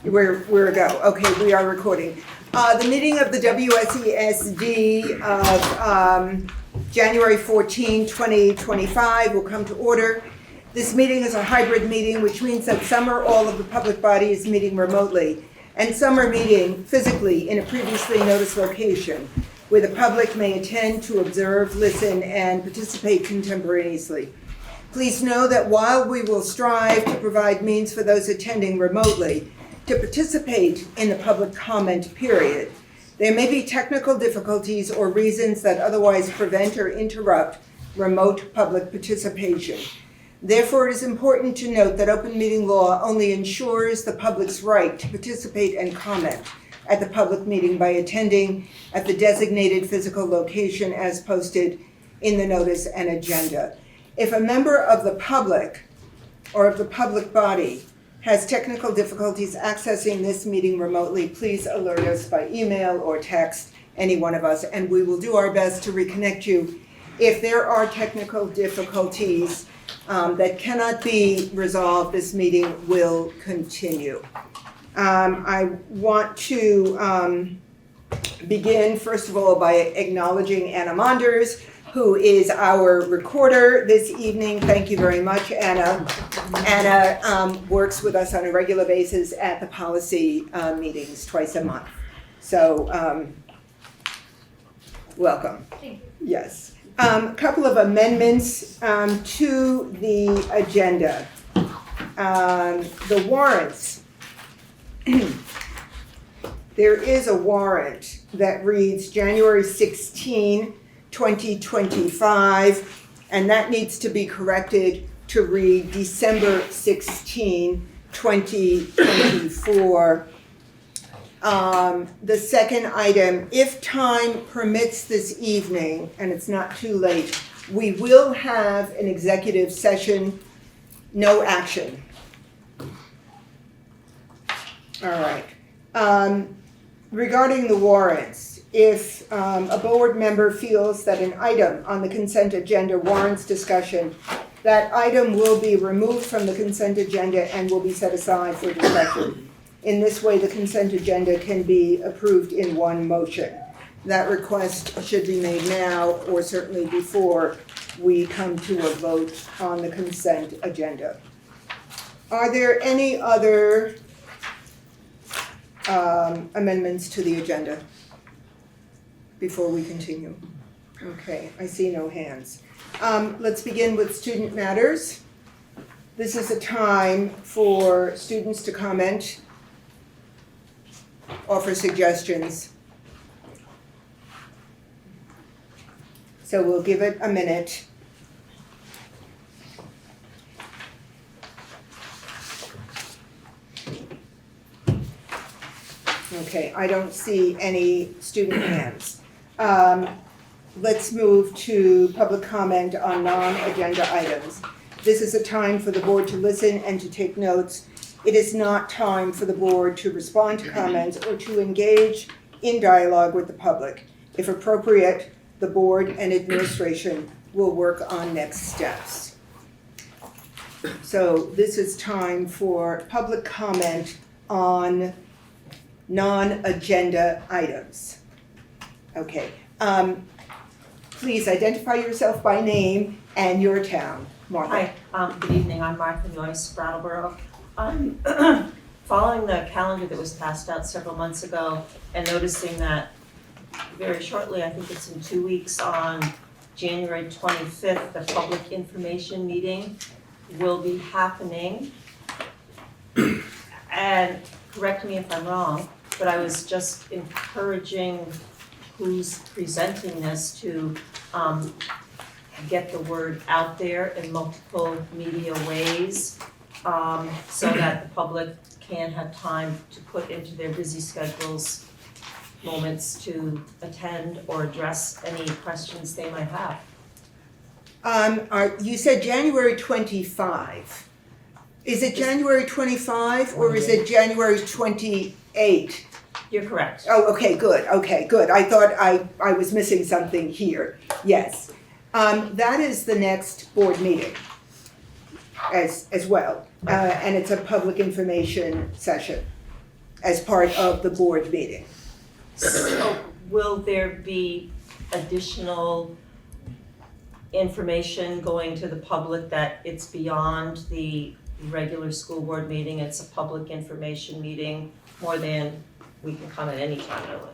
We're a go. Okay, we are recording. The meeting of the WSESD of January 14, 2025 will come to order. This meeting is a hybrid meeting, which means that some or all of the public body is meeting remotely, and some are meeting physically in a previously noticed location, where the public may attend to observe, listen, and participate contemporaneously. Please know that while we will strive to provide means for those attending remotely to participate in the public comment period, there may be technical difficulties or reasons that otherwise prevent or interrupt remote public participation. Therefore, it is important to note that open meeting law only ensures the public's right to participate and comment at the public meeting by attending at the designated physical location as posted in the notice and agenda. If a member of the public or of the public body has technical difficulties accessing this meeting remotely, please alert us by email or text, any one of us, and we will do our best to reconnect you. If there are technical difficulties that cannot be resolved, this meeting will continue. I want to begin, first of all, by acknowledging Anna Monders, who is our recorder this evening. Thank you very much, Anna. Anna works with us on a regular basis at the policy meetings twice a month. So, welcome. Thank you. Yes. A couple of amendments to the agenda. The warrants. There is a warrant that reads January 16, 2025, and that needs to be corrected to read December 16, 2024. The second item, if time permits this evening, and it's not too late, we will have an executive session, no action. All right. Regarding the warrants, if a board member feels that an item on the consent agenda warrants discussion, that item will be removed from the consent agenda and will be set aside for discussion. In this way, the consent agenda can be approved in one motion. That request should be made now or certainly before we come to a vote on the consent agenda. Are there any other amendments to the agenda before we continue? Okay, I see no hands. Let's begin with student matters. This is a time for students to comment, offer suggestions. So we'll give it a minute. Okay, I don't see any student hands. Let's move to public comment on non-agenda items. This is a time for the board to listen and to take notes. It is not time for the board to respond to comments or to engage in dialogue with the public. If appropriate, the board and administration will work on next steps. So this is time for public comment on non-agenda items. Okay. Please identify yourself by name and your town. Martha. Hi, good evening. I'm Martha Noyce, Brattleboro. I'm following the calendar that was passed out several months ago and noticing that very shortly, I think it's in 2 weeks, on January 25th, the public information meeting will be happening. And correct me if I'm wrong, but I was just encouraging who's presenting this to get the word out there in multiple media ways so that the public can have time to put into their busy schedules moments to attend or address any questions they might have. You said January 25. Is it January 25 or is it January 28? You're correct. Oh, okay, good. I thought I was missing something here. Yes. That is the next board meeting as well. And it's a public information session. as part of the board meeting. So will there be additional information going to the public that it's beyond the regular school board meeting, it's a public information meeting, more than we can come at any time, really?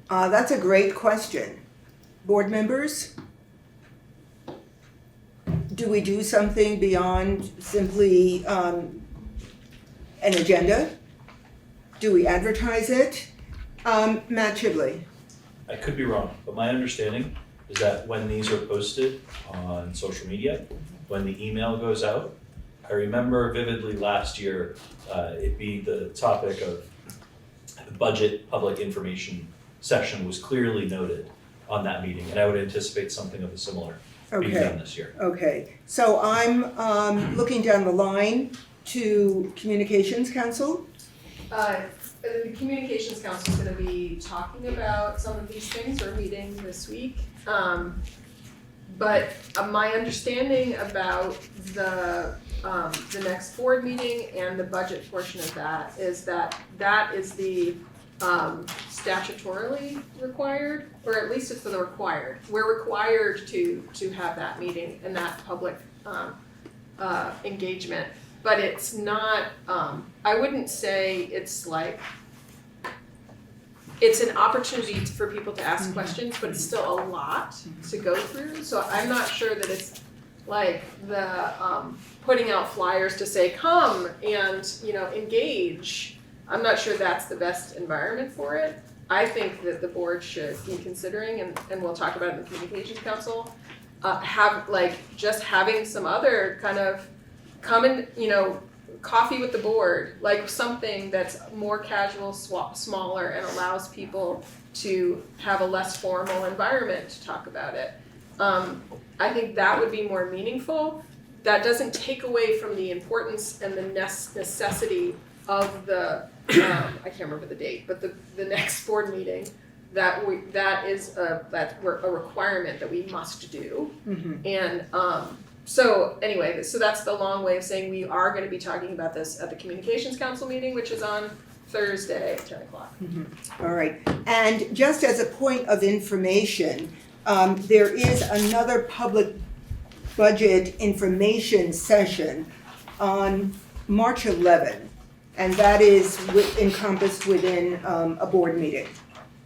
That's a great question. Board members? Do we do something beyond simply an agenda? Do we advertise it? Matt Chibley? I could be wrong, but my understanding is that when these are posted on social media, when the email goes out, I remember vividly last year, it being the topic of the budget public information session was clearly noted on that meeting, and I would anticipate something of a similar being done this year. Okay, so I'm looking down the line to Communications Council. The Communications Council is gonna be talking about some of these things, we're meeting this week. But my understanding about the next board meeting and the budget portion of that is that is the statutorily required, or at least it's the required. We're required to have that meeting and that public engagement, but it's not, I wouldn't say it's like, it's an opportunity for people to ask questions, but it's still a lot to go through. So I'm not sure that it's like the putting out flyers to say, come and, engage. I'm not sure that's the best environment for it. I think that the board should be considering, and we'll talk about it in the Communications Council, just having some other kind of come and, coffee with the board, like something that's more casual, smaller, and allows people to have a less formal environment to talk about it. I think that would be more meaningful. That doesn't take away from the importance and the necessity of the, I can't remember the date, but the next board meeting, that's a requirement that we must do. Mm-hmm. And so anyway, so that's the long way of saying we are going to be talking about this at the Communications Council meeting, which is on Thursday at 10 o'clock. Mm-hmm. All right, and just as a point of information, there is another public budget information session on March 11, and that is encompassed within a board meeting.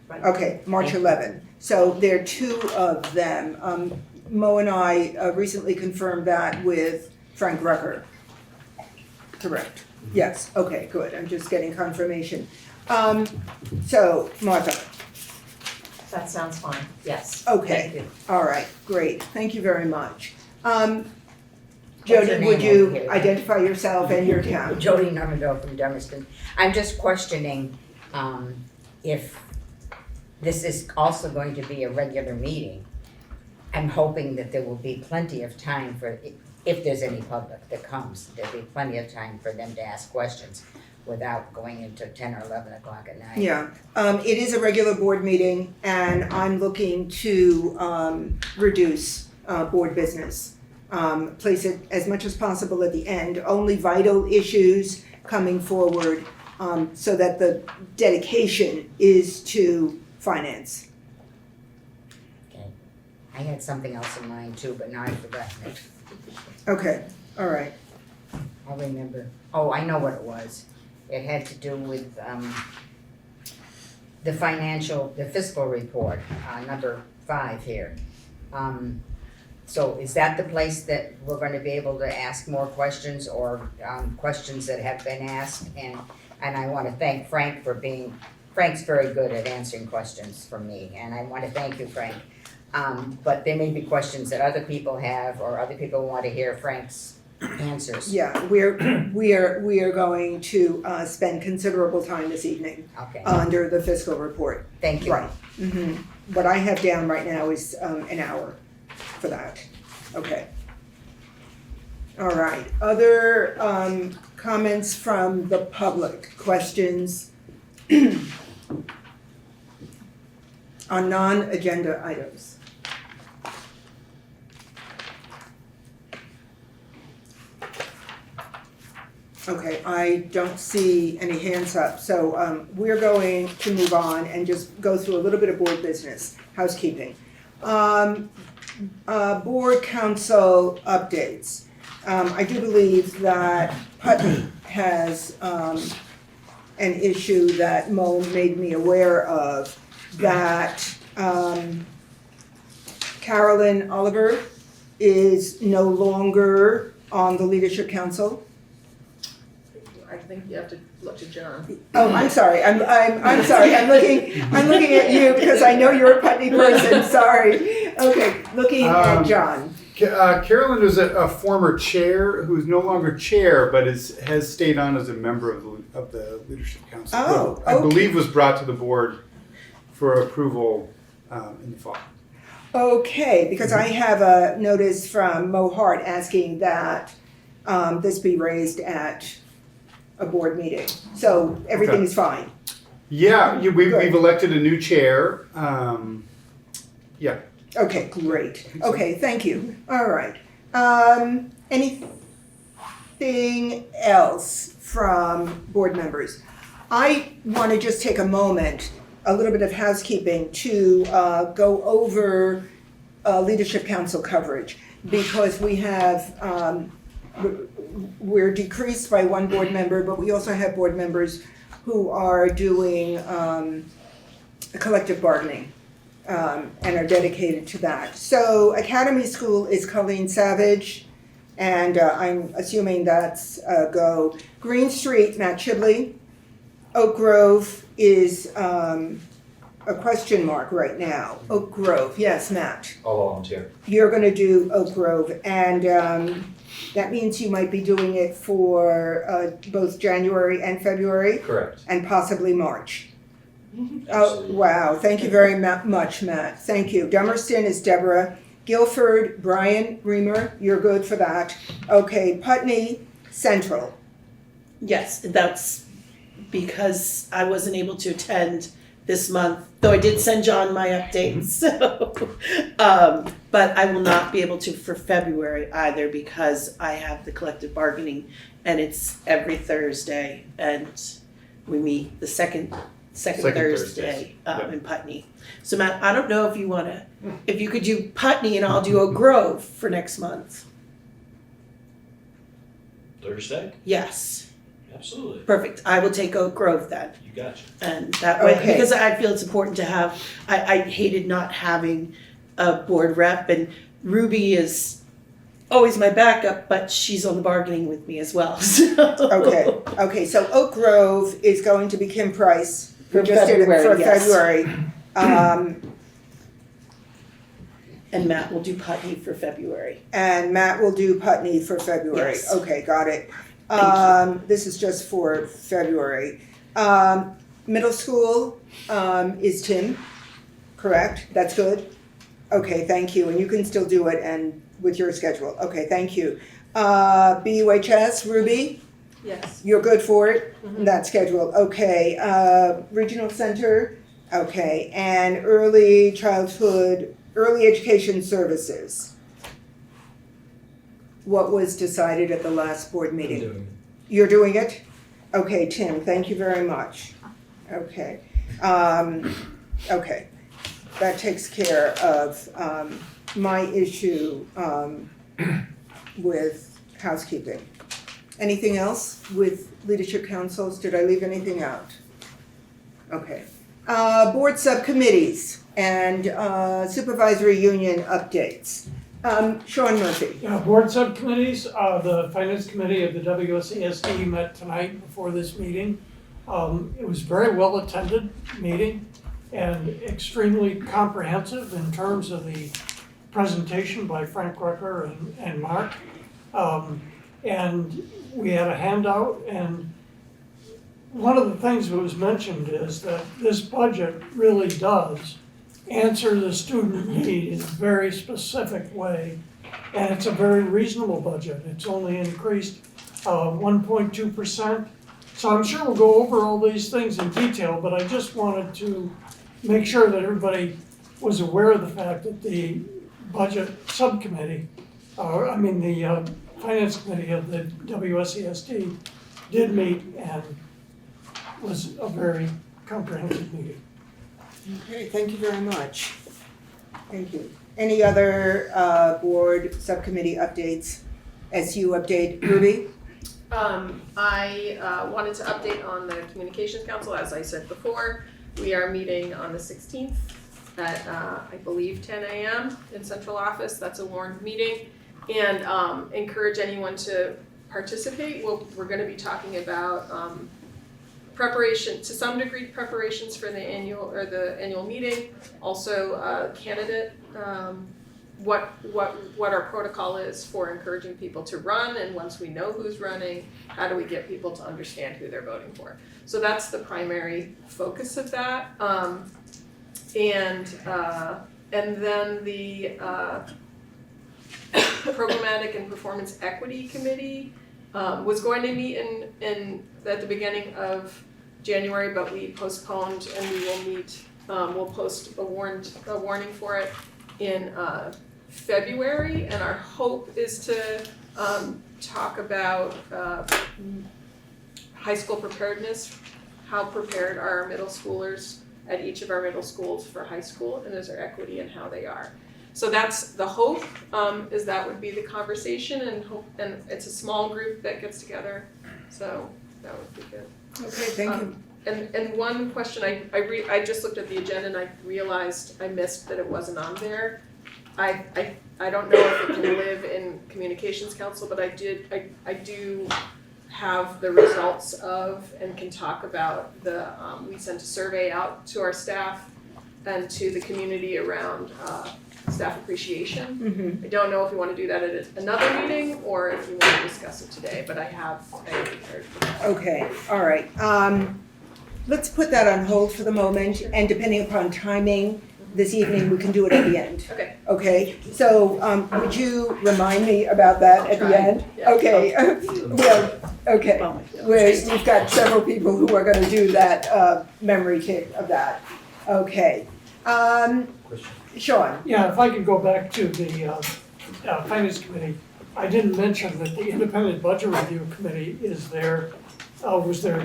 Right. Okay, March 11. So there are two of them. Mo and I recently confirmed that with Frank Rucker. Correct. Yes, okay, good. I'm just getting confirmation. So, Martha. That sounds fine, yes. Okay. Thank you. All right, great. Thank you very much. What's Jody, your would name you over here? identify yourself and your town? Jody Normanville from Dummerston. I'm just questioning if this is also going to be a regular meeting. I'm hoping that there will be plenty of time for, if there's any public that comes, there'll be plenty of time for them to ask questions without going into 10 or 11 o'clock at night. Yeah, it is a regular board meeting, and I'm looking to reduce board business. Place it as much as possible at the end, only vital issues coming forward, so that the dedication is to finance. Okay. I had something else in mind too, but now I've forgotten it. Okay, all right. I'll remember. Oh, I know what it was. It had to do with the fiscal report, number 5 here. So is that the place that we're going to be able to ask more questions, or questions that have been asked? And I want to thank Frank for Frank's very good at answering questions from me, and I want to thank you, Frank. But there may be questions that other people have, or other people want to hear Frank's answers. Yeah, we are going to spend considerable time this evening Okay, under the fiscal report. thank you. Right. Mm-hmm. What I have down right now is an hour for that. Okay. All right. Other comments from the public? Questions on non-agenda items? Okay, I don't see any hands up, so we're going to move on and just go through a little bit of board business, housekeeping. Board council updates. I do believe that Putney has an issue that Mo made me aware of, that Carolyn Oliver is no longer on the leadership council. I think you have to look to John. Oh, I'm sorry, I'm sorry, I'm looking at you because I know you're a Putney person, sorry. Okay, looking at John. Carolyn is a former chair who's no longer chair, but has stayed on as a member of the leadership council. Oh, I okay. believe was brought to the board for approval in the fall. Okay, because I have a notice from Mo Hart asking that this be raised at a board meeting, so everything's fine. Yeah, we've Good. elected a new chair. Yeah. Okay, great. Okay, thank you. All right. Anything else from board members? I want to just take a moment, a little bit of housekeeping, to go over leadership council coverage, because we have, we're decreased by one board member, but we also have board members who are doing collective bargaining. And are dedicated to that. So Academy School is Colleen Savage, and I'm assuming that's a go. Green Street, Matt Chibley. Oak Grove is a question mark right now. Oak Grove, yes, Matt. I'll volunteer. You're gonna do Oak Grove, and that means you might be doing it for both January and February, Correct. and possibly March. Oh, Absolutely. wow, thank you very much, Matt, thank you. Dummerston is Deborah. Guilford, Brian Reamer, you're good for that. Okay, Putney Central. Yes, that's because I wasn't able to attend this month, though I did send John my updates, so. But I will not be able to for February either, because I have the collective bargaining and it's every Thursday, and we meet the second Thursday Thursdays. Yep. in Putney. So Matt, I don't know if you wanna, if you could do Putney and I'll do Oak Grove for next month. Thursday? Yes, Absolutely. perfect. I will take Oak Grove then. You gotcha. And that way, Okay. because I feel it's important to have, I hated not having a board rep, and Ruby is always my backup, but she's on the bargaining with me as well, so. Okay, so Oak Grove is going to be Kim Price. We For just did it for February, yes. February. And Matt will do Putney for February. And Matt will do Putney for February. Yes. Okay, got it. Thank This is just for February. Middle school is Tim, correct? That's good? Okay, thank you, and you can still do it and with your schedule. Okay, thank you. BUHS, Ruby, Yes. you're good for it? Mhm. That schedule, okay. Regional Center, okay. And early education services. What was decided at the last board meeting? You're doing it? Okay, Tim, thank you very much. Okay. Okay. That takes care of my issue with housekeeping. Anything else with leadership councils? Did I leave anything out? Okay. Board subcommittees and supervisory union updates. Sean Murphy. Yeah, board subcommittees, the finance committee of the WSESD met tonight before this meeting. It was a very well attended meeting and extremely comprehensive in terms of the presentation by Frank Rucker and Mark. And we had a handout, and one of the things that was mentioned is that this budget really does answer the student need in a very specific way, and it's a very reasonable budget. It's only increased 1.2%. So I'm sure we'll go over all these things in detail, but I just wanted to make sure that everybody was aware of the fact that the budget subcommittee, the finance committee of the WSESD did meet and was a very comprehensive meeting. Okay, thank you very much. Thank you. Any other board subcommittee updates? SU update, Ruby? I wanted to update on the Communications Council, as I said before. We are meeting on the 16th at, I believe, 10 a.m. in central office. That's a warned meeting. And encourage anyone to participate. We're gonna be talking about preparation, to some degree, preparations for the annual meeting. Also, candidate, what our protocol is for encouraging people to run, and once we know who's running, how do we get people to understand who they're voting for? So that's the primary focus of that. And then the Programmatic and Performance Equity Committee was going to meet at the beginning of January, but we postponed, and we will meet. We'll post a warning for it in February, and our hope is to talk about high school preparedness. How prepared are our middle schoolers at each of our middle schools for high school, and is there equity in how they are? So that's the hope, is that would be the conversation, and it's a small group that gets together, so that would be good. Okay, thank you. And one question, I just looked at the agenda and I realized I missed that it wasn't on there. I don't know if it can live in Communications Council, but I do have the results of, and can talk about we sent a survey out to our staff and to the community around staff appreciation. Mm-hmm. I don't know if we want to do that at another meeting or if we want to discuss it today, but I have prepared for that. Okay, all right. Let's put that on hold for the moment, and depending upon timing, this evening, we can do it at the end. Okay. Okay, so would you remind me about that at the end? Yeah. Okay, well, okay. Oh my God. We've got several people who are gonna do that memory tape of that. Okay. Sean? Yeah, if I could go back to the Finance Committee, I didn't mention that the Independent Budget Review Committee was there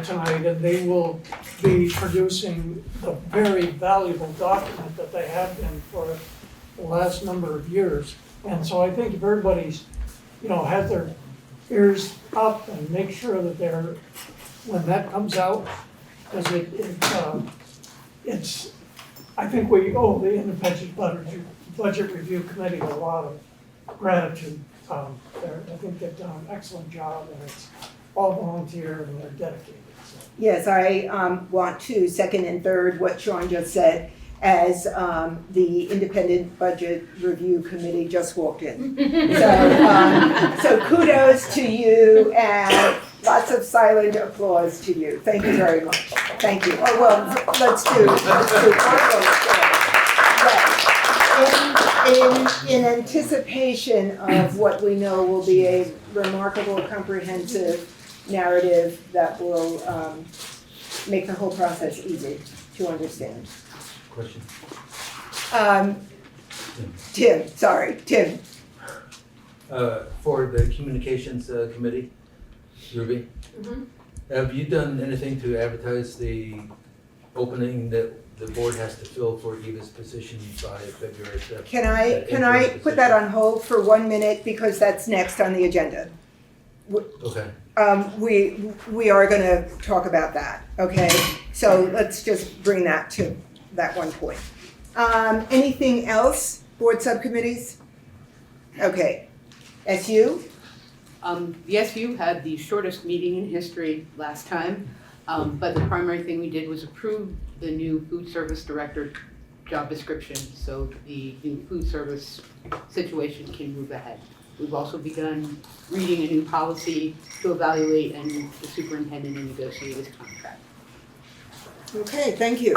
tonight, and they will be producing the very valuable document that they have been for the last number of years. And so I think if everybody's, has their ears up and make sure that when that comes out, because it's, I think we owe the Independent Budget Review Committee a lot of gratitude. I think they've done an excellent job, and it's all volunteer and they're dedicated. So. Yes, I want to second and third what Sean just said, as the Independent Budget Review Committee just walked in. So kudos to you, and lots of silent applause to you. Thank you very much. Thank you. Oh, well, let's do. In anticipation of what we know will be a remarkable, comprehensive narrative that will make the whole process easy to understand. Question. Tim. For the Communications Committee, Ruby, Mhm. have you done anything to advertise the opening that the board has to fill for Eva's position by February 7th? Can I put that on hold for 1 minute, because that's next on the agenda? Okay. We are gonna talk about that, okay? So let's just bring that to that one point. Anything else, board subcommittees? Okay, SU? The SU had the shortest meeting in history last time, but the primary thing we did was approve the new food service director job description, so the new food service situation can move ahead. We've also begun reading a new policy to evaluate the superintendent and negotiate his contract. Okay, thank you.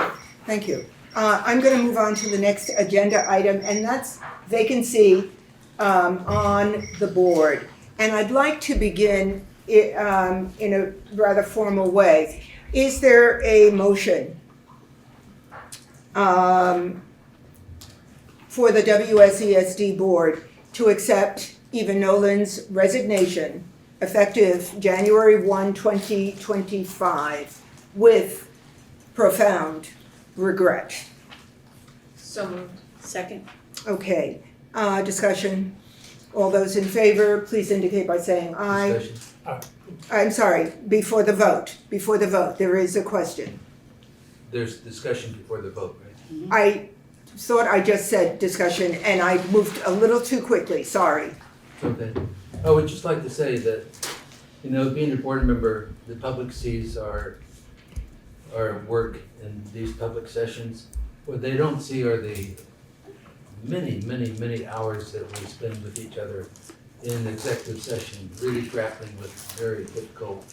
I'm gonna move on to the next agenda item, and that's vacancy on the board. And I'd like to begin in a rather formal way. Is there a motion for the WSESD board to accept Eva Nolan's resignation effective January 1, 2025, with profound regret. So moved. Second. Okay, discussion. All those in favor, please indicate by saying aye. Discussion. I'm sorry, before the vote, there is a question. There's discussion before the vote, right? I thought I just said discussion and I moved a little too quickly, sorry. Okay. I would just like to say that, you know, being a board member, the public sees our work in these public sessions. What they don't see are the many hours that we spend with each other in executive session, really grappling with very difficult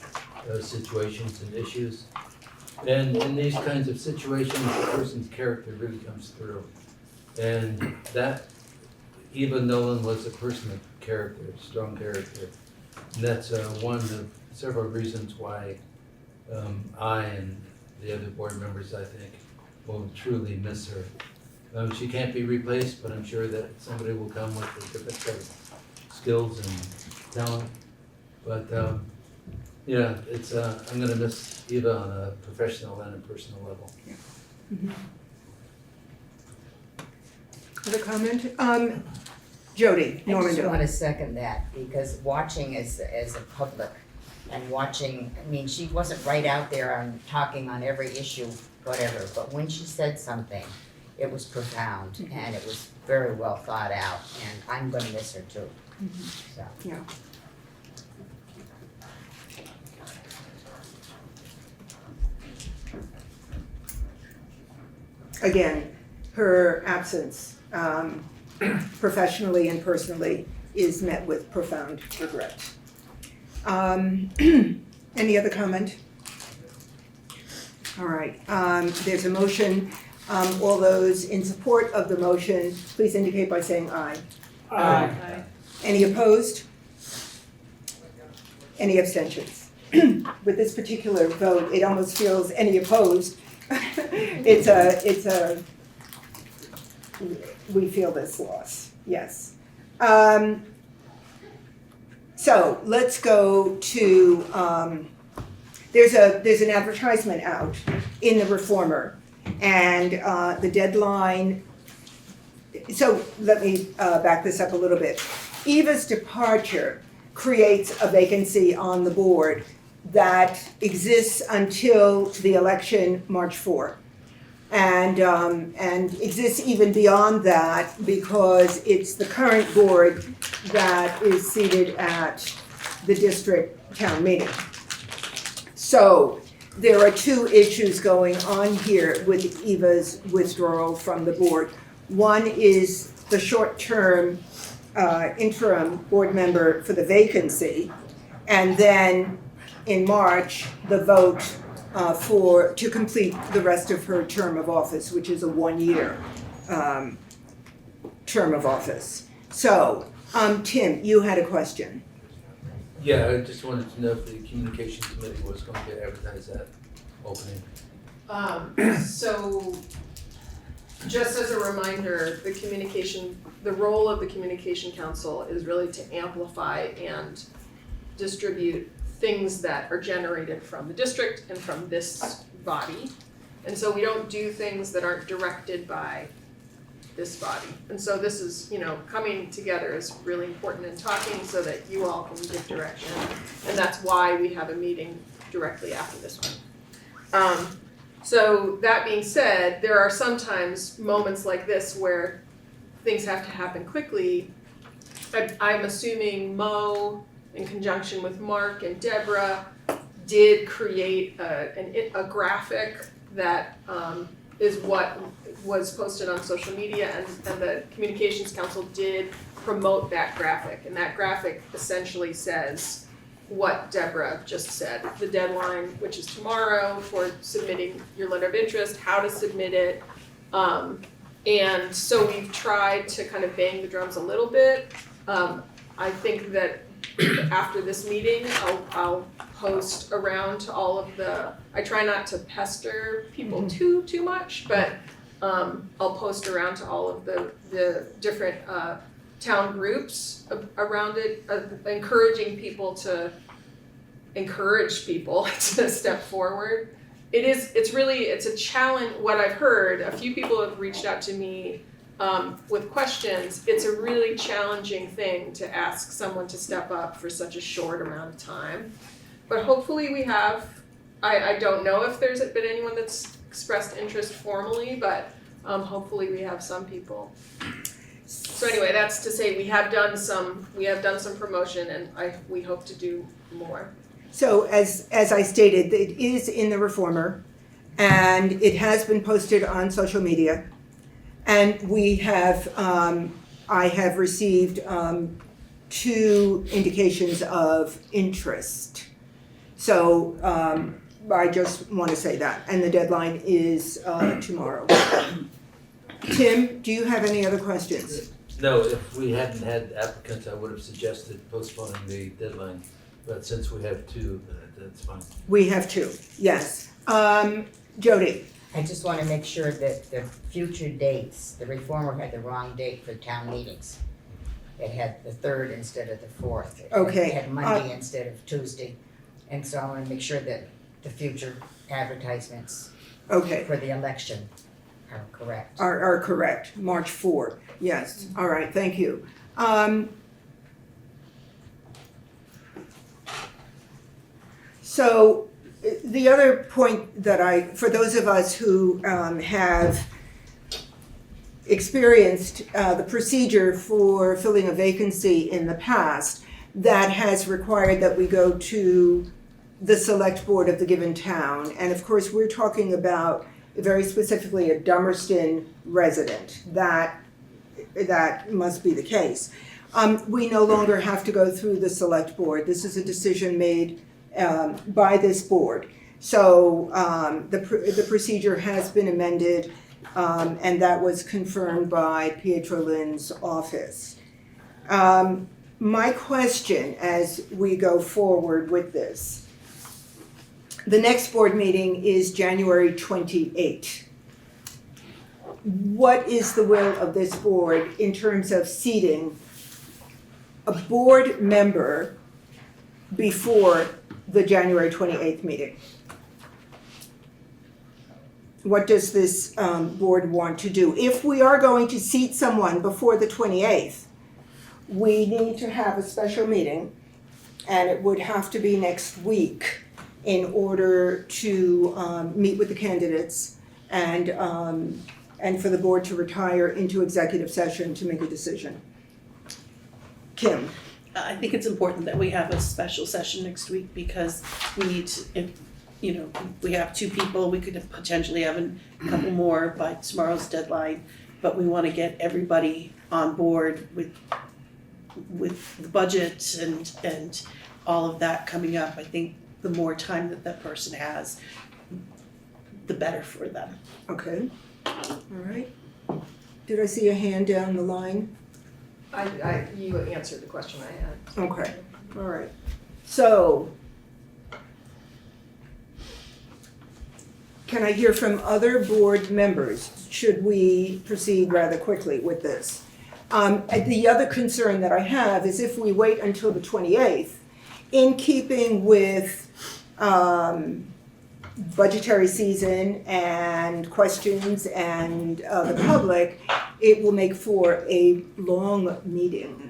situations and issues. And in these kinds of situations, a person's character really comes through. And that, Eva Nolan was a person of character, strong character. And that's one of several reasons why I and the other board members, I think, will truly miss her. She can't be replaced, but I'm sure that somebody will come with a different set of skills and talent. But yeah, it's I'm gonna miss Eva on a professional and a personal level. Other comment? Jody, I just Normando. want to second that, because watching as a public and watching, I mean, she wasn't right out there on talking on every issue, whatever, but when she said something, it was profound and it was very well thought out, and I'm gonna miss her too, so. Yeah. Again, her absence, professionally and personally, is met with profound regret. Any other comment? All right, there's a motion. All those in support of the motion, please indicate by saying aye. Aye. Any opposed? Any abstentions? With this particular vote, it almost feels any opposed. It's a, we feel this loss, yes. So let's go to, there's an advertisement out in the Reformer, and the deadline, so let me back this up a little bit. Eva's departure creates a vacancy on the board that exists until the election March 4. And exists even beyond that because it's the current board that is seated at the district town meeting. So there are two issues going on here with Eva's withdrawal from the board. One is the short-term interim board member for the vacancy, and then in March, the vote to complete the rest of her term of office, which is a 1-year term of office. So, Tim, you had a question. Yeah, I just wanted to know if the communications committee was going to advertise that opening. So, just as a reminder, the role of the communication council is really to amplify and distribute things that are generated from the district and from this body. And so we don't do things that aren't directed by this body. And so this is, coming together is really important in talking so that you all can give direction. And that's why we have a meeting directly after this one. So that being said, there are sometimes moments like this where things have to happen quickly. I'm assuming Mo, in conjunction with Mark and Deborah, did create a graphic that is what was posted on social media, and the Communications Council did promote that graphic. And that graphic essentially says what Deborah just said. The deadline, which is tomorrow, for submitting your letter of interest, how to submit it. And so we've tried to kind of bang the drums a little bit. I think that after this meeting, I'll post around to all of I try not to pester people too much, but I'll post around to all of the different town groups around it, encouraging people to encourage people to step forward. It's a challenge. What I've heard, a few people have reached out to me with questions. It's a really challenging thing to ask someone to step up for such a short amount of time. But hopefully we have, I don't know if there's been anyone that's expressed interest formally, but hopefully we have some people. So anyway, that's to say we have done some promotion, and we hope to do more. So as I stated, it is in the Reformer, and it has been posted on social media. And we have, I have received 2 indications of interest. So I just want to say that, and the deadline is tomorrow. Tim, do you have any other questions? No, if we hadn't had applicants, I would have suggested postponing the deadline, but since we have 2, that's fine. We have 2, yes. Jody? I just wanna make sure that the future dates, the Reformer had the wrong date for town meetings. It had the 3rd instead of the 4th. Okay. It had Monday instead of Tuesday. And so I wanna make sure that the future advertisements Okay. for the election are correct. Are correct, March 4, yes, all right, thank you. So the other point that for those of us who have experienced the procedure for filling a vacancy in the past, that has required that we go to the select board of the given town. And of course, we're talking about very specifically a Dummerston resident. That must be the case. We no longer have to go through the select board. This is a decision made by this board. So the procedure has been amended, and that was confirmed by Pietro Lynn's office. My question as we go forward with this, the next board meeting is January 28. What is the will of this board in terms of seating a board member before the January 28th meeting? What does this board want to do? If we are going to seat someone before the 28th, we need to have a special meeting, and it would have to be next week in order to meet with the candidates and for the board to retire into executive session to make a decision. Kim? I think it's important that we have a special session next week because we need to, we have 2 people, we could potentially have a couple more by tomorrow's deadline, but we want to get everybody on board with the budget and all of that coming up. I think the more time that person has, the better for them. Okay, all right. Did I see a hand down the line? You answered the question I had. Okay, all right. So, can I hear from other board members? Should we proceed rather quickly with this? The other concern that I have is if we wait until the 28th, in keeping with budgetary season and questions and the public, it will make for a long meeting.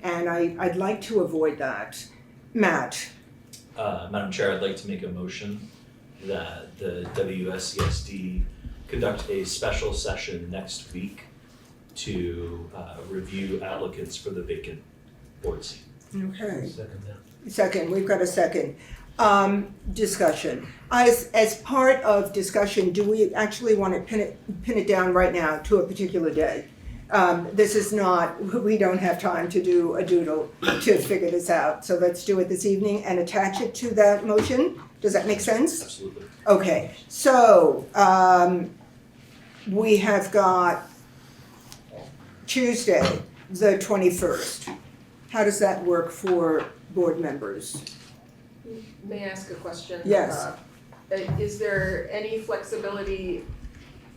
And I'd like to avoid that. Matt? Madam Chair, I'd like to make a motion that the WSESD conduct a special session next week to review applicants for the vacant board seat. Okay. Second that. Second, we've got a second. Discussion. As part of discussion, do we actually want to pin it down right now to a particular day? This is not, we don't have time to do a doodle to figure this out. So let's do it this evening and attach it to that motion. Does that make sense? Absolutely. Okay, so we have got Tuesday, the 21st. How does that work for board members? May I ask a question? Yes. Is there any flexibility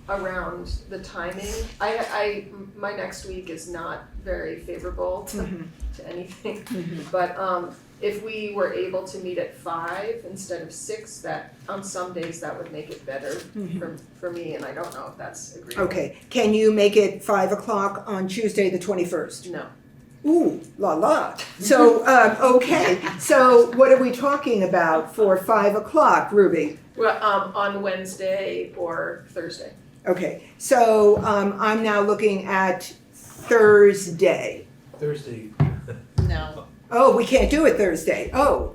around the timing. My next week is not very favorable to anything. But if we were able to meet at 5 instead of 6, that on some days that would make it better for me, and I don't know if that's agreeable. Okay, can you make it 5 o'clock on Tuesday, the 21st? No. Ooh, la la. So, okay, so what are we talking about for 5 o'clock, Ruby? Well, on Wednesday or Thursday. Okay, so I'm now looking at Thursday. Thursday, No. Oh, we can't do it Thursday. Oh,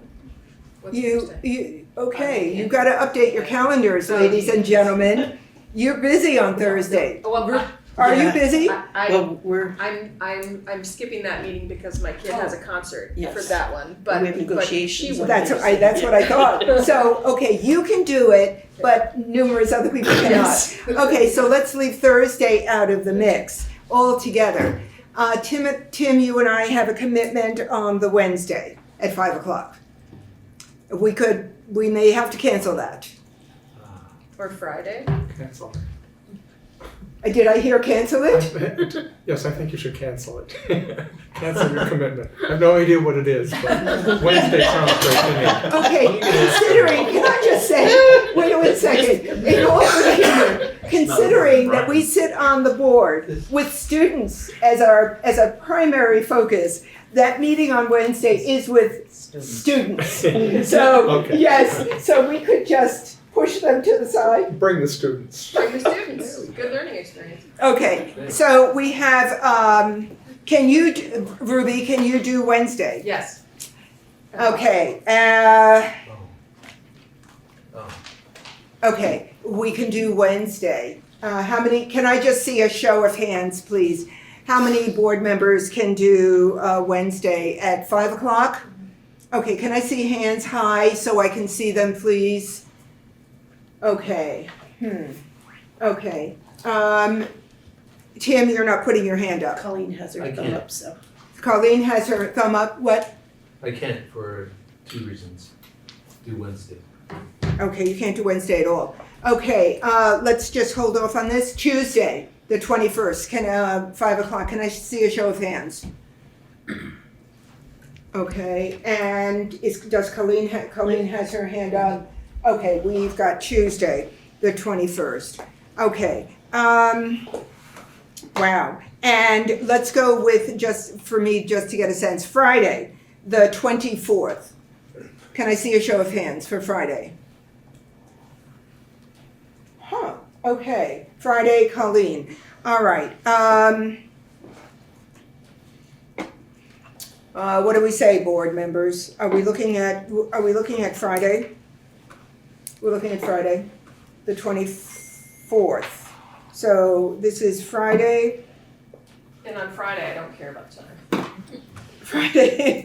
What's you, Thursday? okay, you've got to update your calendars, ladies and gentlemen. You're busy on Thursday. Well, Are you Yeah. busy? Well, we're, I'm skipping that meeting because my kid has a concert Yes. for that one, but We have negotiations. But she would. That's what I thought. So, okay, you can do it, but numerous other people cannot. Yes. Okay, so let's leave Thursday out of the mix altogether. Tim, you and I have a commitment on the Wednesday at 5 o'clock. We may have to cancel that. Or Friday. Cancel. Did I hear cancel it? Yes, I think you should cancel it. Cancel your commitment. I have no idea what it is, but Wednesday sounds great to me. Okay, considering, can I just say, wait a second, in all good humor, considering that we sit on the board with students as a primary focus, that meeting on Wednesday is with students. So, Okay. yes, so we could just push them to the side. Bring the students. Bring the students. Good learning experience. Okay, so we have, Ruby, can you do Wednesday? Yes. Okay, oh, okay, we can do Wednesday. Can I just see a show of hands, please? How many board members can do Wednesday at 5 o'clock? Okay, can I see hands high so I can see them, please? Okay, okay. Tim, you're not putting your hand up. Colleen has her I thumb can't. up, so. Colleen has her thumb up, what? I can't for 2 reasons. Do Wednesday. Okay, you can't do Wednesday at all. Okay, let's just hold off on this. Tuesday, the 21st, 5 o'clock, can I see a show of hands? Okay, and does Colleen has her hand up? Okay, we've got Tuesday, the 21st. Okay, wow. And let's go with, just to get a sense, Friday, the 24th. Can I see a show of hands for Friday? Huh, okay, Friday, Colleen. All right, what do we say, board members? Are we looking at Friday? We're looking at Friday, the 24th. So this is Friday. And on Friday, I don't care about time. Friday.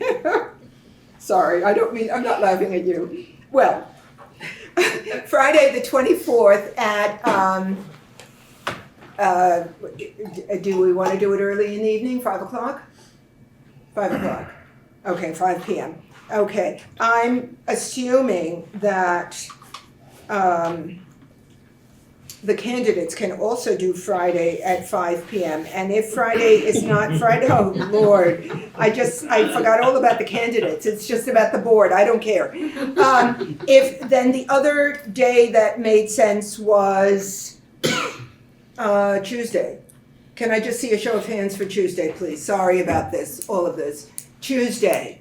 Sorry, I'm not laughing at you. Well, Friday the 24th at, do we want to do it early in the evening, 5 o'clock? 5 o'clock. Okay, 5 p.m. Okay, I'm assuming that the candidates can also do Friday at 5 p.m. And if Friday is not Friday, oh Lord, I forgot all about the candidates. It's just about the board. I don't care. If then the other day that made sense was Tuesday. Can I just see a show of hands for Tuesday, please? Sorry about this, all of this. Tuesday.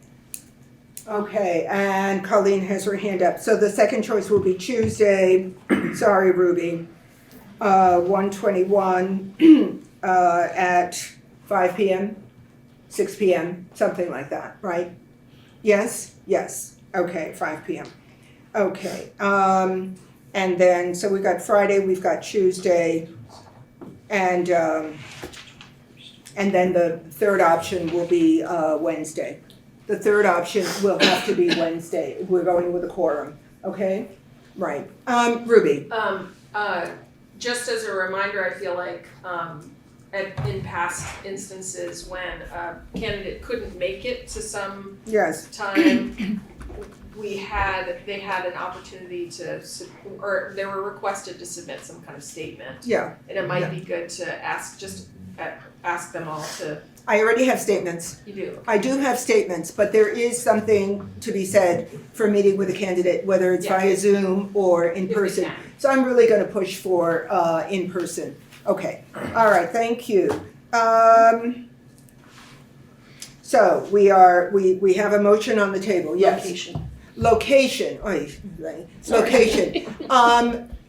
Okay, and Colleen has her hand up. So the second choice will be Tuesday. Sorry, Ruby. 121 at 5 p.m., 6 p.m., something like that, right? Yes? Yes. Okay, 5 p.m. Okay. And then, so we've got Friday, we've got Tuesday, and then the third option will be Wednesday. The third option will have to be Wednesday. We're going with a quorum, okay? Right. Ruby. Just as a reminder, I feel like in past instances when a candidate couldn't make it to some Yes. time, they had an opportunity to, or they were requested to submit some kind of statement. Yeah, And it might be good to ask them all to, I already have statements. you do. I do have statements, but there is something to be said for meeting with a candidate, whether it's Yeah. via Zoom or in If we person. can. So I'm really gonna push for, in person. Okay, all right, thank you. So we have a motion on the table, yes. Location. Location.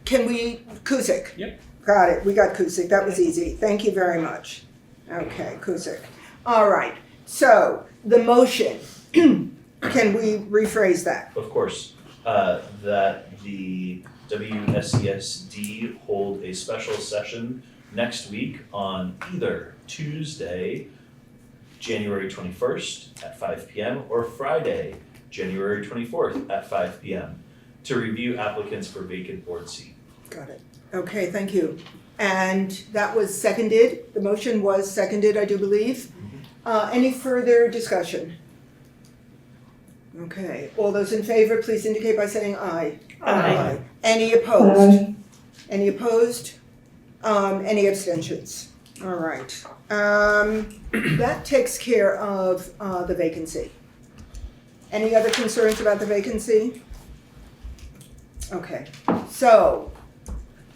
Can we, Kuzic? Yep. Got it, we got Kuzic, that was easy, thank you very much. Okay, Kuzic. All right, so the motion, can we rephrase that? Of course, that the WSESD hold a special session next week on either Tuesday, January 21st at 5 p.m. or Friday, January 24th at 5 p.m. to review applicants for vacant board seat. Got it. Okay, thank you. And that was seconded, the motion was seconded, I do believe. Any further discussion? Okay, all those in favor, please indicate by saying aye. Aye. Any opposed? Any opposed? Any abstentions? All right. That takes care of the vacancy. Any other concerns about the vacancy? Okay, so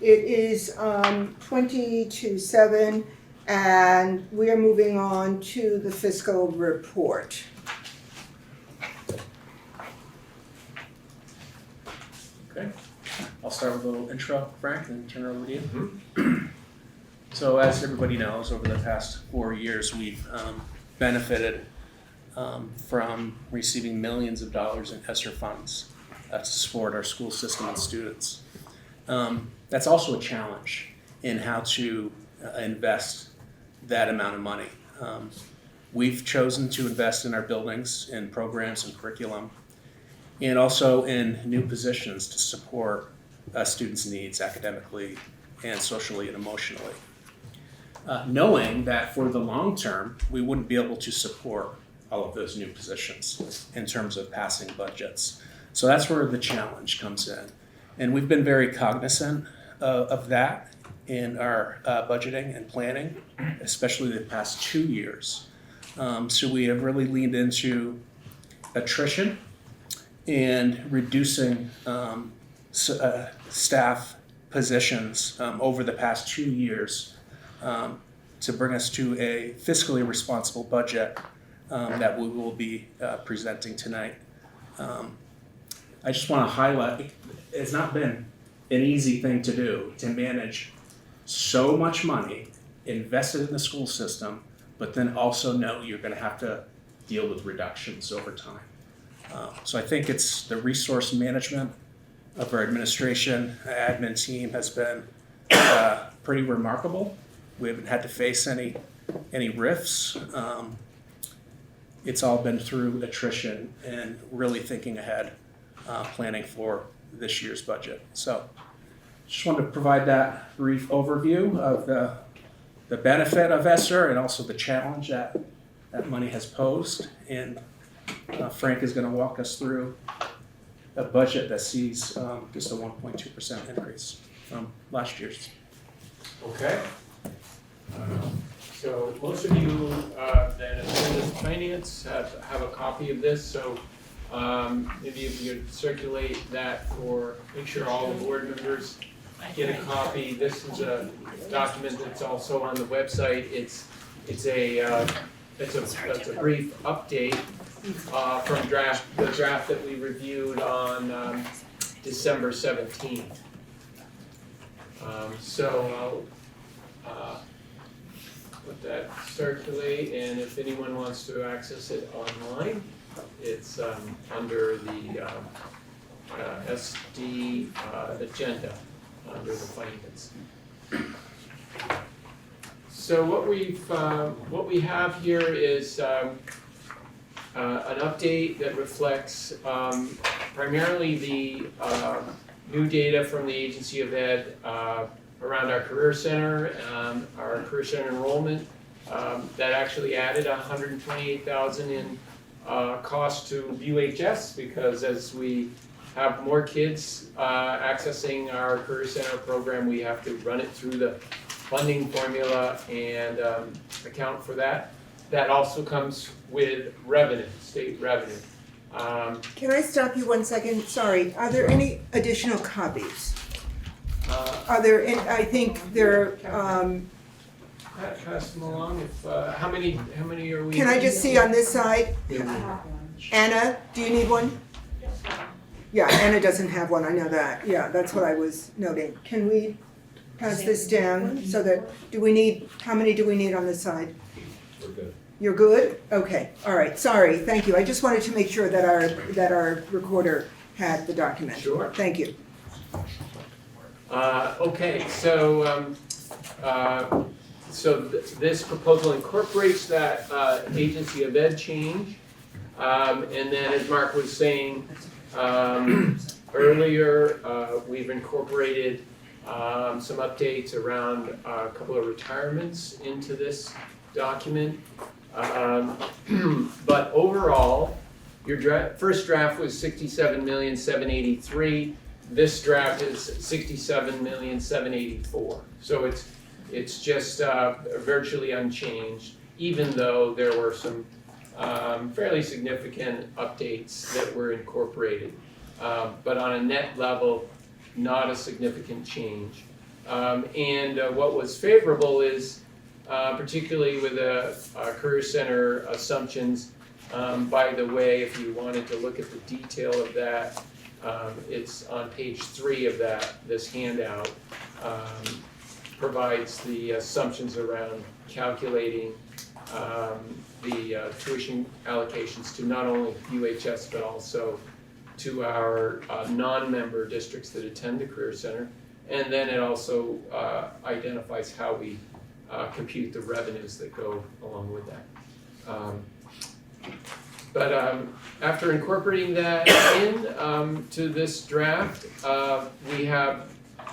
it is 22:07, and we are moving on to the fiscal report. Okay, I'll start with a little intro, Frank, and then turn it over to you. So as everybody knows, over the past 4 years, we've benefited from receiving millions of dollars in ESSER funds to support our school system and students. That's also a challenge in how to invest that amount of money. We've chosen to invest in our buildings, in programs and curriculum, and also in new positions to support students' needs academically and socially and emotionally. Knowing that for the long term, we wouldn't be able to support all of those new positions in terms of passing budgets. So that's where the challenge comes in. And we've been very cognizant of that in our budgeting and planning, especially the past 2 years. So we have really leaned into attrition and reducing staff positions over the past 2 years to bring us to a fiscally responsible budget that we will be presenting tonight. I just want to highlight, it's not been an easy thing to do, to manage so much money invested in the school system, but then also know you're going to have to deal with reductions over time. So I think it's the resource management of our administration, admin team has been pretty remarkable. We haven't had to face any rifts. It's all been through attrition and really thinking ahead, planning for this year's budget. So just wanted to provide that brief overview of the benefit of ESSER and also the challenge that money has posed. And Frank is going to walk us through a budget that sees just a 1.2% increase from last year's. Okay. So most of you that attended finance have a copy of this, so maybe if you could circulate that for, make sure all the board members get a copy. This is a document that's also on the website. It's a brief update from the draft that we reviewed on December 17th. So I'll let that circulate, and if anyone wants to access it online, it's under the SD agenda, under the finance. So what we have here is an update that reflects primarily the new data from the Agency of Ed around our Career Center enrollment that actually added 128,000 in cost to UHS, because as we have more kids accessing our Career Center program, we have to run it through the funding formula and account for that. That also comes with revenue, state revenue. Can I stop you 1 second? Sorry, are there any additional copies? Are there, I think there, Pass them along. If how many are we? can I just see on this side? Anna, do you need one? Yeah, Anna doesn't have one, I know that. Yeah, that's what I was noting. Can we pass this down so that, how many do we need on this side? We're good. You're good? Okay, all right, sorry, thank you. I just wanted to make sure that our recorder had the document. Sure. Thank you. Okay, so this proposal incorporates that agency of ed change, and then as Mark was saying earlier, we've incorporated some updates around a couple of retirements into this document. But overall, your first draft was $67,783,000. This draft is $67,784,000. So it's just virtually unchanged, even though there were some fairly significant updates that were incorporated. But on a net level, not a significant change. And what was favorable is, particularly with the Career Center assumptions, by the way, if you wanted to look at the detail of that, it's on page 3 of this handout, provides the assumptions around calculating the tuition allocations to not only UHS but also to our non-member districts that attend the Career Center. And then it also identifies how we compute the revenues that go along with that. But after incorporating that in to this draft, we have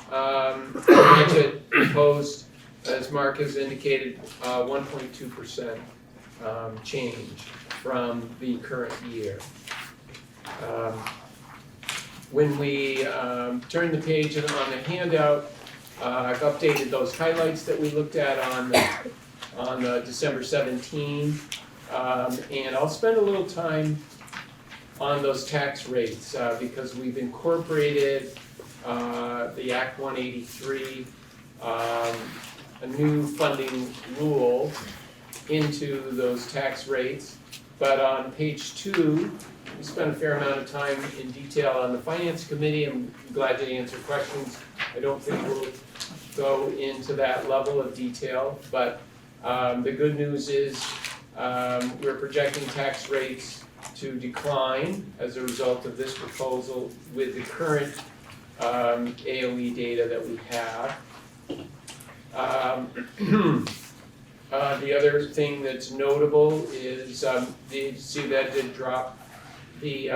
budget proposed, as Mark has indicated, 1.2% change from the current year. When we turn the page on the handout, I've updated those highlights that we looked at on December 17. And I'll spend a little time on those tax rates because we've incorporated the Act 183, a new funding rule into those tax rates. But on page 2, we spent a fair amount of time in detail on the Finance Committee. I'm glad to answer questions. I don't think we'll go into that level of detail, but the good news is we're projecting tax rates to decline as a result of this proposal with the current AOE data that we have. The other thing that's notable is the agency that did drop the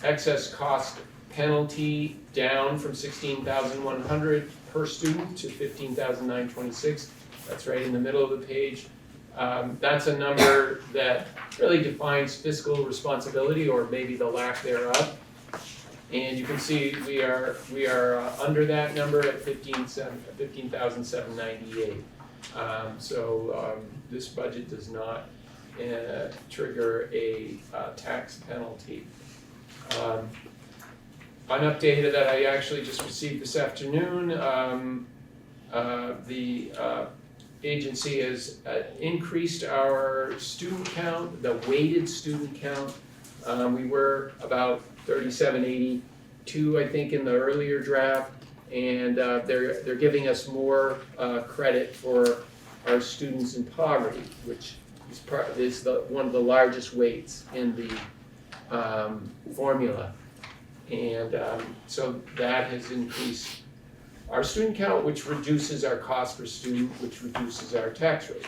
excess cost penalty down from $16,100 per student to $15,926. That's right in the middle of the page. That's a number that really defines fiscal responsibility, or maybe the lack thereof. And you can see we are under that number at $15,798. So this budget does not trigger a tax penalty. An update that I actually just received this afternoon, the agency has increased our student count, the weighted student count. We were about 3782, I think, in the earlier draft, and they're giving us more credit for our students in poverty, which is one of the largest weights in the formula. And so that has increased our student count, which reduces our cost per student, which reduces our tax rate.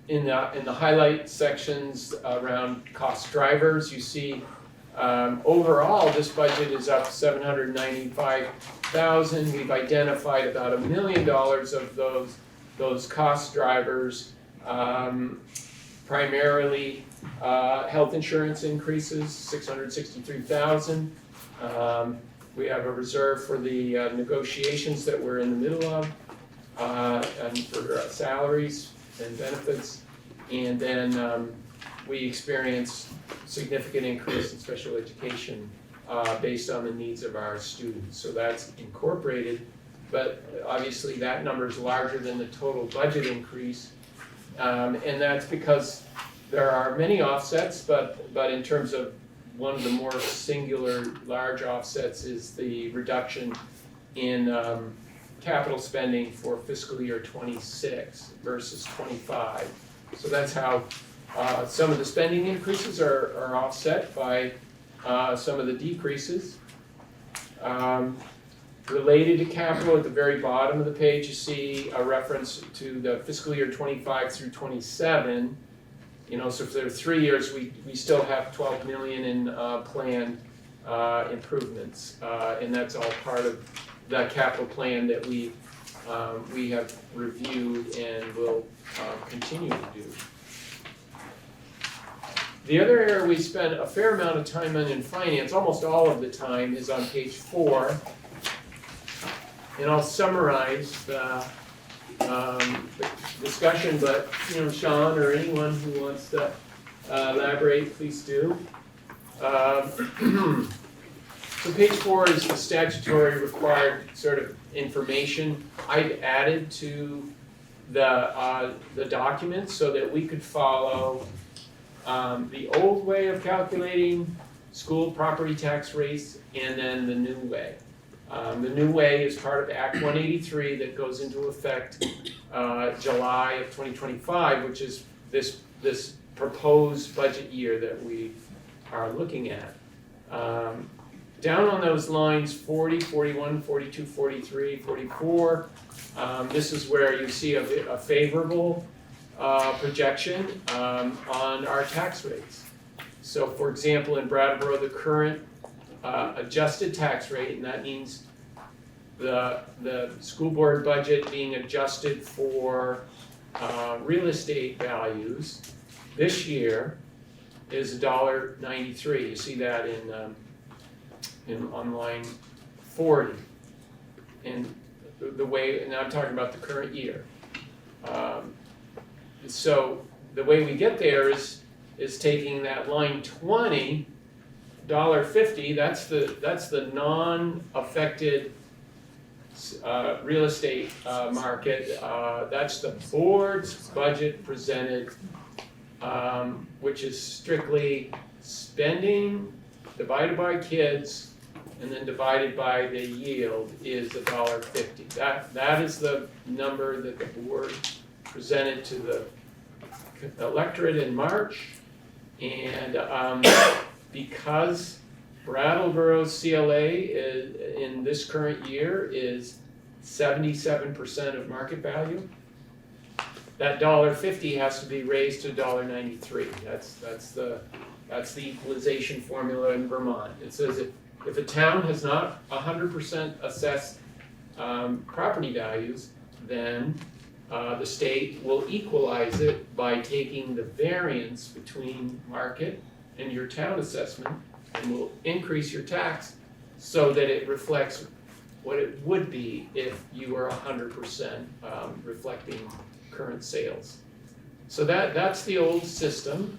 In the highlight sections around cost drivers, you see overall this budget is up $795,000. We've identified about $1 million of those cost drivers, primarily health insurance increases, $663,000. We have a reserve for the negotiations that we're in the middle of, and for salaries and benefits. And then we experience significant increase in special education based on the needs of our students. So that's incorporated, but obviously that number is larger than the total budget increase. And that's because there are many offsets, but in terms of one of the more singular large offsets is the reduction in capital spending for fiscal year 26 versus 25. So that's how some of the spending increases are offset by some of the decreases. Related to capital, at the very bottom of the page, you see a reference to the fiscal year 25 through 27. You know, so for the 3 years, we still have 12 million in planned improvements, and that's all part of the capital plan that we have reviewed and will continue to do. The other area we spend a fair amount of time on in finance, almost all of the time, is on page 4. And I'll summarize the discussion, but you know, Sean or anyone who wants to elaborate, please do. So page 4 is the statutory required sort of information I've added to the document so that we could follow the old way of calculating school property tax rates and then the new way. The new way is part of Act 183 that goes into effect July of 2025, which is this proposed budget year that we are looking at. Down on those lines 40, 41, 42, 43, 44, this is where you see a favorable projection on our tax rates. So for example, in Brattleboro, the current adjusted tax rate, and that means the school board budget being adjusted for real estate values this year is $1.93. You see that on line 40. And the way, and I'm talking about the current year. So the way we get there is taking that line 20, $1.50, that's the non-affected real estate market. That's the board's budget presented, which is strictly spending divided by kids and then divided by the yield is $1.50. That is the number that the board presented to the electorate in March. And because Brattleboro's CLA in this current year is 77% of market value, that $1.50 has to be raised to $1.93. That's the equalization formula in Vermont. It says if a town has not 100% assessed property values, then the state will equalize it by taking the variance between market and your town assessment and will increase your tax so that it reflects what it would be if you were 100% reflecting current sales. So that's the old system.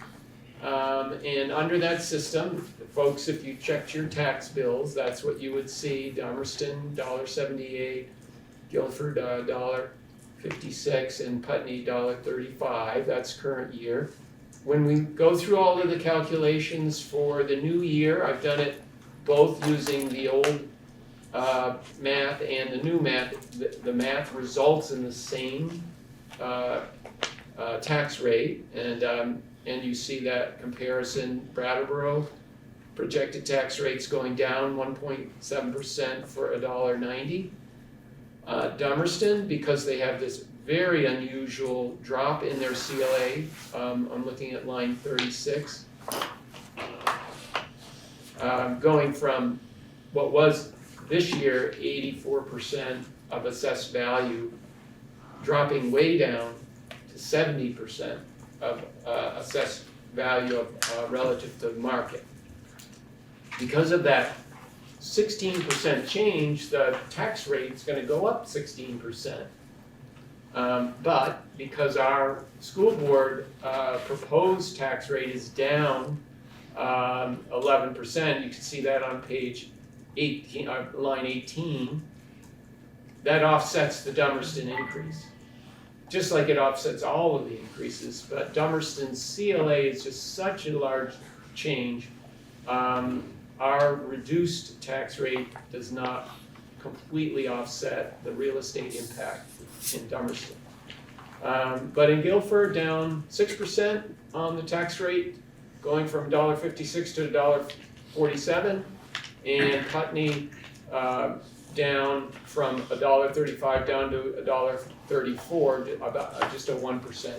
And under that system, folks, if you checked your tax bills, that's what you would see. Dummerston, $1.78, Guilford, $1.56, and Putney, $1.35. That's current year. When we go through all of the calculations for the new year, I've done it both using the old math and the new math. The math results in the same tax rate, and you see that comparison. Brattleboro projected tax rates going down 1.7% for $1.90. Dummerston, because they have this very unusual drop in their CLA, I'm looking at line 36, going from what was this year 84% of assessed value, dropping way down to 70% of assessed value of relative to market. Because of that 16% change, the tax rate's gonna go up 16%. But because our school board proposed tax rate is down 11%, you can see that on page 18, line 18, that offsets the Dummerston increase. Just like it offsets all of the increases, but Dummerston's CLA is just such a large change. Our reduced tax rate does not completely offset the real estate impact in Dummerston. But in Guilford, down 6% on the tax rate, going from $1.56 to $1.47, and Putney down from $1.35 down to $1.34, about just a 1%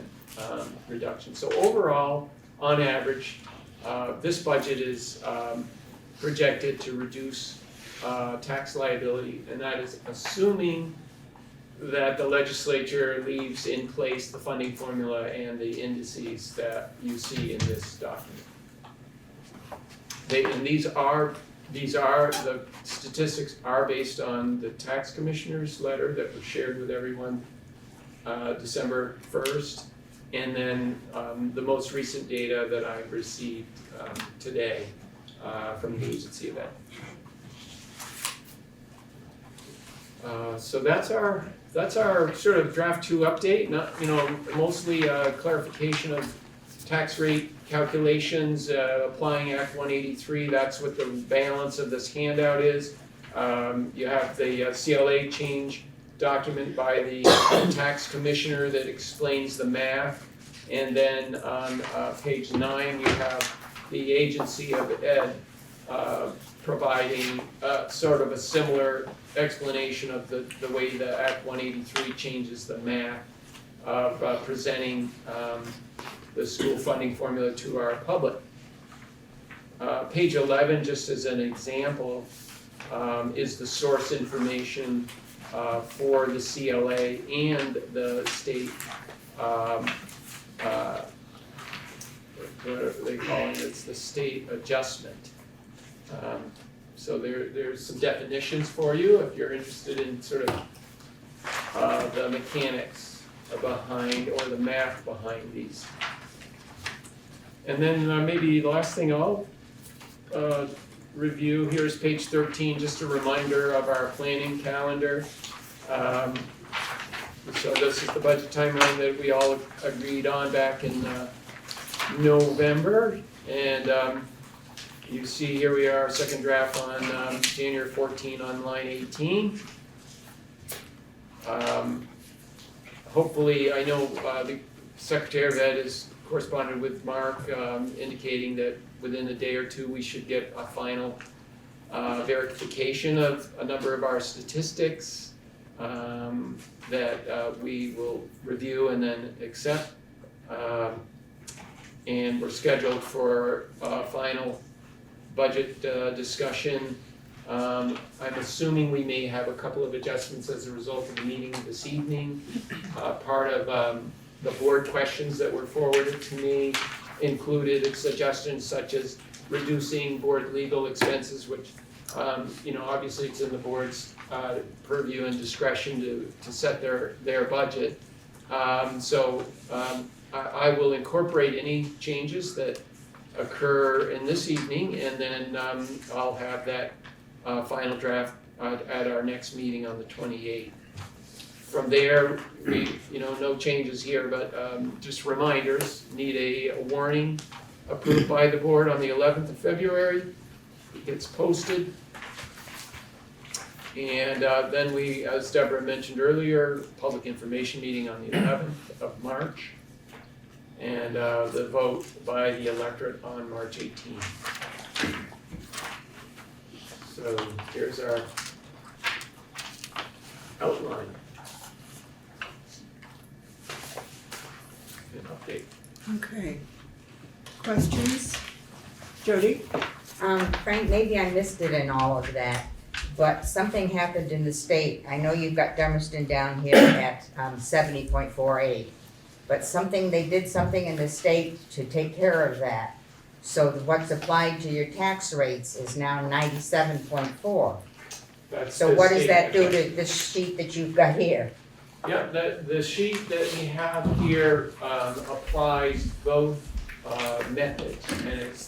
reduction. So overall, on average, this budget is projected to reduce tax liability, and that is assuming that the legislature leaves in place the funding formula and the indices that you see in this document. The statistics are based on the tax commissioner's letter that was shared with everyone December 1st, and then the most recent data that I received today from the agency event. So that's our sort of draft 2 update. Not, mostly clarification of tax rate calculations, applying Act 183. That's what the balance of this handout is. You have the CLA change document by the tax commissioner that explains the math, and then on page 9 you have the agency of ed providing sort of a similar explanation of the way the Act 183 changes the math of presenting the school funding formula to our public. Page 11, just as an example, is the source information for the CLA and the state, what are they calling it? It's the state adjustment. So there's some definitions for you if you're interested in sort of the mechanics behind or the math behind these. And then maybe the last thing I'll review, here's page 13, just a reminder of our planning calendar. So this is the budget timeline that we all agreed on back in November. And you see here we are, second draft on January 14 on line 18. Hopefully, I know the Secretary of Ed has corresponded with Mark indicating that within a day or two we should get a final verification of a number of our statistics that we will review and then accept. And we're scheduled for a final budget discussion. I'm assuming we may have a couple of adjustments as a result of the meeting this evening. Part of the board questions that were forwarded to me included suggestions such as reducing board legal expenses, which obviously it's in the board's purview and discretion to set their budget. So I will incorporate any changes that occur in this evening, and then I'll have that final draft at our next meeting on the 28th. From there, we, no changes here, but just reminders, need a warning approved by the board on the 11th of February. It gets posted. And then we, as Deborah mentioned earlier, public information meeting on the 11th of March. And the vote by the electorate on March 18th. So here's our outline. An update. Okay. Questions? Jody? Frank, maybe I missed it in all of that, but something happened in the state. I know you've got Dummerston down here at 70.48. but they did something in the state to take care of that. So what's applied to your tax rates is now 97.4. That's So the what does state that do to adjustment. this sheet that you've got here? Yeah, the sheet that we have here applies both methods, and as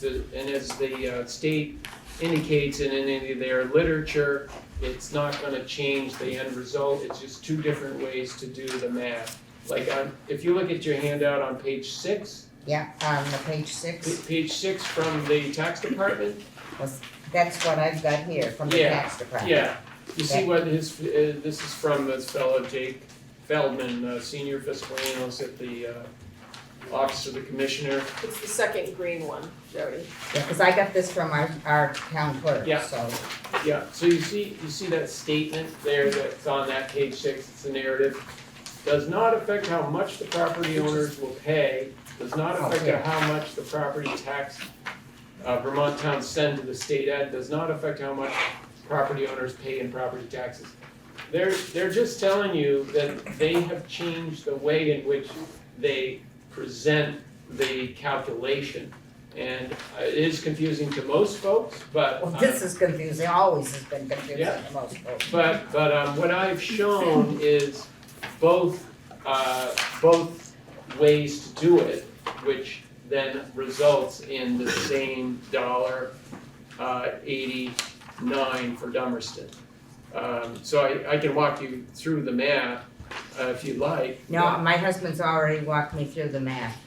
the state indicates in any of their literature, it's not gonna change the end result, it's just two different ways to do the math. Like if you look at your handout on page 6, Yeah, on the page 6, page 6 from the tax department, that's what I've got here from the Yeah, tax department. yeah, you see what this is from this fellow Jake Feldman, senior fiscal analyst at the Office of the Commissioner. It's the second green one, Jody. Yeah, because I got this from our town clerk, Yeah. so. Yeah, so you see that statement there that's on that page 6, it's a narrative. Does not affect how much the property owners will pay, does not affect Okay. how much the property tax Vermont towns send to the state ed, does not affect how much property owners pay in property taxes. They're just telling you that they have changed the way in which they present the calculation. And it is confusing to most folks, but. Well, this is confusing, always has been confusing Yeah. to most folks. But what I've shown is both ways to do it, which then results in the same $1.89 for Dummerston. So I can walk you through the math if you'd like. No, my husband's already walked me through the math.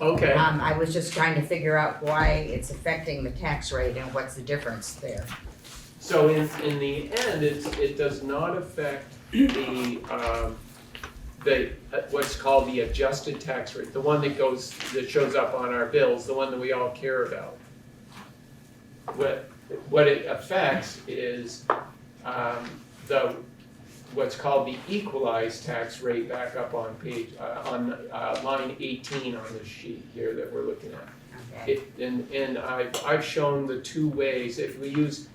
Okay. I was just trying to figure out why it's affecting the tax rate and what's the difference there. So in the end, it does not affect the what's called the adjusted tax rate, the one that shows up on our bills, the one that we all care about. What it affects is what's called the equalized tax rate back up on page line 18 on this sheet here that we're looking at. Okay. And I've shown the two ways. If we use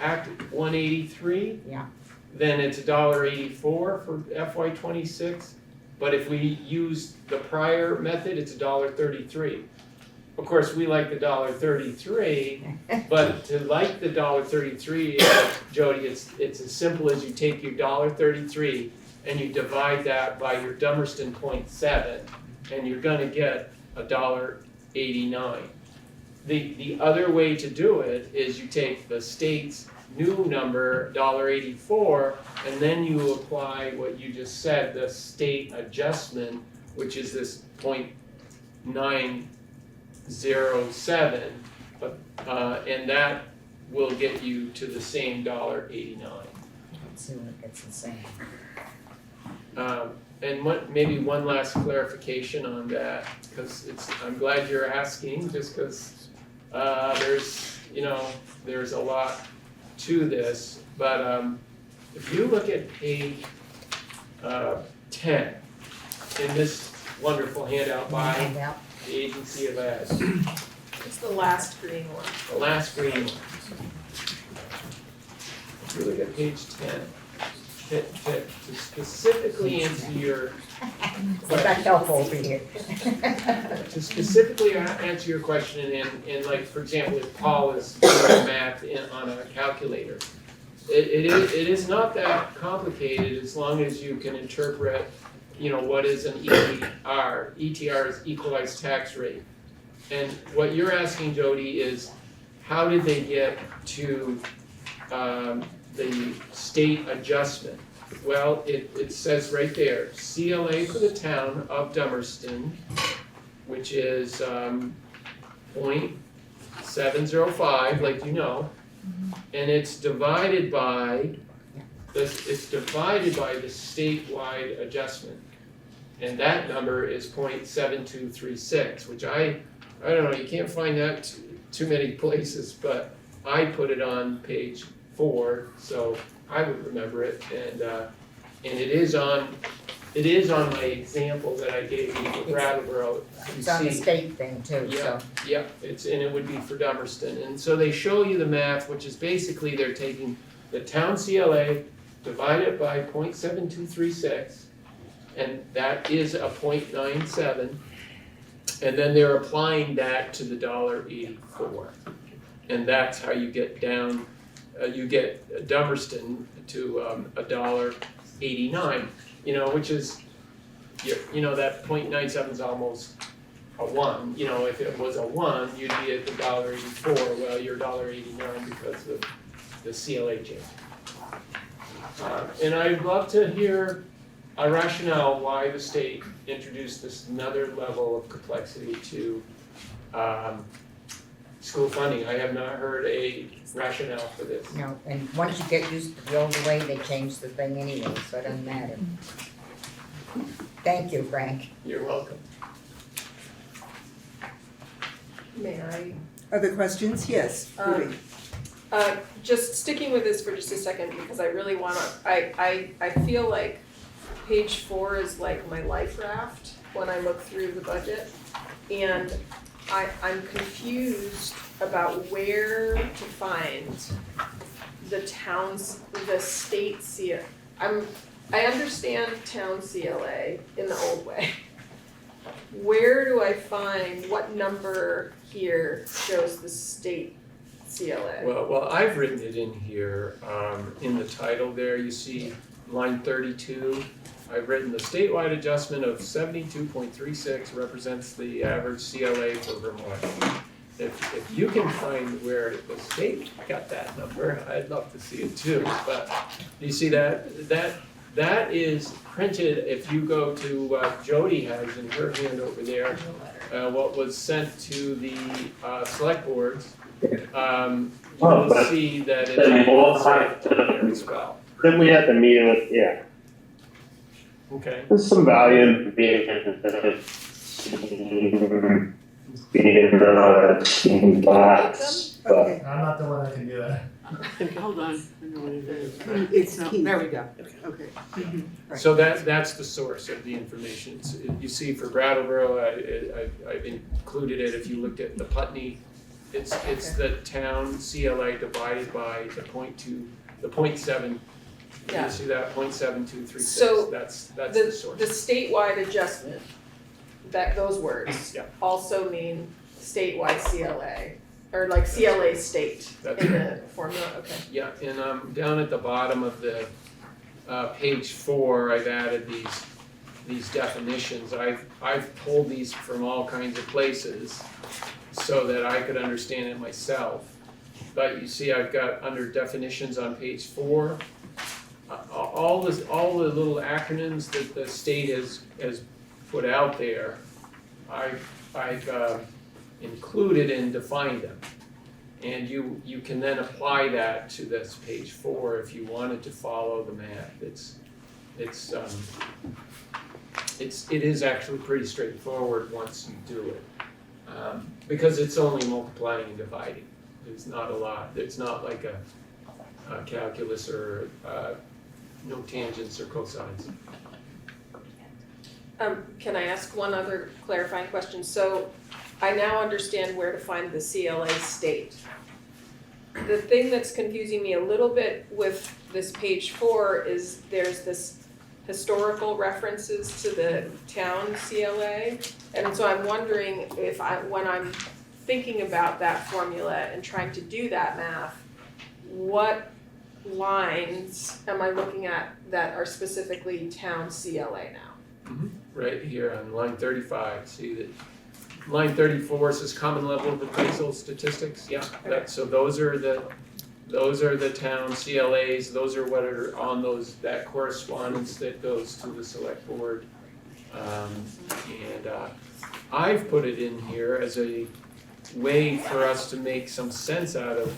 Act 183, Yeah. then it's $1.84 for FY26. But if we use the prior method, it's $1.33. Of course, we like the $1.33, but to like the $1.33, Jody, it's as simple as you take your $1.33 and you divide that by your Dummerston 0.7, and you're gonna get $1.89. The other way to do it is you take the state's new number, $1.84, and then you apply what you just said, the state adjustment, which is this 0.907, and that will get you to the same $1.89. Let's see what gets the same. And maybe one last clarification on that, because I'm glad you're asking, just because there's a lot to this, but if you look at page 10 in this wonderful handout by Handout. the Agency of Ed, It's the last green one. the last green one. If you look at page 10, to specifically answer your It's got help over here. to specifically answer your question, and like, for example, if Paul is doing math on a calculator, it is not that complicated as long as you can interpret, what is an ETR. ETR is equalized tax rate. And what you're asking, Jody, is how did they get to the state adjustment? Well, it says right there, CLA for the town of Dummerston, which is 0.705, like you know, and it's divided by the statewide adjustment, and that number is 0.7236, which I don't know, you can't find that too many places, but I put it on page 4, so I would remember it, and it is on my example that I gave you for Brattleboro. It's on the state thing too, so. Yeah, and it would be for Dummerston, and so they show you the math, which is basically they're taking the town CLA, divide it by 0.7236, and that is a 0.97. And then they're applying that to the $1.84. And that's how you get down, you get Dummerston to $1.89, you know, which is, you know, that 0.97 is almost a 1. You know, if it was a 1, you'd be at the $1.84. Well, you're $1.89 because of the CLA change. And I'd love to hear a rationale why the state introduced this another level of complexity to school funding. I have not heard a rationale for this. No, and once you get used to the old way, they change the thing anyway, so it doesn't matter. Thank you, Frank. You're welcome. May I? Other questions? Yes, Ruby. Just sticking with this for just a second, because I really wanna, I feel like page 4 is like my life raft when I look through the budget. And I'm confused about where to find the state CLA. I understand town CLA in the old way. Where do I find, what number here shows the state CLA? Well, I've written it in here, in the title there, you see line 32. I've written the statewide adjustment of 72.36 represents the average CLA for Vermont. If you can find where the state got that number, I'd love to see it too. But you see that is printed, if you go to, Jody has in her hand over there, what was sent to the select boards. You will see that it's there as well. Then we had the meeting with, yeah. Okay. There's some value in being box, but Okay. I'm not the one that can do that. Hold on, I know what it is. It's No, key. there we go, okay. So that's the source of the information. You see for Brattleboro, I've included it, if you looked at the Putney, it's the town CLA divided by the 0.7. Yeah. You see that, 0.7236, So that's the The source. statewide adjustment, those words Yeah. also mean statewide CLA, or like CLA state That's in right. the formula, okay. Yeah, and down at the bottom of the page 4, I've added these definitions. I've pulled these from all kinds of places so that I could understand it myself. But you see, I've got under definitions on page 4, all the little acronyms that the state has put out there. I've included and defined them. And you can then apply that to this page 4 if you wanted to follow the math. It is actually pretty straightforward once you do it. Because it's only multiplying and dividing. It's not a lot. It's not like a calculus or no tangents or cosines. Can I ask one other clarifying question? So I now understand where to find the CLA state. The thing that's confusing me a little bit with this page 4 is there's this historical references to the town CLA. And so I'm wondering if when I'm thinking about that formula and trying to do that math, what lines am I looking at that are specifically town CLA now? Right here on line 35, see that line 34 says common level of appraisal statistics. Yeah, so those are the town CLAs. Those are what are on that correspondence that goes to the select board. I've put it in here as a way for us to make some sense out of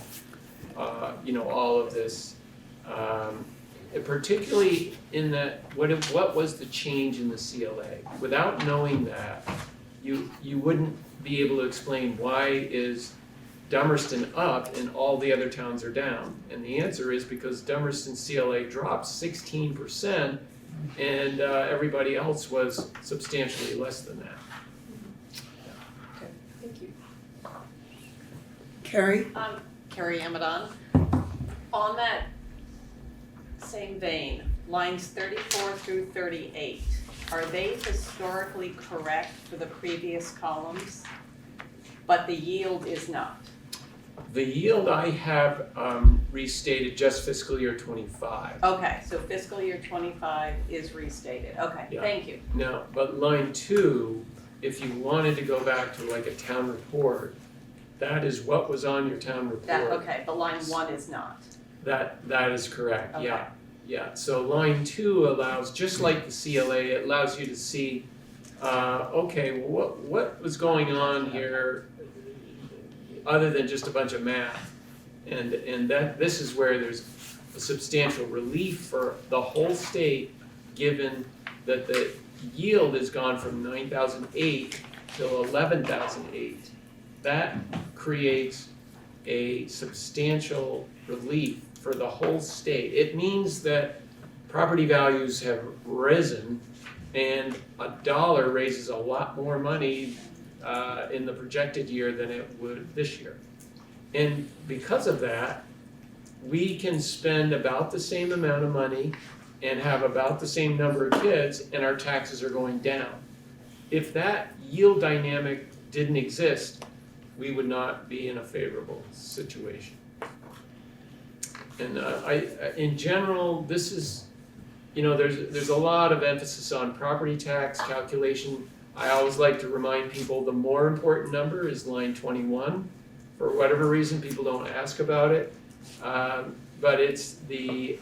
all of this. Particularly in that, what was the change in the CLA? Without knowing that, you wouldn't be able to explain why is Dummerston up and all the other towns are down. And the answer is because Dummerston CLA dropped 16% and everybody else was substantially less than that. Okay, thank you. Carrie? Carrie Amadon. On that same vein, lines 34 through 38, are they historically correct for the previous columns, but the yield is not? The yield I have restated just fiscal year 25. Okay, so fiscal year 25 is restated, okay, Yeah. thank you. Now, but line 2, if you wanted to go back to like a town report, that is what was on your town report. Okay, but line 1 is not. That is correct, Okay. yeah. Yeah, so line 2 allows, just like the CLA, it allows you to see, okay, what was going on here other than just a bunch of math? And that, this is where there's a substantial relief for the whole state, given that the yield has gone from 9,008 to 11,008. That creates a substantial relief for the whole state. It means that property values have risen, and $1 raises a lot more money in the projected year than it would this year. And because of that, we can spend about the same amount of money and have about the same number of kids, and our taxes are going down. If that yield dynamic didn't exist, we would not be in a favorable situation. And in general, this is, there's a lot of emphasis on property tax calculation. I always like to remind people the more important number is line 21. For whatever reason, people don't ask about it. But it's the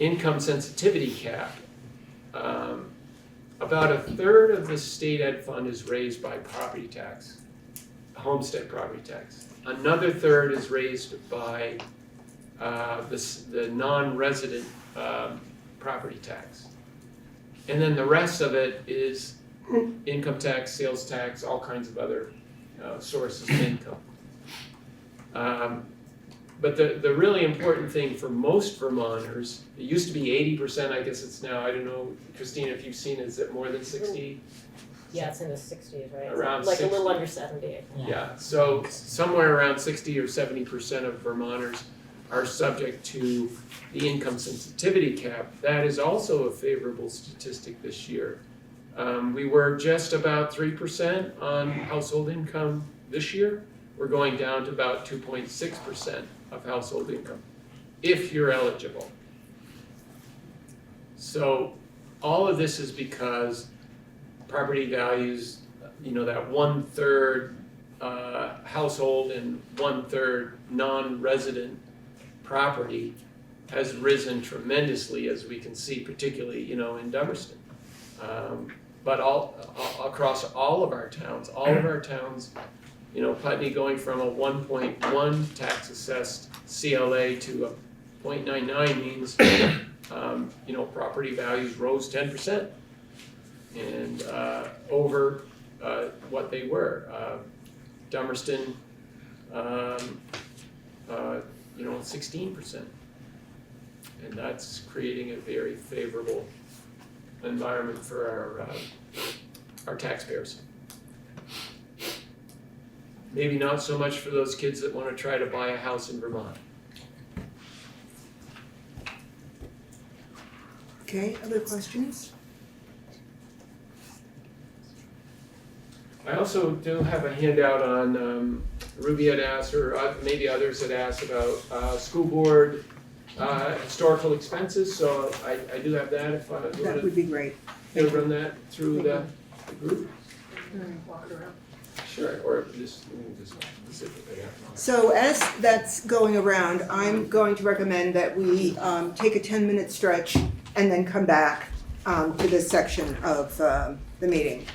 income sensitivity cap. About a third of the state ed fund is raised by property tax, homestead property tax. Another third is raised by the non-resident property tax. And then the rest of it is income tax, sales tax, all kinds of other sources of income. But the really important thing for most Vermonters, it used to be 80%, I guess it's now, I don't know, Christina, if you've seen, is it more than 60? Yeah, it's in the 60s, right? Around like 60. a little under 70, I think. Yeah, so somewhere around 60 or 70% of Vermonters are subject to the income sensitivity cap. That is also a favorable statistic this year. We were just about 3% on household income this year. We're going down to about 2.6% of household income, if you're eligible. So all of this is because property values, that 1/3 household and 1/3 non-resident property has risen tremendously, as we can see, particularly, in Dummerston. But across all of our towns, Putney going from a 1.1 tax assessed CLA to a 0.99 means, property values rose 10%. And over what they were. Dummerston, 16%. And that's creating a very favorable environment for our taxpayers. Maybe not so much for those kids that want to try to buy a house in Vermont. Okay, other questions? I also do have a handout on, Ruby had asked, or maybe others had asked about school board historical expenses, so I do have that if I want That would be great. to run that through the group. Walk it around. Sure, or just specifically. So as that's going around, I'm going to recommend that we take a 10-minute stretch and then come back to this section of the meeting.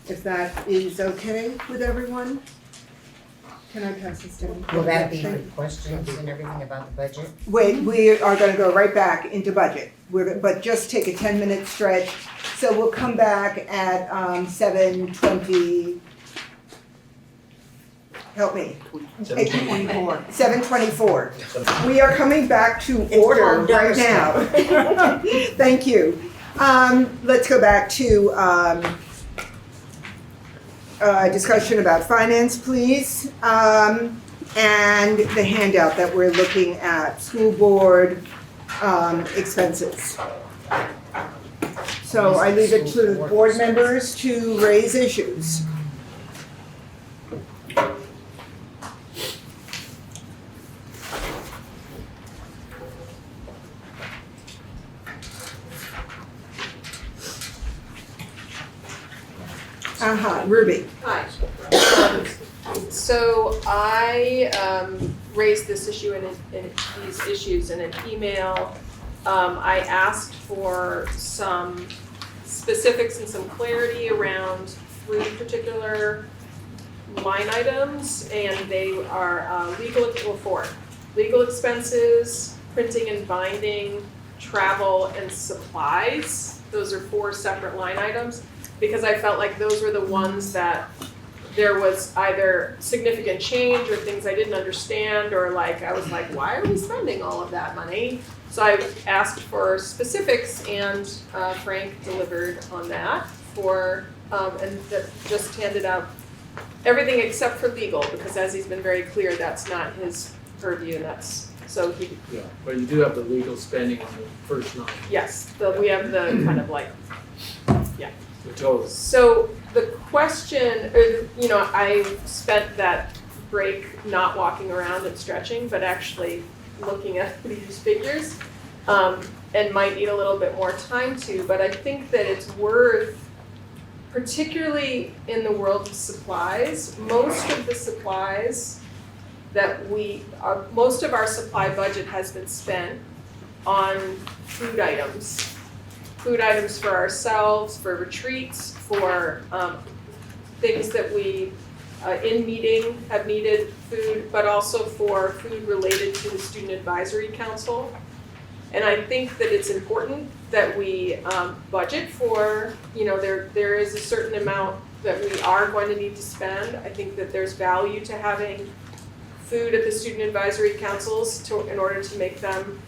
If that is okay with everyone? Can I pass this down? Will that be questions and everything about the budget? Wait, we are gonna go right back into budget. But just take a 10-minute stretch. So we'll come back at 7:20. Help me. 7:24. 7:24. We are coming back to order right now. Thank you. Let's go back to discussion about finance, please. And the handout that we're looking at, school board expenses. So I leave it to the board members to raise issues. Ruby. Hi. So I raised this issue in these issues in an email. I asked for some specifics and some clarity around 3 particular line items, and they are legal expenses, printing and binding, travel, and supplies. Those are 4 separate line items, because I felt like those were the ones that there was either significant change or things I didn't understand, or like, I was like, why are we spending all of that money? So I asked for specifics, and Frank delivered on that and that just handed out everything except for legal, because as he's been very clear, that's not his purview, and that's, so he, Yeah, but you do have the legal spending on the first line, yes, we have the kind of like, the total. so the question, I spent that break not walking around and stretching, but actually looking at these figures, and might need a little bit more time to, but I think that it's worth, particularly in the world of supplies, most of the supplies that most of our supply budget has been spent on food items for ourselves, for retreats, for things that we in meeting have needed food, but also for food related to the Student Advisory Council. And I think that it's important that we budget for, there is a certain amount that we are going to need to spend. I think that there's value to having food at the Student Advisory Councils in order to make them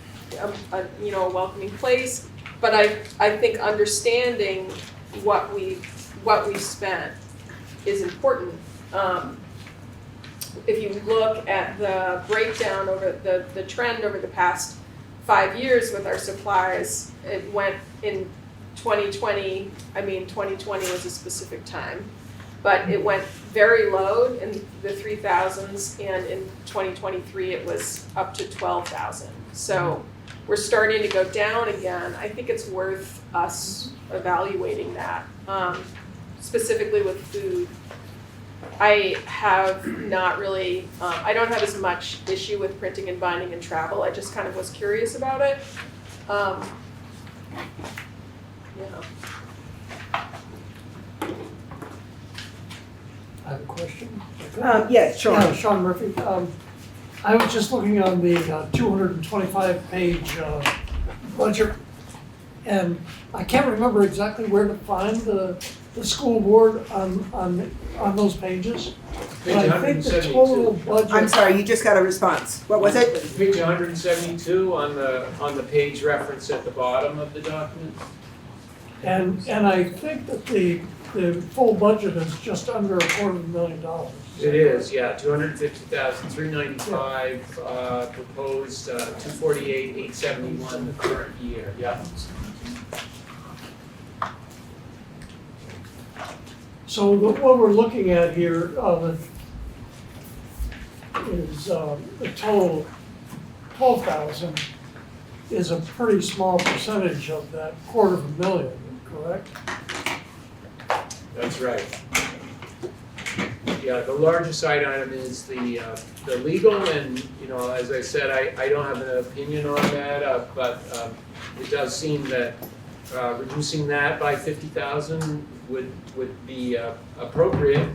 a welcoming place. But I think understanding what we've spent is important. If you look at the breakdown over the trend over the past 5 years with our supplies, it went in 2020, 2020 was a specific time, but it went very low in the 3,000s, and in 2023 it was up to 12,000. So we're starting to go down again. I think it's worth us evaluating that, specifically with food. I have not really, I don't have as much issue with printing and binding and travel. I just kind of was curious about it. I have a question. Yes, Sean. Yeah, Sean Murphy. I was just looking on the 225-page budget, and I can't remember exactly where to find the school board on those pages. But I think the total budget. I'm sorry, you just got a response. What was it? Page 172 on the page reference at the bottom of the document. And I think that the full budget is just under $250,000. It is, yeah, 250,000, 395, proposed, 248, 871 the current year, yeah. So what we're looking at here is the total 12,000 is a pretty small percentage of that $250,000, correct? That's right. Yeah, the largest side item is the legal, and, as I said, I don't have an opinion on that, but it does seem that reducing that by 50,000 would be appropriate,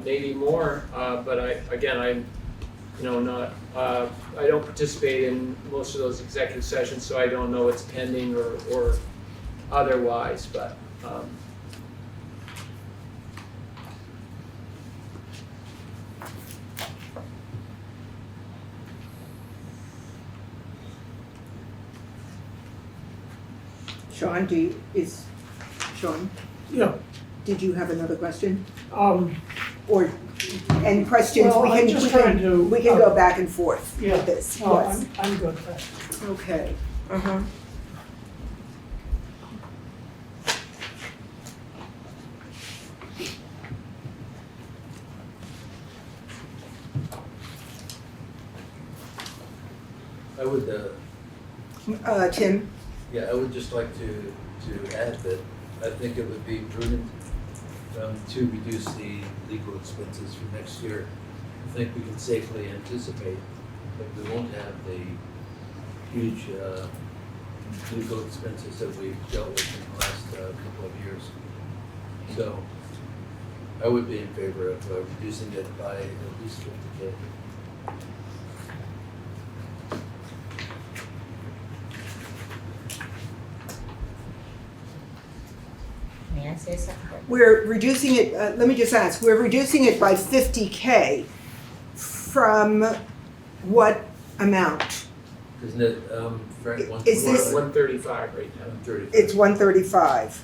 maybe more, but I'm not, I don't participate in most of those executive sessions, so I don't know it's pending or otherwise, but Sean, Sean, Yeah. did you have another question? Um, Or, and questions, Well, I'm just trying to, we can go back and forth yeah. with this, no, yes. I'm good, thanks. Okay, I would, Tim? yeah, I would just like to add that I think it would be prudent to reduce the legal expenses for next year. I think we can safely anticipate that we won't have the huge legal expenses that we've dealt with in the last couple of years. So I would be in favor of reducing it by at least 50K. May I say something? We're reducing it, let me just ask, we're reducing it by 50K from what amount? Isn't it, Frank, Is this- 135 right now. 130? It's 135.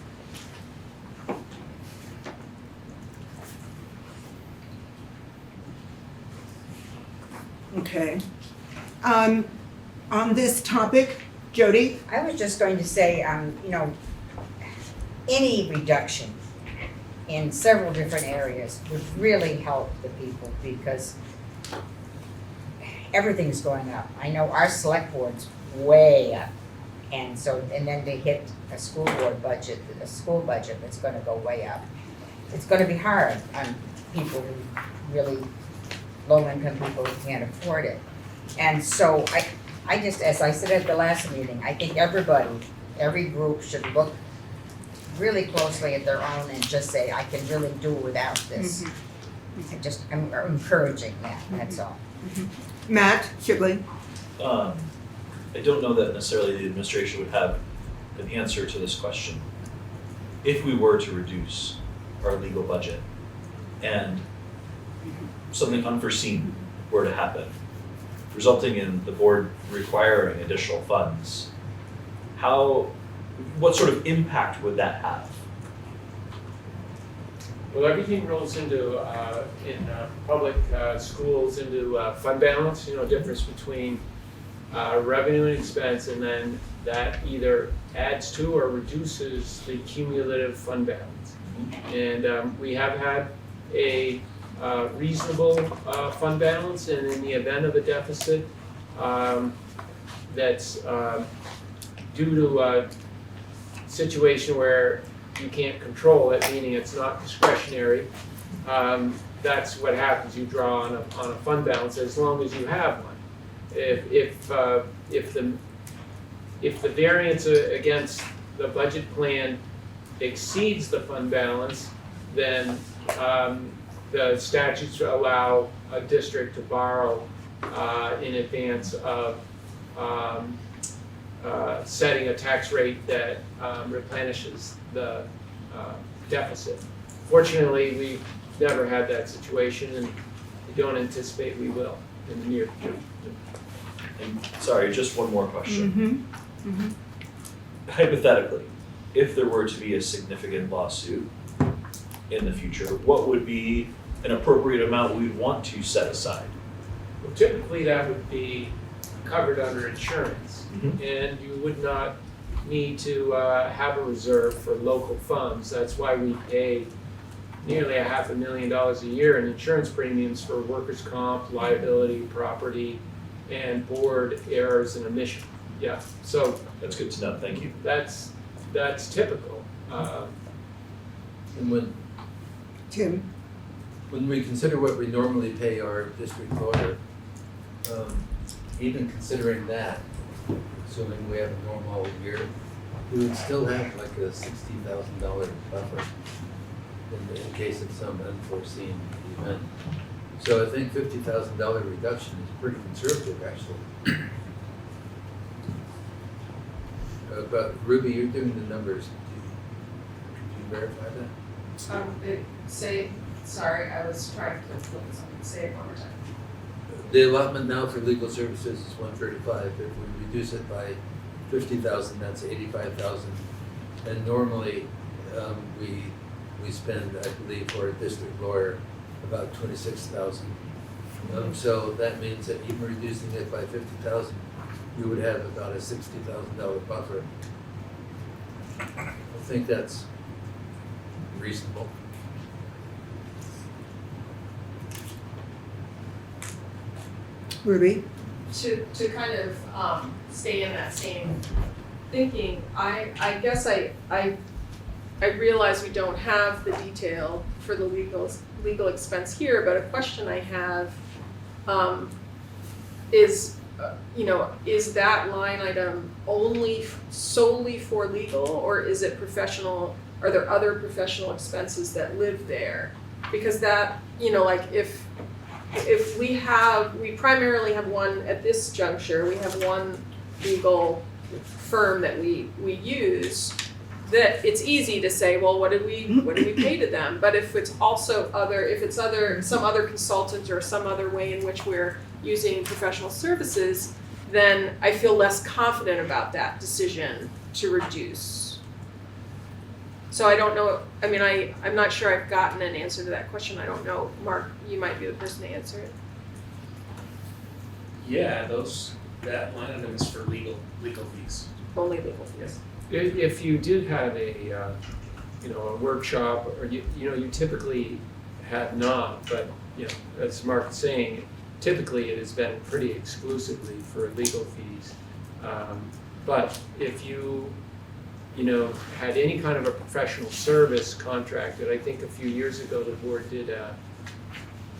Okay. On this topic, Jody? I was just going to say, any reduction in several different areas would really help the people because everything's going up. I know our select board's way up. And then to hit a school board budget, a school budget that's gonna go way up. It's gonna be hard on people who really, low-income people who can't afford it. And so I just, as I said at the last meeting, I think every group should look really closely at their own and just say, I can really do without this. I'm encouraging that, that's all. Matt Shibley? I don't know that necessarily the administration would have an answer to this question. If we were to reduce our legal budget and something unforeseen were to happen, resulting in the board requiring additional funds, what sort of impact would that have? Well, everything rolls into, in public schools, into fund balance, difference between revenue and expense, and then that either adds to or reduces the cumulative fund balance. And we have had a reasonable fund balance, and in the event of a deficit that's due to a situation where you can't control it, meaning it's not discretionary, that's what happens. You draw on a fund balance as long as you have one. If the variance against the budget plan exceeds the fund balance, then the statutes allow a district to borrow in advance of setting a tax rate that replenishes the deficit. Fortunately, we've never had that situation, and we don't anticipate we will in the near future. And sorry, just one more question. Hypothetically, if there were to be a significant lawsuit in the future, what would be an appropriate amount we'd want to set aside? Well, typically that would be covered under insurance, and you would not need to have a reserve for local funds. That's why we pay nearly $500,000 a year in insurance premiums for workers' comp, liability, property, and board errors and omission. Yeah, so That's good to know, thank you. that's typical. And Tim? when we consider what we normally pay our district lawyer, even considering that, assuming we have a normal year, we would still have like a $60,000 buffer in case of some unforeseen event. So I think $50,000 reduction is pretty conservative, actually. But Ruby, you're doing the numbers. Could you verify that? Sorry, I was trying to look at something, say it one more time. The allotment now for legal services is 135. If we reduce it by 50,000, that's 85,000. And normally, we spend, I believe, for a district lawyer, about 26,000. So that means that even reducing it by 50,000, you would have about a $60,000 buffer. I think that's reasonable. Ruby? to kind of stay in that same thinking, I guess I realize we don't have the detail for the legal expense here, but a question I have is, is that line item only solely for legal, or is it professional? Are there other professional expenses that live there? Because that, like if we primarily have one at this juncture, we have one legal firm that we use, that it's easy to say, well, what did we pay to them? But if it's also some other consultant or some other way in which we're using professional services, then I feel less confident about that decision to reduce. So I don't know, I'm not sure I've gotten an answer to that question. I don't know. Mark, you might be the person to answer it. Yeah, that line item is for legal fees. Only legal fees. If you did have a workshop, or you typically have not, but as Mark is saying, typically it has been pretty exclusively for legal fees. But if you had any kind of a professional service contracted, I think a few years ago the board did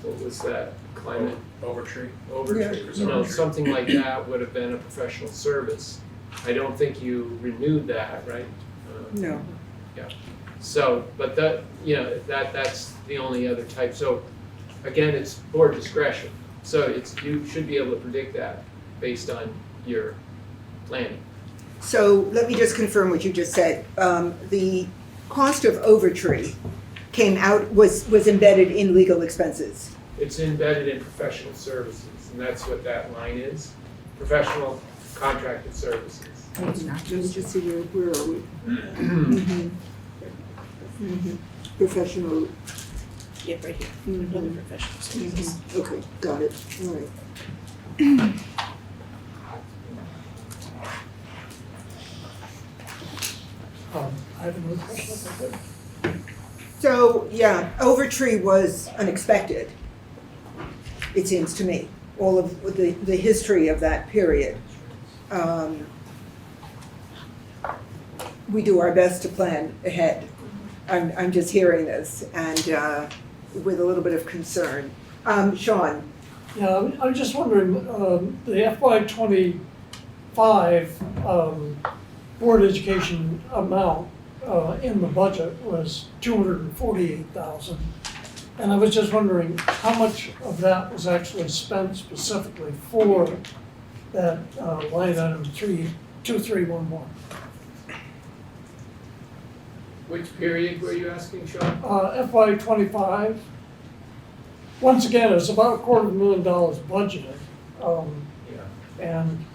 what was that, climate? Overtree. Something like that would have been a professional service. I don't think you renewed that, right? No. Yeah. So, but that's the only other type. So, again, it's board discretion. So you should be able to predict that based on your planning. So let me just confirm what you just said. The cost of Overtree was embedded in legal expenses. It's embedded in professional services, and that's what that line is. Professional contracted services. Let me just see where are we? Professional. Yeah, right here, other professional services. Okay, got it, all right. I have another question if I could. So, yeah, Overtree was unexpected, it seems to me, all of the history of that period. We do our best to plan ahead. I'm just hearing this and with a little bit of concern. Sean? Yeah, I'm just wondering, the FY '25 board education amount in the budget was $248,000. And I was just wondering how much of that was actually spent specifically for that line item 2311. Which period were you asking, Sean? FY '25. Once again, it's about $250,000 budgeted. And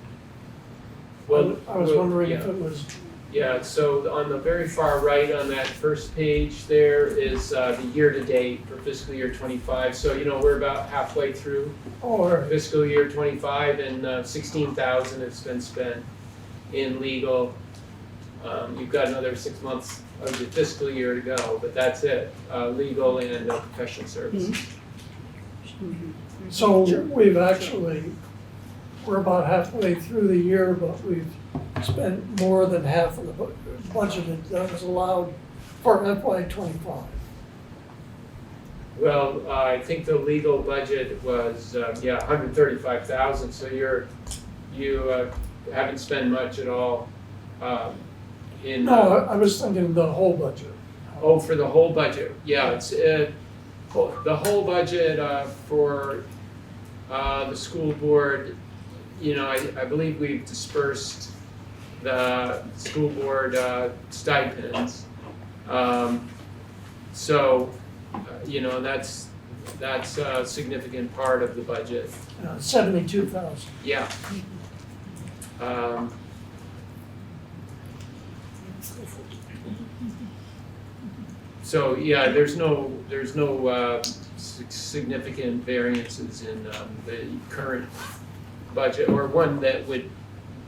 Well, I was wondering if it was. Yeah, so on the very far right on that first page there is the year-to-date for fiscal year '25. So, we're about halfway through fiscal year '25, and 16,000 has been spent in legal. You've got another 6 months of the fiscal year to go, but that's it, legal and professional services. So we're about halfway through the year, but we've spent more than half of the budget that was allowed for FY '25. Well, I think the legal budget was, 135,000, so you haven't spent much at all in. No, I was thinking the whole budget. Oh, for the whole budget, yeah, it's, the whole budget for the school board, I believe we've dispersed the school board stipends. So, that's a significant part of the budget. 72,000. Yeah. So, yeah, there's no significant variances in the current budget, or one that would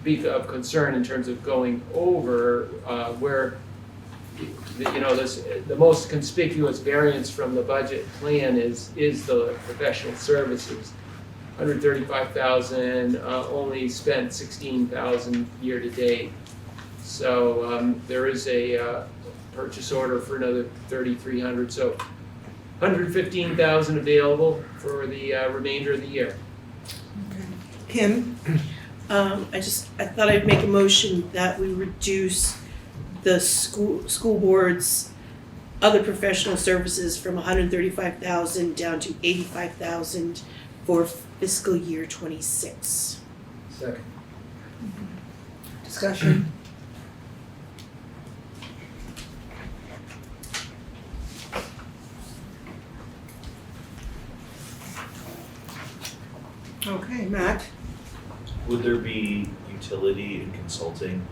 be of concern in terms of going over where the most conspicuous variance from the budget plan is the professional services. 135,000, only spent 16,000 year to date. So there is a purchase order for another 3,300, so 115,000 available for the remainder of the year. Kim? I thought I'd make a motion that we reduce the school board's other professional services from 135,000 down to 85,000 for fiscal year 26. Second. Discussion? Okay, Matt? Would there be utility in consulting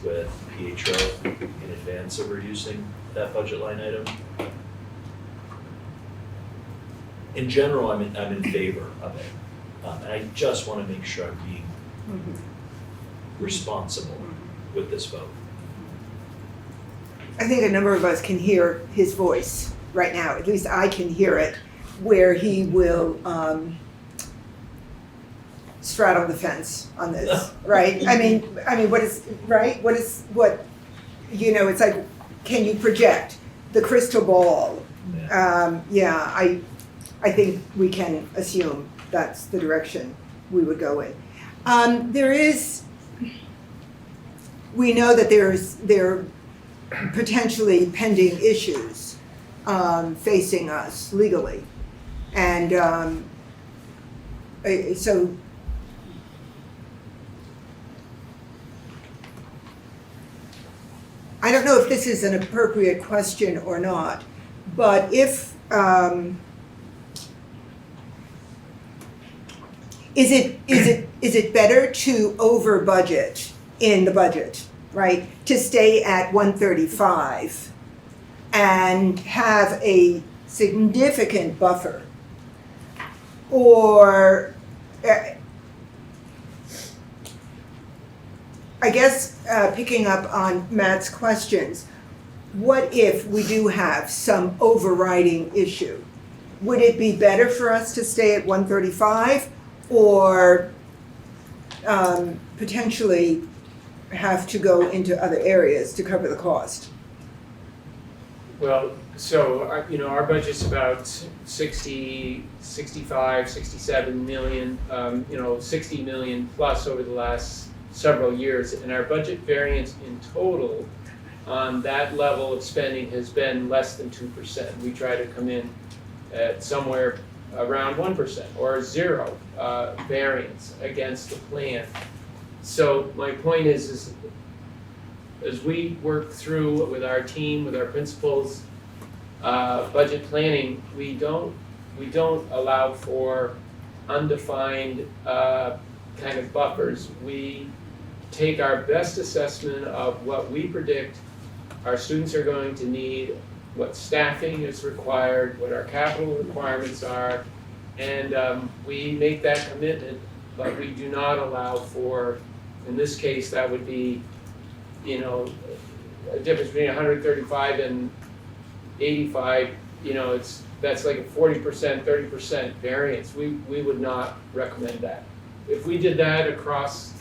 with Pietro in advance of reducing that budget line item? In general, I'm in favor of it, and I just want to make sure I'm being responsible with this vote. I think a number of us can hear his voice right now, at least I can hear it, where he will straddle the fence on this, right? I mean, what is, right? It's like, can you project the crystal ball? I think we can assume that's the direction we would go in. We know that there are potentially pending issues facing us legally. And so I don't know if this is an appropriate question or not, but if is it better to over budget in the budget, right? To stay at 135 and have a significant buffer, or I guess picking up on Matt's questions, what if we do have some overriding issue? Would it be better for us to stay at 135 or potentially have to go into other areas to cover the cost? Well, so our budget's about 60, 65, 67 million, 60 million plus over the last several years, and our budget variance in total on that level of spending has been less than 2%. We try to come in at somewhere around 1% or zero variance against the plan. So my point is as we work through with our team, with our principals, budget planning, we don't allow for undefined kind of buffers. We take our best assessment of what we predict our students are going to need, what staffing is required, what our capital requirements are, and we make that commitment, but we do not allow for, in this case, that would be, a difference between 135 and 85, that's like a 40%, 30% variance. We would not recommend that. If we did that across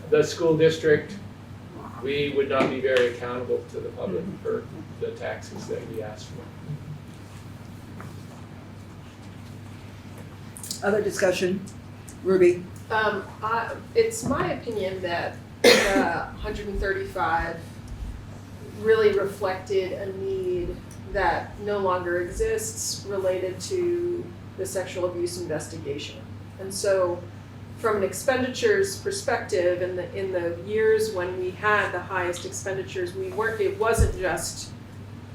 the school district, we would not be very accountable to the public for the taxes that we ask for. Other discussion? Ruby? It's my opinion that the 135 really reflected a need that no longer exists related to the sexual abuse investigation. And so from an expenditures perspective, in the years when we had the highest expenditures, it wasn't just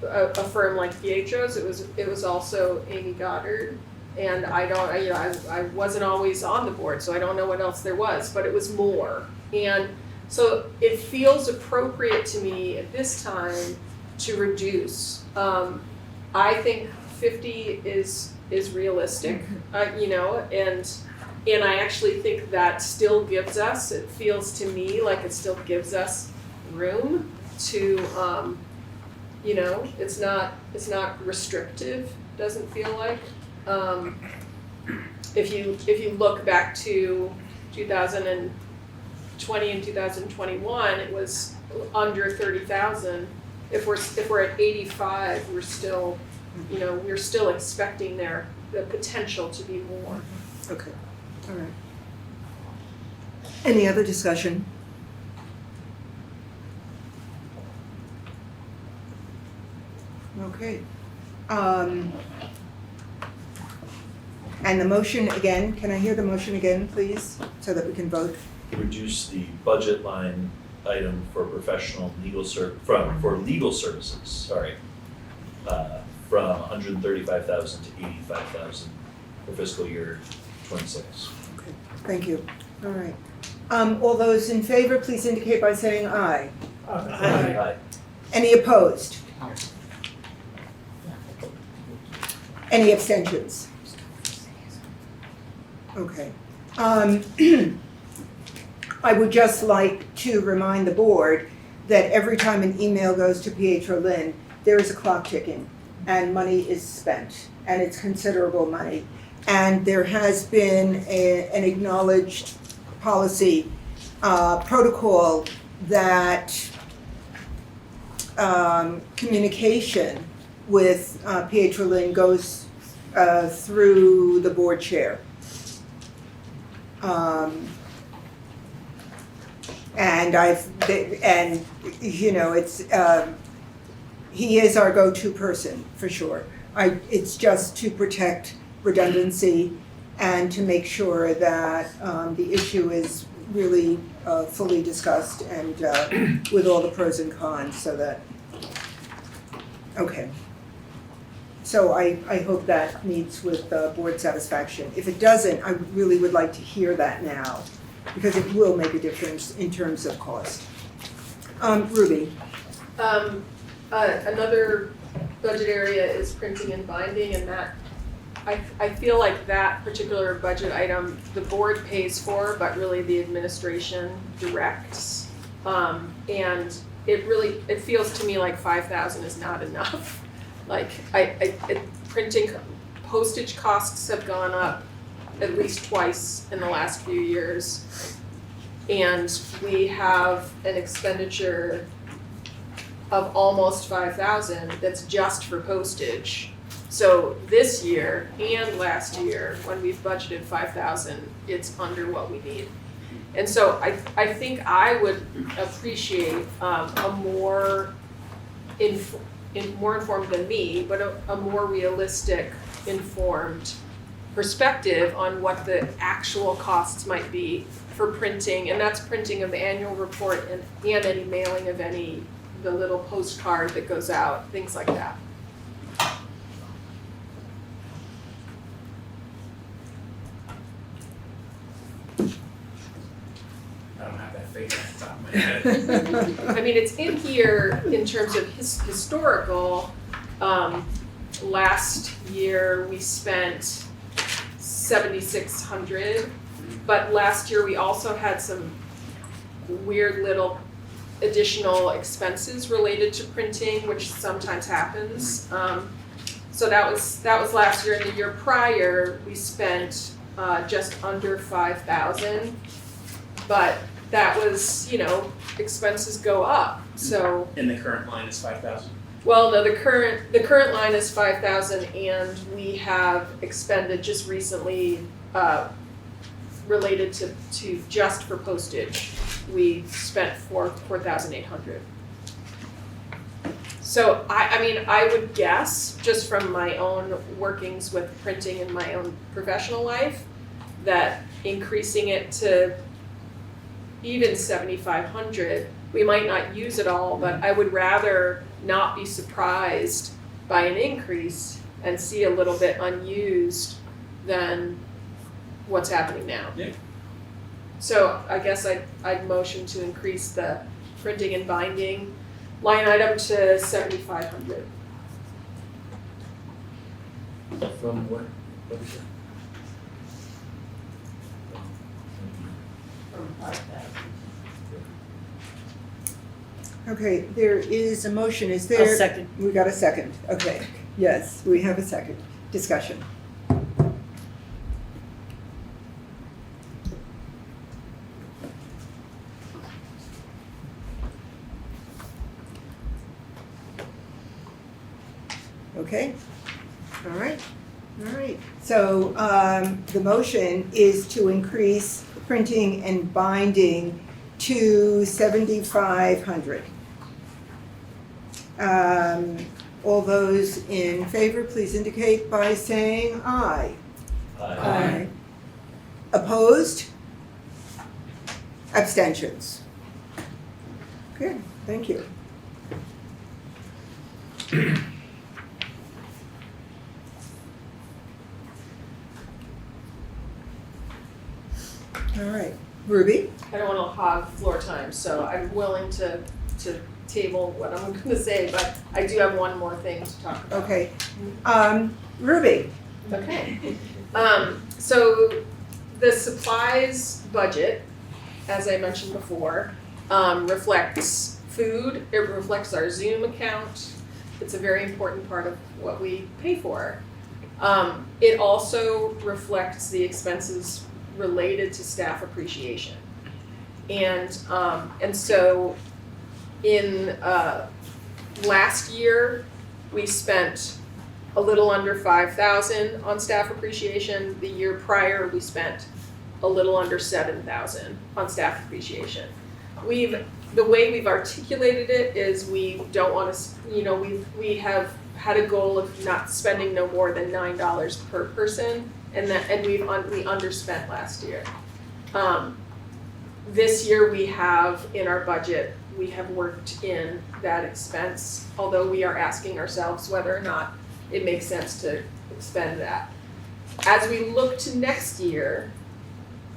a firm like Pietro's, it was also Amy Goddard. And I wasn't always on the board, so I don't know what else there was, but it was more. And so it feels appropriate to me at this time to reduce. I think 50 is realistic, and I actually think that still gives us, it feels to me like it still gives us room to, it's not restrictive, doesn't feel like. if you look back to 2020 and 2021, it was under 30,000. If we're at 85, we're still, we're still expecting the potential to be more. Okay, all right. Any other discussion? Okay. And the motion again, can I hear the motion again, please, so that we can vote? Reduce the budget line item for professional legal for legal services, sorry, from 135,000 to 85,000 for fiscal year 26. Okay, thank you. All right. All those in favor, please indicate by saying aye. Aye. Any opposed? Any abstentions? Okay. I would just like to remind the board that every time an email goes to Pietro Lynn, there is a clock ticking and money is spent, and it's considerable money. And there has been an acknowledged policy protocol that communication with Pietro Lynn goes through the board chair. It's he is our go-to person for sure. It's just to protect redundancy and to make sure that the issue is really fully discussed and with all the pros and cons, so that. Okay. So I hope that meets with board satisfaction. If it doesn't, I really would like to hear that now, because it will make a difference in terms of cost. Ruby. Another budget area is printing and binding, and that I feel like that particular budget item the board pays for, but really the administration directs. And it feels to me like 5,000 is not enough. Like printing postage costs have gone up at least twice in the last few years, and we have an expenditure of almost 5,000 that's just for postage. So this year and last year, when we've budgeted 5,000, it's under what we need. And so I think I would appreciate a more more informed than me, but a more realistic, informed perspective on what the actual costs might be for printing, and that's printing of the annual report and any mailing of the little postcard that goes out, things like that. I don't have that figure at the top of my head. I mean, it's in here in terms of historical. Last year we spent 7,600, but last year we also had some weird little additional expenses related to printing, which sometimes happens. So that was last year. And the year prior, we spent just under 5,000, but that was, expenses go up. So. And the current line is 5,000. Well, no, the current line is 5,000, and we have expended just recently related to just for postage. We spent 4,800. So I would guess, just from my own workings with printing in my own professional life, that increasing it to even 7,500, we might not use it all, but I would rather not be surprised by an increase and see a little bit unused than what's happening now. Yeah. So I guess I'd motion to increase the printing and binding line item to 7,500. From what is it? From 5,000. Okay, there is a motion. Is there? A second. We got a second. Okay. Yes, we have a second. Discussion. Okay, all right, all right. So the motion is to increase printing and binding to 7,500. All those in favor, please indicate by saying aye. Aye. Opposed? Abstentions? Good, thank you. All right, Ruby? I don't wanna hog floor time, so I'm willing to table what I'm gonna say, but I do have one more thing to talk about. Okay. Ruby? Okay. So the supplies budget, as I mentioned before, reflects food, it reflects our Zoom account. It's a very important part of what we pay for. It also reflects the expenses related to staff appreciation. And so in last year, we spent a little under 5,000 on staff appreciation. The year prior, we spent a little under 7,000 on staff appreciation. The way we've articulated it is we don't want to, we have had a goal of not spending no more than $9 per person, and we underspent last year. This year we have in our budget, we have worked in that expense, although we are asking ourselves whether or not it makes sense to expend that. As we look to next year,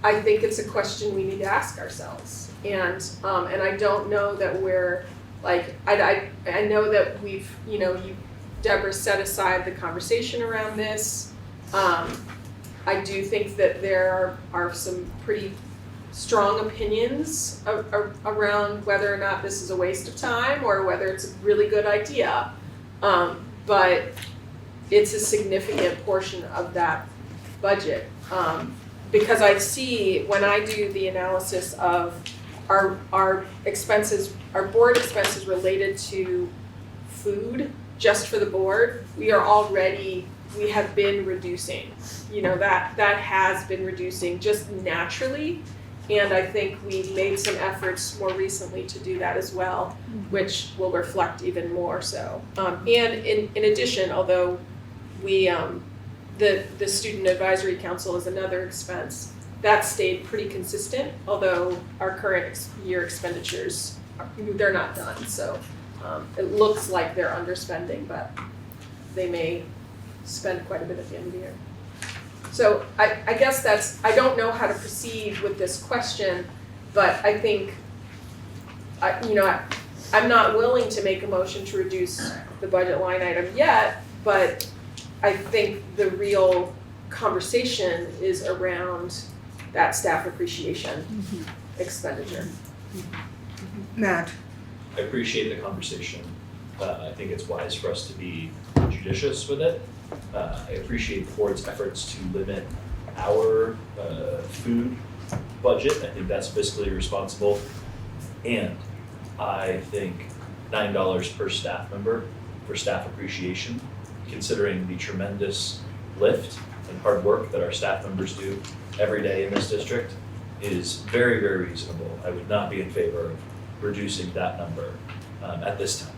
I think it's a question we need to ask ourselves. And I don't know that we're like, I know that we've, Deborah set aside the conversation around this. I do think that there are some pretty strong opinions around whether or not this is a waste of time or whether it's a really good idea. But it's a significant portion of that budget. Because I see when I do the analysis of our expenses, our board expenses related to food, just for the board, we have been reducing. That has been reducing just naturally. And I think we made some efforts more recently to do that as well, which will reflect even more so. And in addition, although we, the Student Advisory Council is another expense, that stayed pretty consistent, although our current year expenditures, they're not done. So it looks like they're underspending, but they may spend quite a bit at the end of the year. So I guess I don't know how to proceed with this question, but I think, I'm not willing to make a motion to reduce the budget line item yet, but I think the real conversation is around that staff appreciation expenditure. Matt? I appreciate the conversation. I think it's wise for us to be judicious with it. I appreciate the board's efforts to limit our food budget. I think that's fiscally responsible. And I think $9 per staff member for staff appreciation, considering the tremendous lift and hard work that our staff members do every day in this district, is very, very reasonable. I would not be in favor of reducing that number at this time.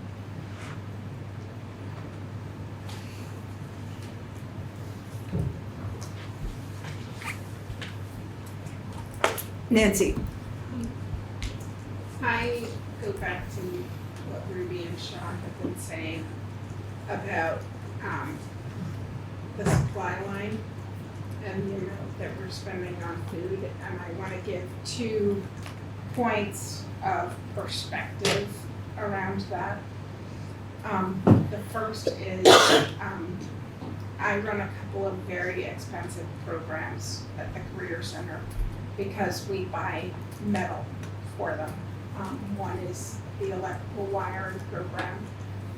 Nancy? I go back to what Ruby and Sean have been saying about the supply line and the amount that we're spending on food, and I want to give 2 points of perspective around that. The first is I run a couple of very expensive programs at the Career Center because we buy metal for them. One is the electrical wiring program,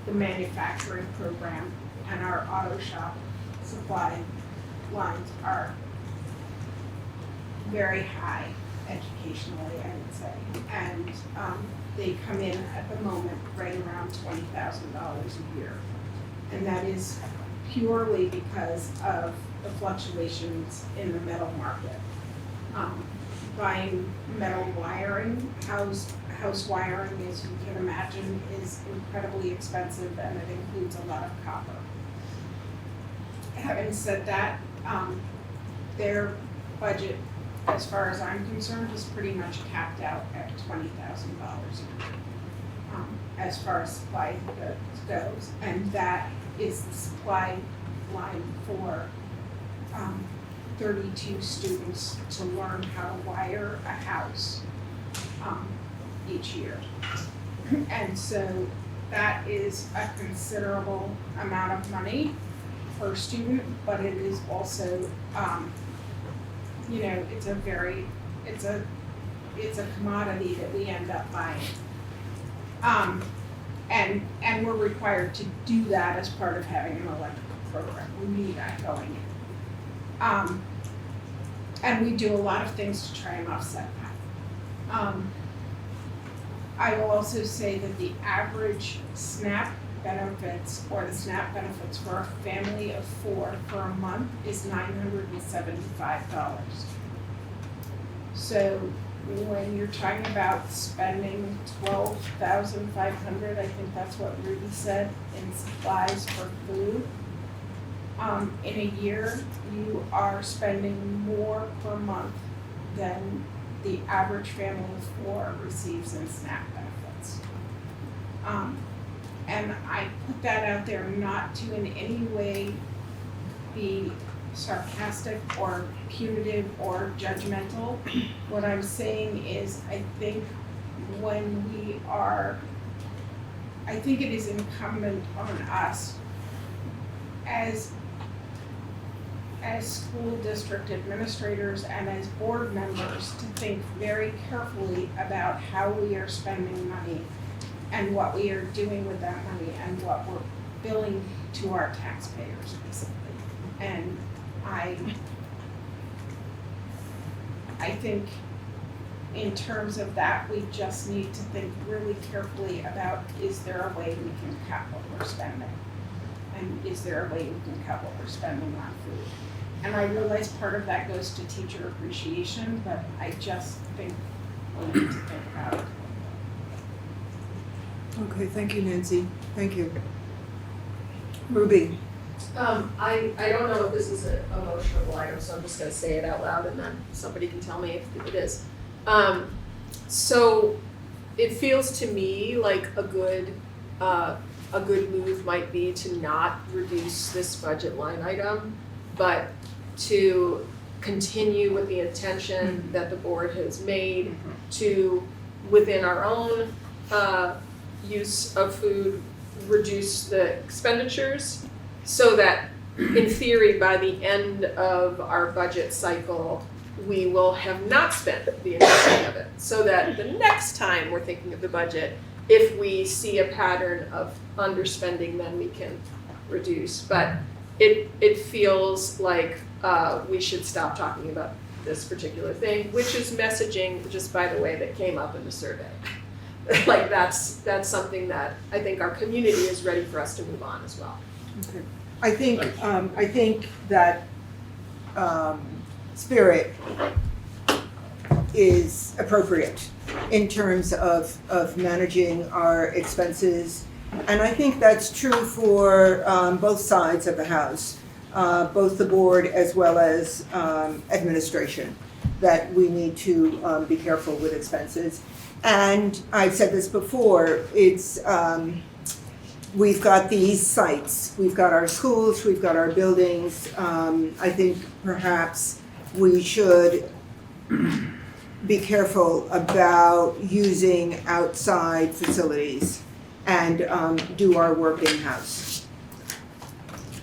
the manufacturing program, and our auto shop supply lines are very high educationally, I would say. And they come in at the moment right around $20,000 a year. And that is purely because of the fluctuations in the metal market. Buying metal wiring, house wiring, as you can imagine, is incredibly expensive, and it includes a lot of copper. Having said that, their budget, as far as I'm concerned, is pretty much capped out at $20,000 a year, as far as supply goes, and that is the supply line for 32 students to learn how to wire a house each year. And so that is a considerable amount of money per student, but it is also, it's a commodity that we end up buying. And we're required to do that as part of having an electrical program. We need that going in. And we do a lot of things to try and offset that. I will also say that the average SNAP benefits, or the SNAP benefits for a family of 4 for a month, is $975. So when you're talking about spending $12,500, I think that's what Ruby said, in supplies for food, in a year, you are spending more per month than the average family of 4 receives in SNAP benefits. And I put that out there not to in any way be sarcastic or punitive or judgmental. What I'm saying is, I think it is incumbent on us as school district administrators and as board members to think very carefully about how we are spending money and what we are doing with that money and what we're billing to our taxpayers, basically. And I think in terms of that, we just need to think really carefully about, is there a way we can cut what we're spending? And is there a way we can cut what we're spending on food? And I realize part of that goes to teacher appreciation, but I just think we need to think about it. Okay, thank you, Nancy. Thank you. Ruby? I don't know if this is a emotional item, so I'm just gonna say it out loud and then somebody can tell me if it is. So it feels to me like a good move might be to not reduce this budget line item, but to continue with the intention that the board has made to, within our own use of food, reduce the expenditures, so that in theory, by the end of our budget cycle, we will have not spent the entirety of it, so that the next time we're thinking of the budget, if we see a pattern of underspending, then we can reduce. But it feels like we should stop talking about this particular thing, which is messaging, just by the way, that came up in the survey. Like that's something that I think our community is ready for us to move on as well. Okay. I think that spirit is appropriate in terms of managing our expenses. And I think that's true for both sides of the house, both the board as well as administration, that we need to be careful with expenses. And I've said this before, it's we've got these sites, we've got our schools, we've got our buildings. I think perhaps we should be careful about using outside facilities and do our work in-house.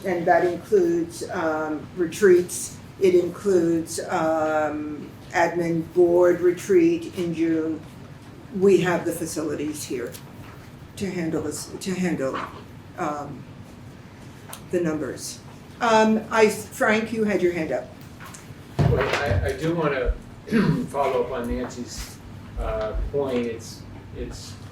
And that includes retreats, it includes admin board retreat in June. We have the facilities here to handle this, the numbers. Frank, you had your hand up. Well, I do want to follow up on Nancy's point. It's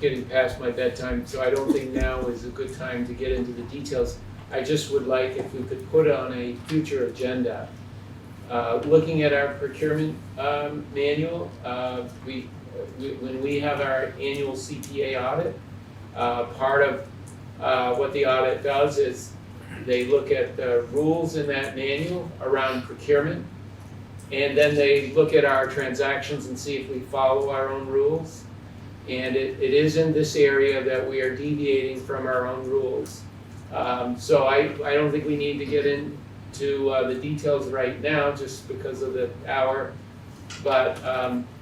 getting past my bedtime, so I don't think now is a good time to get into the details. I just would like if we could put on a future agenda, looking at our procurement manual, when we have our annual CPA audit, part of what the audit does is they look at the rules in that manual around procurement, and then they look at our transactions and see if we follow our own rules. And it is in this area that we are deviating from our own rules. So I don't think we need to get into the details right now just because of the hour, but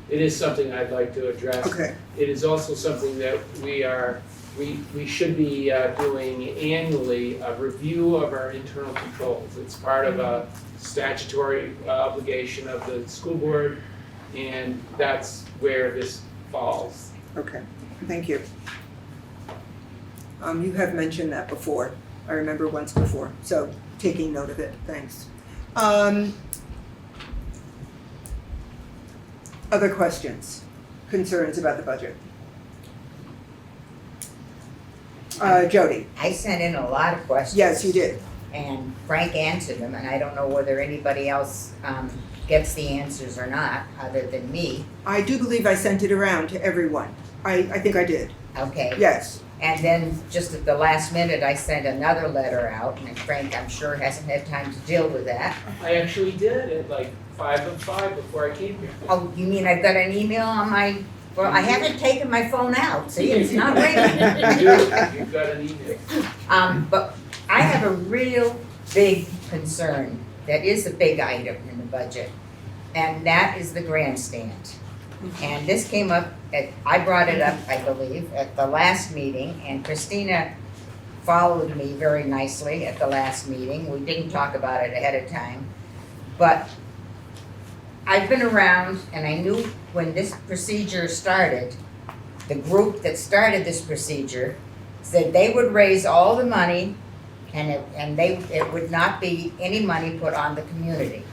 it is something I'd like to address. Okay. It is also something that we should be doing annually, a review of our internal controls. It's part of a statutory obligation of the school board, and that's where this falls. Okay, thank you. You have mentioned that before. I remember once before, so taking note of it, thanks. Other questions, concerns about the budget? Jody? I sent in a lot of questions. Yes, you did. And Frank answered them, and I don't know whether anybody else gets the answers or not, other than me. I do believe I sent it around to everyone. I think I did. Okay. Yes. And then just at the last minute, I sent another letter out, and Frank, I'm sure, hasn't had time to deal with that. I actually did at like 5:05 before I came here. Oh, you mean I've got an email on my, well, I haven't taken my phone out, see, it's not ringing. You've got an email. But I have a real big concern that is a big item in the budget, and that is the grandstand. And this came up I brought it up, I believe, at the last meeting, and Christina followed me very nicely at the last meeting. We didn't talk about it ahead of time, but I've been around, and I knew when this procedure started, the group that started this procedure said they would raise all the money, and it would not be any money put on the community.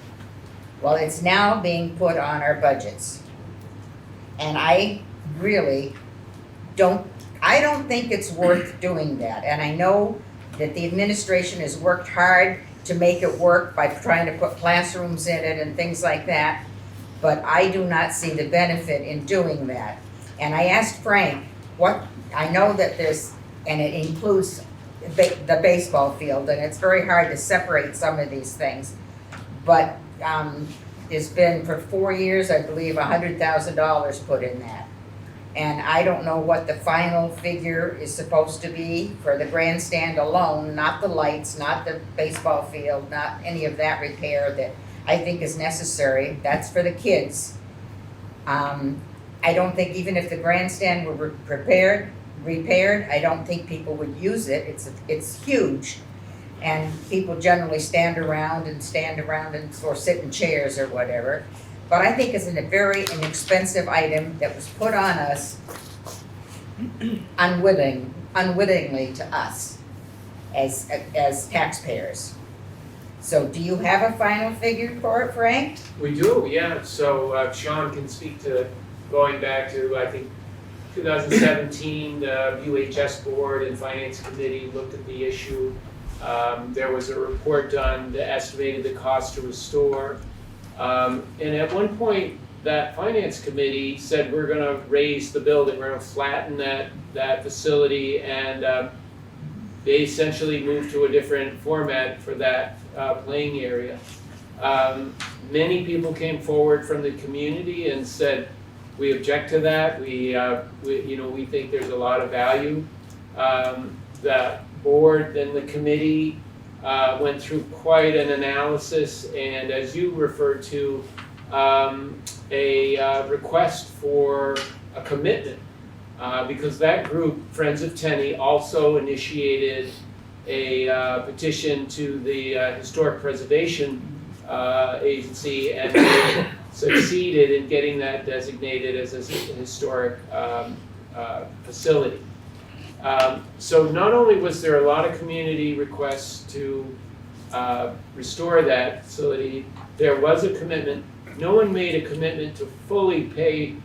Well, it's now being put on our budgets. And I really don't think it's worth doing that. And I know that the administration has worked hard to make it work by trying to put classrooms in it and things like that. But I do not see the benefit in doing that. And I asked Frank, I know that and it includes the baseball field, and it's very hard to separate some of these things. But there's been, for 4 years, I believe, $100,000 put in that. And I don't know what the final figure is supposed to be for the grandstand alone, not the lights, not the baseball field, not any of that repair that I think is necessary. That's for the kids. I don't think even if the grandstand were repaired, I don't think people would use it. It's huge. And people generally stand around or sit in chairs or whatever. But I think it's a very inexpensive item that was put on us unwittingly to us as taxpayers. So do you have a final figure for it, Frank? We do, yeah. So Sean can speak to going back to, I think, 2017, the UHS board and finance committee looked at the issue. There was a report done that estimated the cost to restore. And at one point, that finance committee said, we're gonna raise the building, we're gonna flatten that facility, and they essentially moved to a different format for that playing area. Many people came forward from the community and said, we object to that, we think there's a lot of value. The board and the committee went through quite an analysis, and as you referred to, a request for a commitment, because that group, Friends of Tenney, also initiated a petition to the Historic Preservation Agency, and they succeeded in getting that designated as a historic facility. So not only was there a lot of community requests to restore that facility, there was a commitment. No one made a commitment to fully pay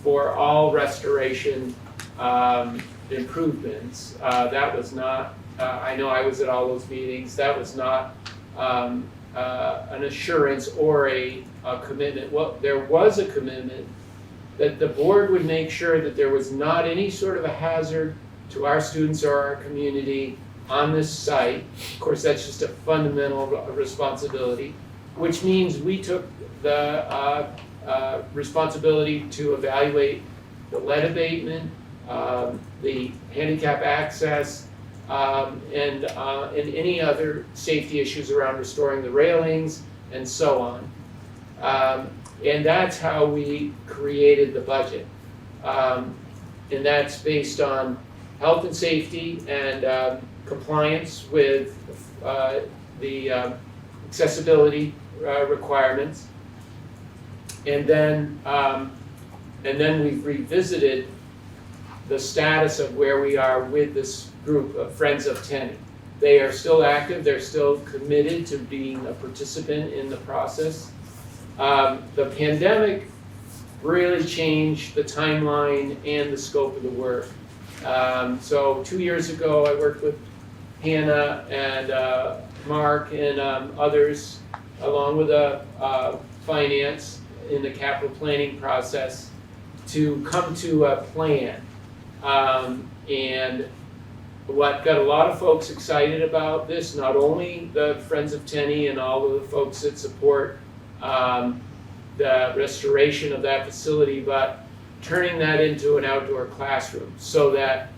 for all restoration improvements. That was not I know I was at all those meetings. That was not an assurance or a commitment. Well, there was a commitment that the board would make sure that there was not any sort of a hazard to our students or our community on this site. Of course, that's just a fundamental responsibility, which means we took the responsibility to evaluate the lead abatement, the handicap access, and any other safety issues around restoring the railings and so on. And that's how we created the budget. And that's based on health and safety and compliance with the accessibility requirements. And then we've revisited the status of where we are with this group of Friends of Tenny. They are still active, they're still committed to being a participant in the process. The pandemic really changed the timeline and the scope of the work. So 2 years ago, I worked with Hannah and Mark and others, along with finance in the capital planning process, to come to a plan. And what got a lot of folks excited about this, not only the Friends of Tenny and all of the folks that support the restoration of that facility, but turning that into an outdoor classroom so that,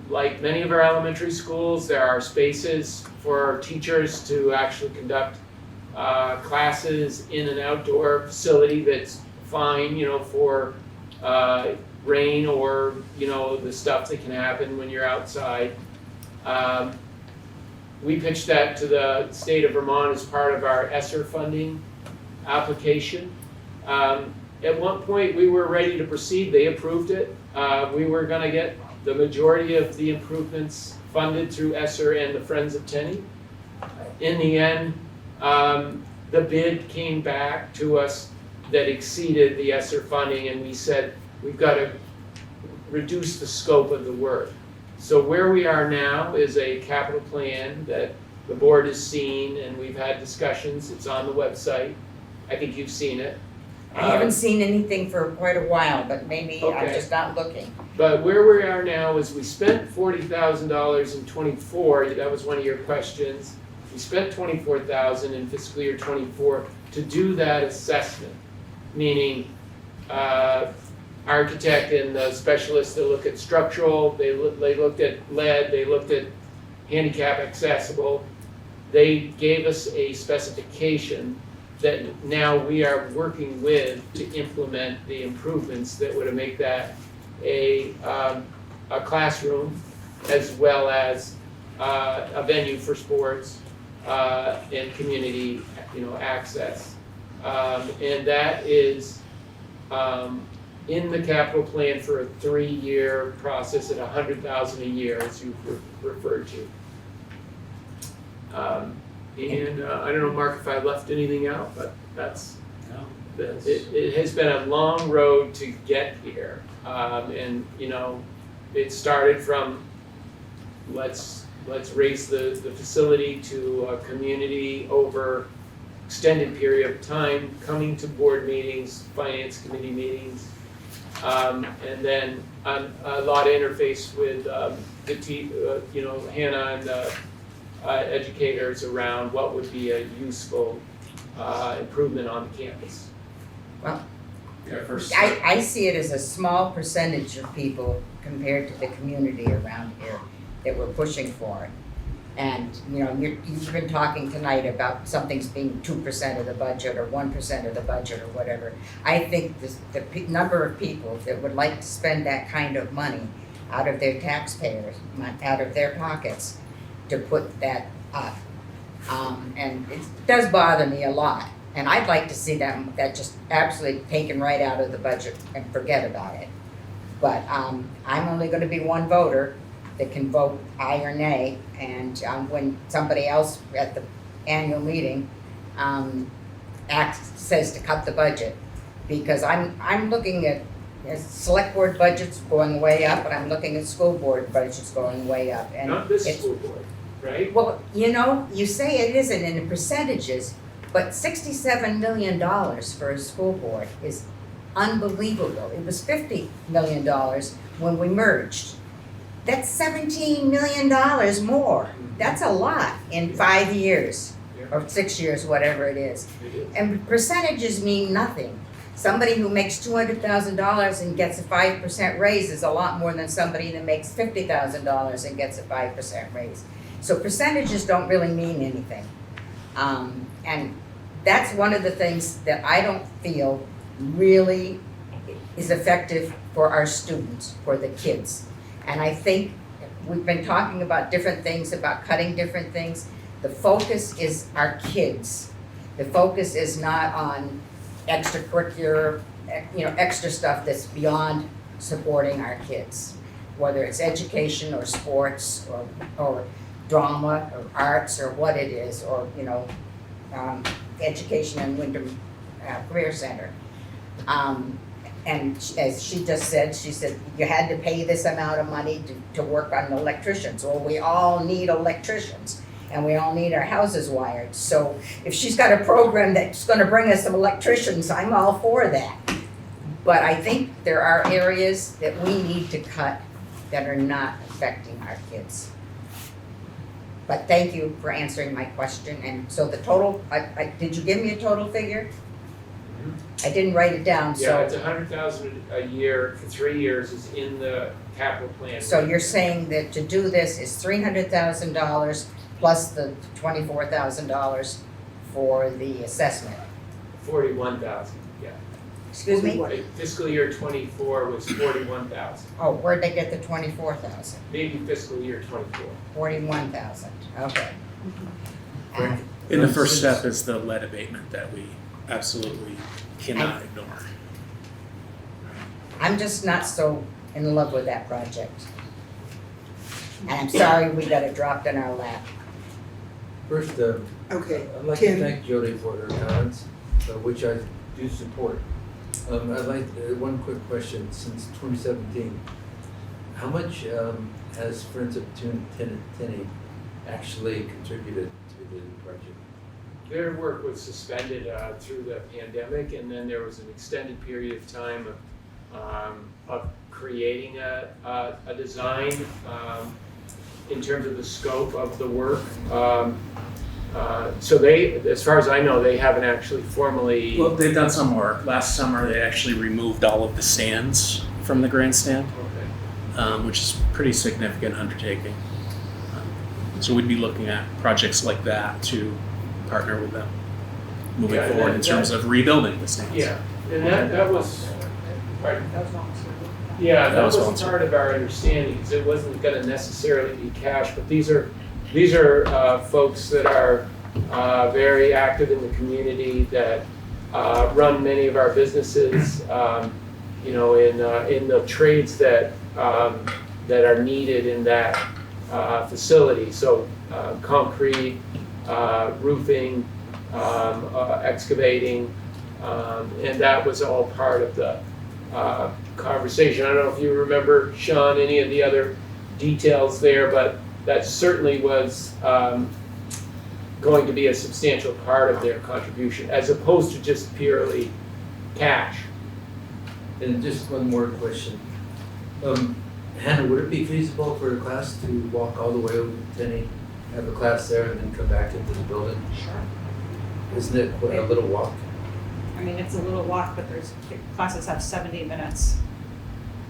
like many of our elementary schools, there are spaces for teachers to actually conduct classes in an outdoor facility that's fine, for rain or, the stuff that can happen when you're outside. We pitched that to the state of Vermont as part of our ESSER funding application. At one point, we were ready to proceed. They approved it. We were going to get the majority of the improvements funded through ESSER and the Friends of Tenny. In the end, the bid came back to us that exceeded the ESSER funding, and we said, we've got to reduce the scope of the work. So where we are now is a capital plan that the board has seen, and we've had discussions. It's on the website. I think you've seen it. I haven't seen anything for quite a while, but maybe I'm Okay. just not looking. But where we are now is we spent $40,000 in '24. That was one of your questions. We spent $24,000 in fiscal year '24 to do that assessment, meaning architect and the specialists that look at structural, they looked at lead, they looked at handicap accessible. They gave us a specification that now we are working with to implement the improvements that would make that a classroom, as well as a venue for sports and community, access. And that is in the capital plan for a 3-year process at $100,000 a year, as you referred to. And I don't know, Mark, if I left anything out, but that's, it has been a long road to get here. And, it started from let's raise the facility to a community over extended period of time, coming to board meetings, finance committee meetings, and then a lot of interface with Hannah and educators around what would be a useful improvement on the campus. Well, Yeah, first. I see it as a small percentage of people compared to the community around here that we're pushing for it. And, you've been talking tonight about something's being 2% of the budget or 1% of the budget or whatever. I think the number of people that would like to spend that kind of money out of their taxpayers, out of their pockets, to put that up. And it does bother me a lot. And I'd like to see that just absolutely taken right out of the budget and forget about it. But I'm only going to be one voter that can vote aye or nay. And when somebody else at the annual meeting says to cut the budget, because I'm looking at select board budget's going way up, and I'm looking at school board budget's going way up, and Not this it's- school board, right? well, you know, you say it isn't in the percentages, but $67 million for a school board is unbelievable. It was $50 million when we merged. That's $17 million more. That's a lot in 5 years, or 6 years, whatever it is. And percentages mean nothing. Somebody who makes $200,000 and gets a 5% raise is a lot more than somebody that makes $50,000 and gets a 5% raise. So percentages don't really mean anything. And that's one of the things that I don't feel really is effective for our students, for the kids. And I think we've been talking about different things, about cutting different things. The focus is our kids. The focus is not on extracurricular, extra stuff that's beyond supporting our kids. Whether it's education or sports or drama or arts or what it is, or, education in Windham Career Center. And as she just said, you had to pay this amount of money to work on electricians. Well, we all need electricians, and we all need our houses wired. So if she's got a program that's gonna bring us some electricians, I'm all for that. But I think there are areas that we need to cut that are not affecting our kids. But thank you for answering my question. And so the total, did you give me a total figure? I didn't write it down, Yeah, so, it's $100,000 a year for 3 years is in the capital plan. so you're saying that to do this is $300,000 plus the $24,000 for the assessment? 41,000, yeah. Excuse me? Fiscal year '24 was 41,000, Oh, where'd they get the 24,000? maybe fiscal year '24. 41,000, okay. And the first step is the lead abatement that we absolutely cannot ignore. I'm just not so in love with that project. And I'm sorry we got it dropped in our lap. First, Okay, I'd like Tim. to thank Jody for her comments, which I do support. I'd like, one quick question, since 2017, how much has Friends of Tenny actually contributed to the project? Their work was suspended through the pandemic, and then there was an extended period of time of creating a design in terms of the scope of the work. So they, as far as I know, they haven't actually formally. Well, they've done some work. Last summer, they actually removed all of the stands from the grandstand, which is a pretty significant undertaking. So we'd be looking at projects like that to partner with them moving Yeah, forward in terms of rebuilding the stands. Yeah, and that was, pardon? That was volunteer. Yeah, that was volunteer. part of our understanding, because it wasn't gonna necessarily be cash, but these are folks that are very active in the community, that run many of our businesses, in the trades that are needed in that facility. So concrete, roofing, excavating, and that was all part of the conversation. I don't know if you remember, Sean, any of the other details there, but that certainly was going to be a substantial part of their contribution, as opposed to just purely cash. And just one more question. Hannah, would it be feasible for a class to walk all the way over to Tenny, have a class there, and then come back into the building? Sure. Isn't it quite a little walk? I mean, it's a little walk, but classes have 70 minutes.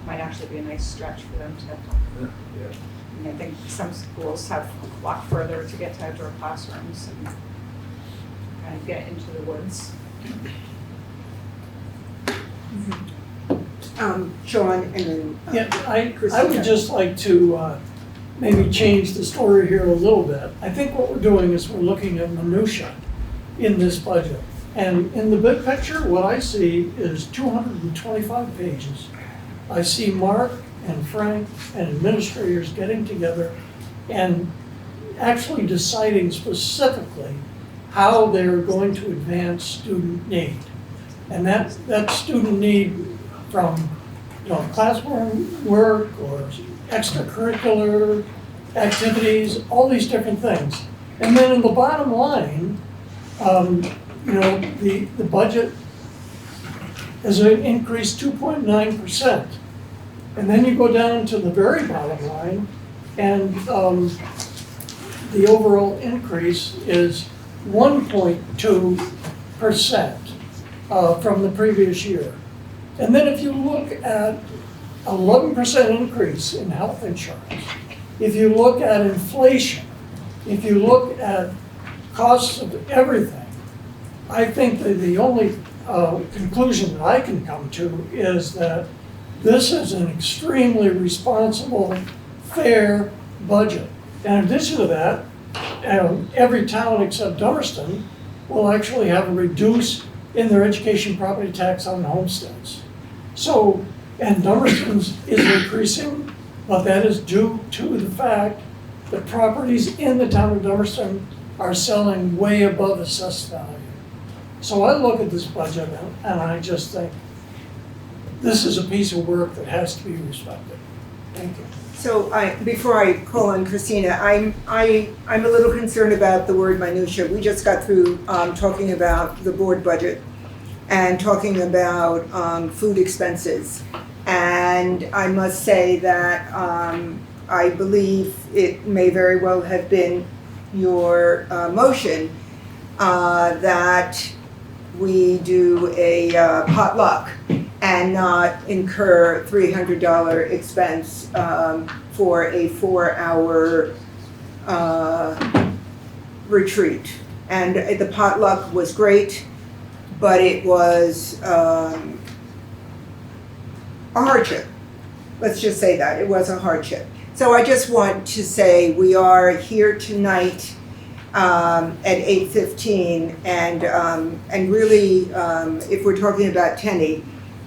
Might actually be a nice stretch for them to. Yeah. And I think some schools have walked further to get to outdoor classrooms and kind of get into the woods. Sean, and then. Yeah, I would just like to maybe change the story here a little bit. I think what we're doing is we're looking at minutia in this budget. And in the big picture, what I see is 225 pages. I see Mark and Frank and administrators getting together and actually deciding specifically how they're going to advance student need. And that student need from classroom work or extracurricular activities, all these different things. And then in the bottom line, the budget has increased 2.9%. And then you go down to the very bottom line, and the overall increase is 1.2% from the previous year. And then if you look at 11% increase in health insurance, if you look at inflation, if you look at costs of everything, I think that the only conclusion that I can come to is that this is an extremely responsible, fair budget. And in addition to that, every town except Dummerston will actually have a reduce in their education property tax on homesteads. So, and Dummerston's is increasing, but that is due to the fact that properties in the town of Dummerston are selling way above assessed value. So I look at this budget and I just think this is a piece of work that has to be respected. Thank you. So before I call on Christina, I'm a little concerned about the word minutia. We just got through talking about the board budget and talking about food expenses. And I must say that I believe it may very well have been your motion that we do a potluck and not incur $300 expense for a 4-hour retreat. And the potluck was great, but it was a hardship. Let's just say that, it was a hardship. So I just want to say we are here tonight at 8:15, and really, if we're talking about Tenny,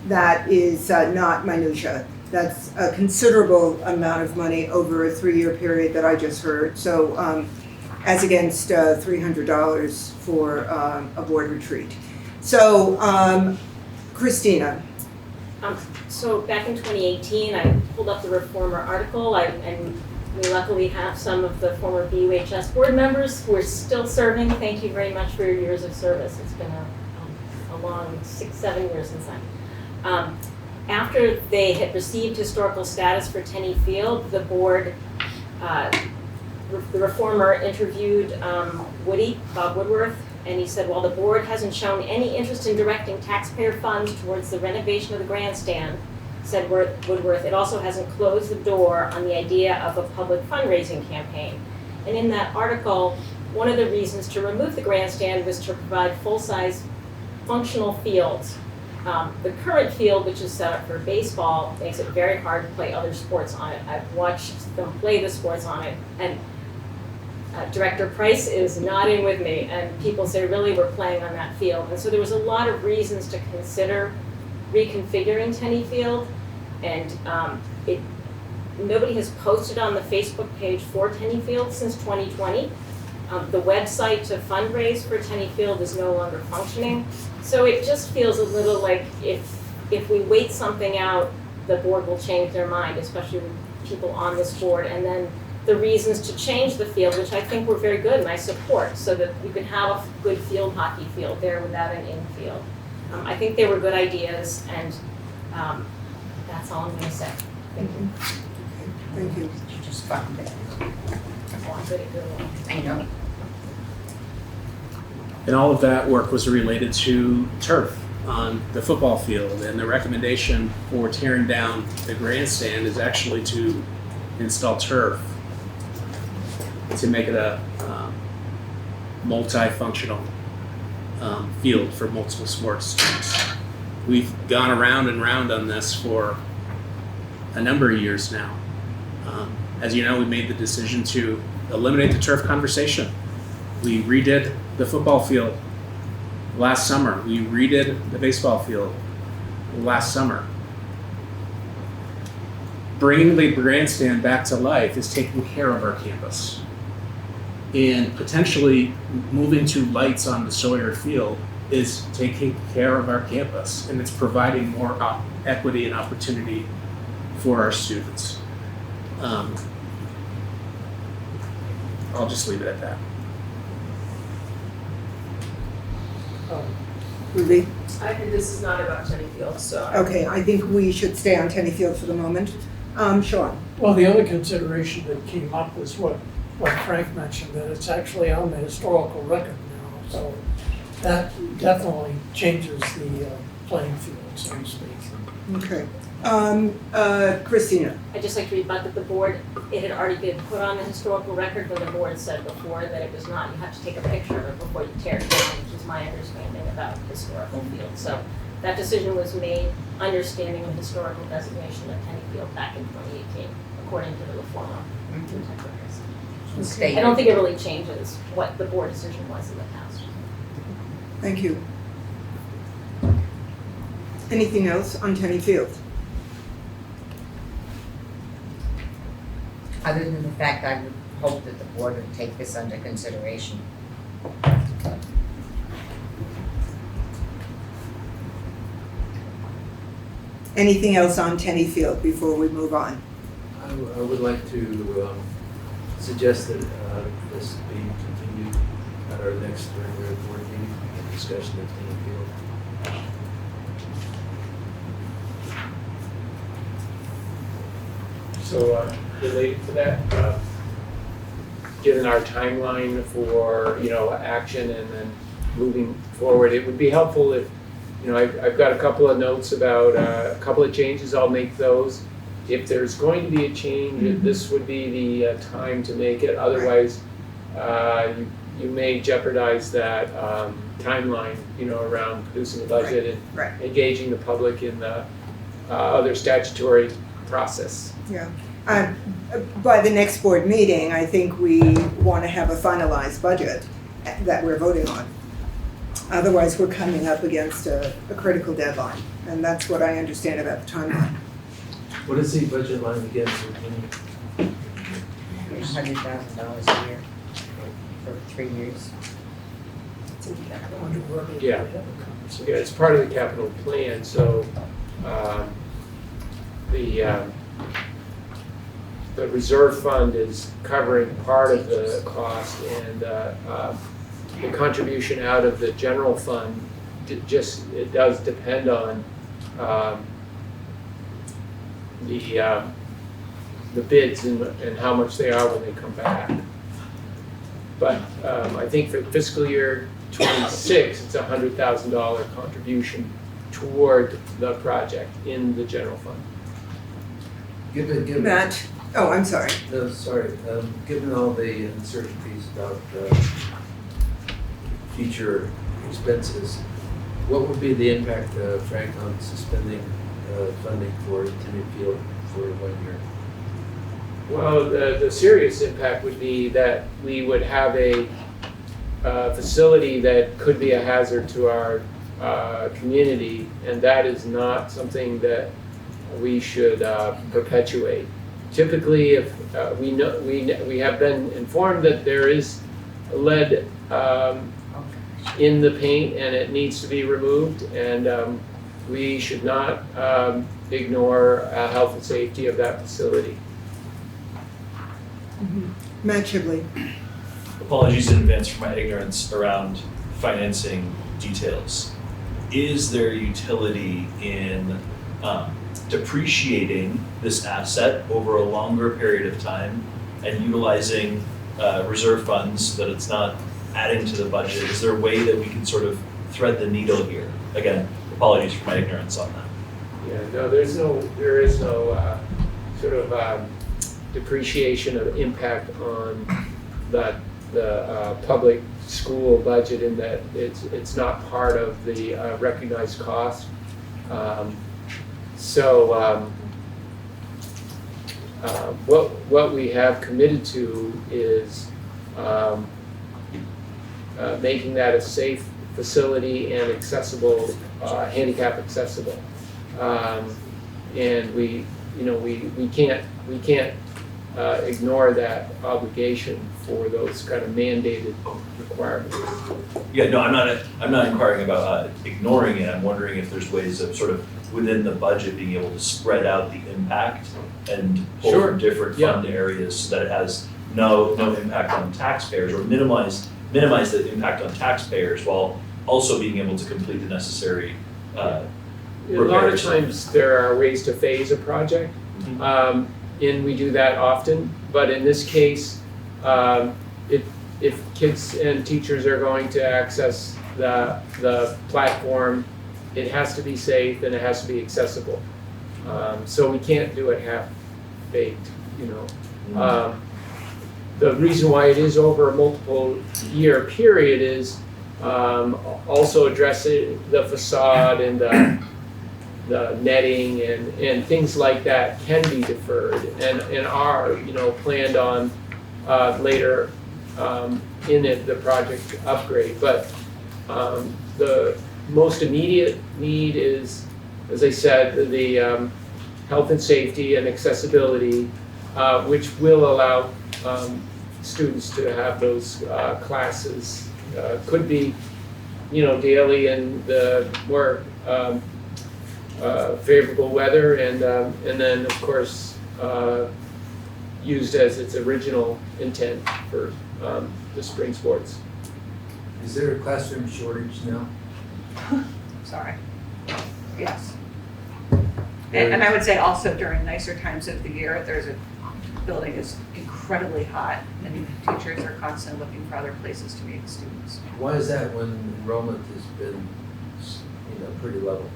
that is not minutia. That's a considerable amount of money over a 3-year period that I just heard. So, as against $300 for a board retreat. So, Christina. So back in 2018, I pulled up the Reformer article, and we luckily have some of the former BUHS board members who are still serving. Thank you very much for your years of service. It's been a long 6-7 years since then. After they had received historical status for Tenney Field, the board, the Reformer interviewed Bob Woodworth, and he said, while the board hasn't shown any interest in directing taxpayer funds towards the renovation of the grandstand, said Woodworth, it also hasn't closed the door on the idea of a public fundraising campaign. And in that article, one of the reasons to remove the grandstand was to provide full-size functional fields. The current field, which is set up for baseball, makes it very hard to play other sports on it. I've watched them play the sports on it, and Director Price is nodding with me, and people say, really, we're playing on that field. And so there was a lot of reasons to consider reconfiguring Tenney Field, and nobody has posted on the Facebook page for Tenney Field since 2020. The website to fundraise for Tenney Field is no longer functioning. So it just feels a little like if we wait something out, the board will change their mind, especially with people on this board. And then the reasons to change the field, which I think were very good and I support, so that you can have a good field hockey field there without an infield. I think they were good ideas, and that's all I'm going to say. Thank you. Thank you. You just found it. Oh, I'm good at Google. I know. And all of that work was related to turf on the football field, and the recommendation for tearing down the grandstand is actually to install turf to make it a multifunctional field for multiple sports teams. We've gone around and round on this for a number of years now. As you know, we made the decision to eliminate the turf conversation. We redid the football field last summer. We redid the baseball field last summer. Bringing the grandstand back to life is taking care of our campus. And potentially moving to lights on the Sawyer Field is taking care of our campus, and it's providing more equity and opportunity for our students. I'll just leave it at that. Ruby? I think this is not about Tenny Field, so. Okay, I think we should stay on Tennyfield for the moment. Sean? Well, the other consideration that came up was what Frank mentioned, that it's actually on the historical record now. So that definitely changes the playing field, so to speak. Okay. Christina? I'd just like to rebut that the board, it had already been put on the historical record when the board said before that it was not, you have to take a picture of it before you tear it down, which is my understanding about historical field. So that decision was made, understanding of historical designation of Tenny Field back in 2018, according to the reformer. I don't think it really changes what the board decision was in the past. Thank you. Anything else on Tennyfield? Other than the fact I would hope that the board would take this under consideration. Anything else on Tennyfield before we move on? I would like to suggest that this be continued at our next regular board meeting, a discussion of Tennyfield. So related to that, given our timeline for, action and then moving forward, it would be helpful if, I've got a couple of notes about a couple of changes, I'll make those. If there's going to be a change, this would be the time to make it, otherwise you may jeopardize that timeline, around producing a budget and engaging the public in the other statutory process. Yeah. By the next board meeting, I think we want to have a finalized budget that we're voting on. Otherwise, we're coming up against a critical deadline, and that's what I understand about the timeline. What is the budget line again for Tenny? $100,000 a year for 3 years. Yeah, it's part of the capital plan, so the reserve fund is covering part of the cost, and the contribution out of the general fund, it does depend on the bids and how much they are when they come back. But I think for fiscal year 26, it's a $100,000 contribution toward the project in the general fund. Given Matt? Oh, I'm sorry. No, sorry. Given all the uncertainties about future expenses, what would be the impact, Frank, on suspending funding for Tenny Field for 1 year? Well, the serious impact would be that we would have a facility that could be a hazard to our community, and that is not something that we should perpetuate. Typically, if we have been informed that there is lead in the paint and it needs to be removed, and we should not ignore health and safety of that facility. Matt Shibley. Apologies in advance for my ignorance around financing details. Is there utility in depreciating this asset over a longer period of time and utilizing reserve funds so that it's not adding to the budget? Is there a way that we can sort of thread the needle here? Again, apologies for my ignorance on that. Yeah, no, there is no sort of depreciation of impact on the public school budget, in that it's not part of the recognized cost. What we have committed to is making that a safe facility and accessible, handicap accessible. And we can't ignore that obligation for those kind of mandated requirements. Yeah, no, I'm not inquiring about ignoring it. I'm wondering if there's ways of sort of within the budget being able to spread out the impact and pull Sure. from different fund areas so that it has no impact on taxpayers, or minimize the impact on taxpayers while also being able to complete the necessary A lot of times there are ways to phase a project, and we do that often. But in this case, if kids and teachers are going to access the platform, it has to be safe and it has to be accessible. So we can't do it half-baked, you know. The reason why it is over a multiple year period is also addressing the facade and the netting and things like that can be deferred and are, you know, planned on later in the project upgrade. But the most immediate need is, as I said, the health and safety and accessibility, which will allow students to have those classes. Could be, you know, daily in the more favorable weather, and then of course used as its original intent for the spring sports. Is there a classroom shortage now? Sorry. Yes. And I would say also during nicer times of the year, building is incredibly hot and teachers are constantly looking for other places to meet students. Why is that when enrollment has been, you know, pretty level?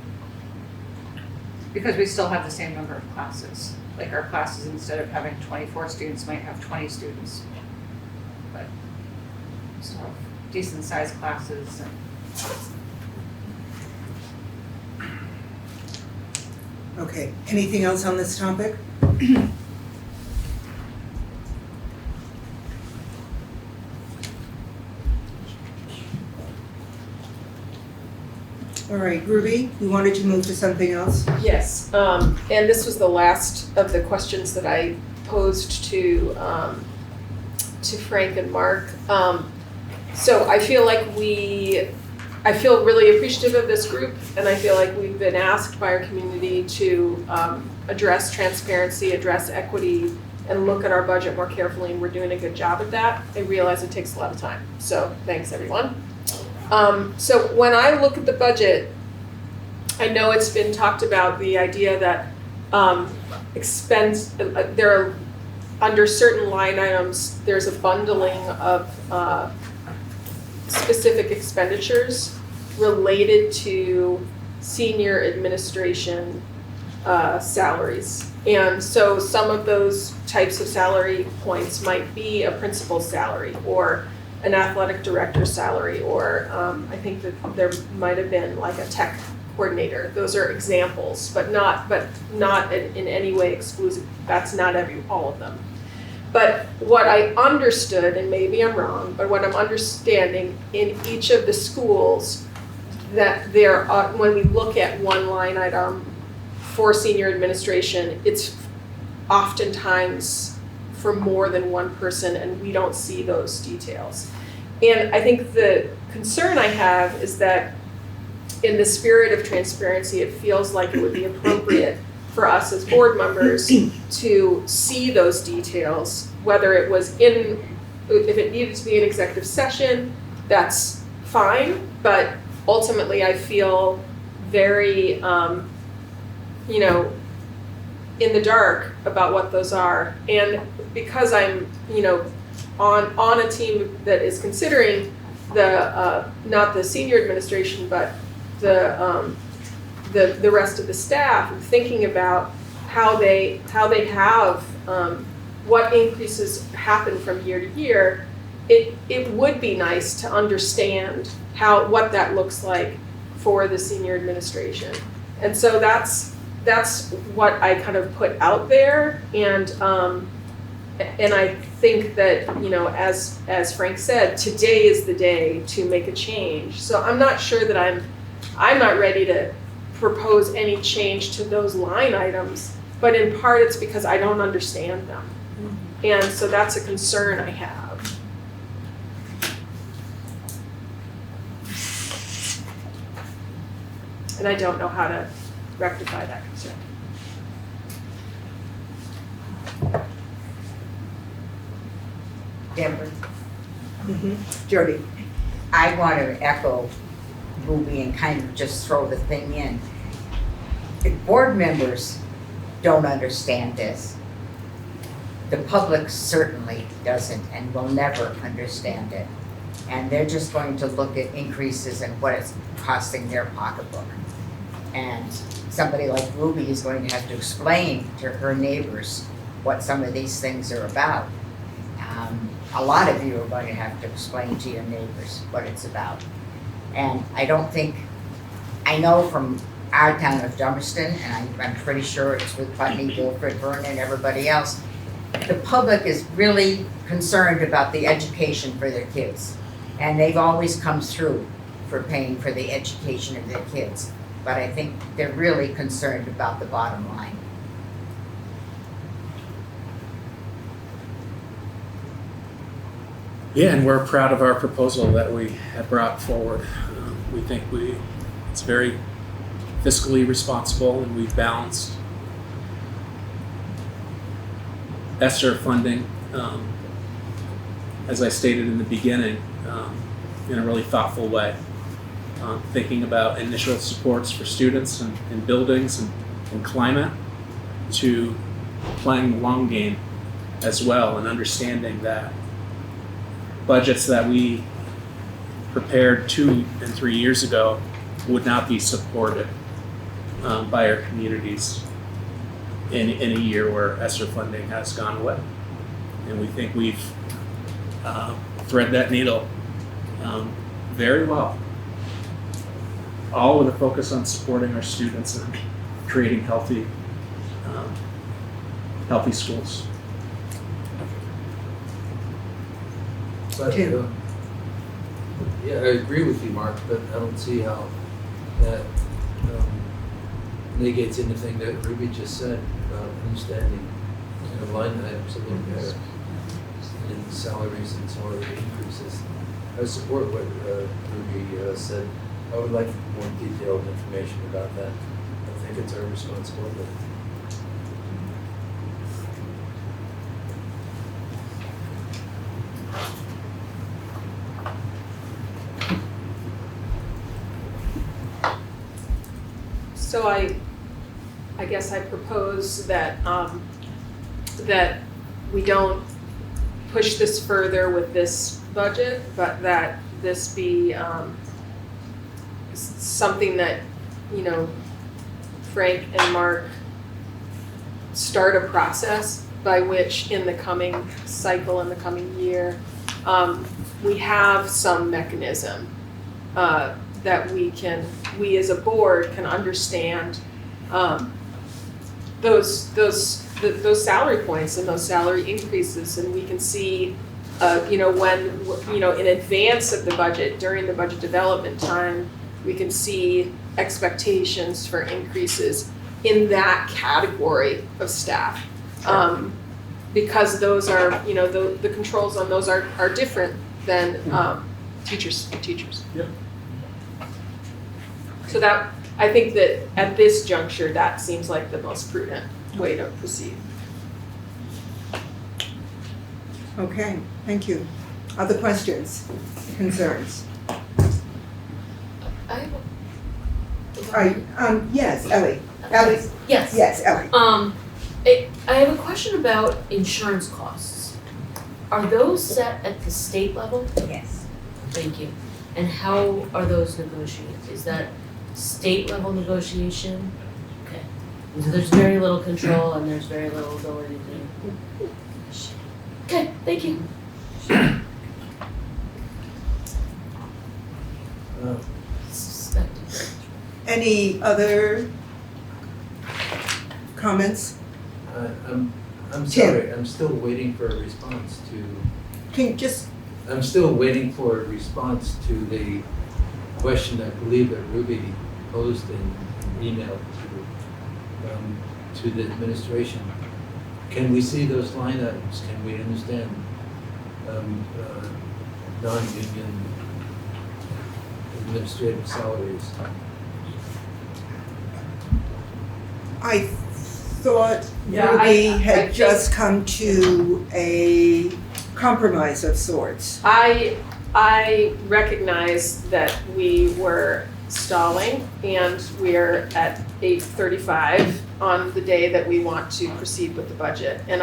Because we still have the same number of classes. Like our classes, instead of having 24 students, might have 20 students. But we still have decent sized classes. And Okay, anything else on this topic? All right, Ruby, you wanted to move to something else? Yes, and this was the last of the questions that I posed to Frank and Mark. So I feel like I feel really appreciative of this group, and I feel like we've been asked by our community to address transparency, address equity, and look at our budget more carefully, and we're doing a good job at that. I realize it takes a lot of time, so thanks everyone. So when I look at the budget, I know it's been talked about, the idea that there are, under certain line items, there's a bundling of specific expenditures related to senior administration salaries. And so some of those types of salary points might be a principal's salary or an athletic director's salary, or I think that there might have been like a tech coordinator. Those are examples, but not in any way exclusive. That's not all of them. But what I understood, and maybe I'm wrong, but what I'm understanding in each of the schools, that there are, when we look at one line item for senior administration, it's oftentimes for more than one person, and we don't see those details. And I think the concern I have is that in the spirit of transparency, it feels like it would be appropriate for us as board members to see those details, whether it was if it needed to be an executive session, that's fine, but ultimately I feel very, in the dark about what those are. And because I'm, on a team that is considering the, not the senior administration, but the rest of the staff, and thinking about how they have, what increases happen from year to year, it would be nice to understand what that looks like for the senior administration. And so that's what I kind of put out there, and I think that, as Frank said, today is the day to make a change. So I'm not sure that I'm not ready to propose any change to those line items, but in part it's because I don't understand them. And so that's a concern I have. And I don't know how to rectify that concern. Deborah, Jody? I want to echo Ruby and kind of just throw the thing in. If board members don't understand this, the public certainly doesn't and will never understand it. And they're just going to look at increases and what it's costing their pocketbook. And somebody like Ruby is going to have to explain to her neighbors what some of these things are about. A lot of you are going to have to explain to your neighbors what it's about. And I don't think, I know from our town of Dummerston, and I'm pretty sure it's with Putney, Guilford, Vernon, and everybody else, the public is really concerned about the education for their kids. And they've always come through for paying for the education of their kids. But I think they're really concerned about the bottom line. Yeah, and we're proud of our proposal that we have brought forward. We think it's very fiscally responsible, and we've balanced ESSER funding, as I stated in the beginning, in a really thoughtful way. Thinking about initial supports for students and buildings and climate, to playing the long game as well, and understanding that budgets that we prepared 2 and 3 years ago would not be supported by our communities in a year where ESSER funding has gone away. And we think we've thread that needle very well. All with a focus on supporting our students and creating healthy schools. But, yeah, I agree with you, Mark, but I don't see how that negates anything that Ruby just said about understanding line items a little better in salaries and salary increases. I support what Ruby said. I would like more detailed information about that. I think it's our responsibility. So I guess I propose that that we don't push this further with this budget, but that this be something that, Frank and Mark start a process by which in the coming cycle, in the coming year, we have some mechanism that we as a board can understand those salary points and those salary increases, and we can see, when, in advance of the budget, during the budget development time, we can see expectations for increases in that category of staff. Because those are, the controls on those are different than teachers. Yep. So that, I think that at this juncture, that seems like the most prudent way to proceed. Okay, thank you. Other questions, concerns? Yes, Ellie. Ellie? Yes. Yes, Ellie. I have a question about insurance costs. Are those set at the state level? Yes. Thank you. And how are those negotiated? Is that state level negotiation? Okay. So there's very little control and there's very little ability to. Okay, thank you. Any other comments? I'm sorry, I'm still waiting for a response to. I'm still waiting for a response to the question I believe that Ruby posed in email to the administration. can we see those line items? Can we understand non-union administrative salaries? I thought Yeah, Ruby I had think- just come to a compromise of sorts. I recognize that we were stalling and we're at 8:35 on the day that we want to proceed with the budget. And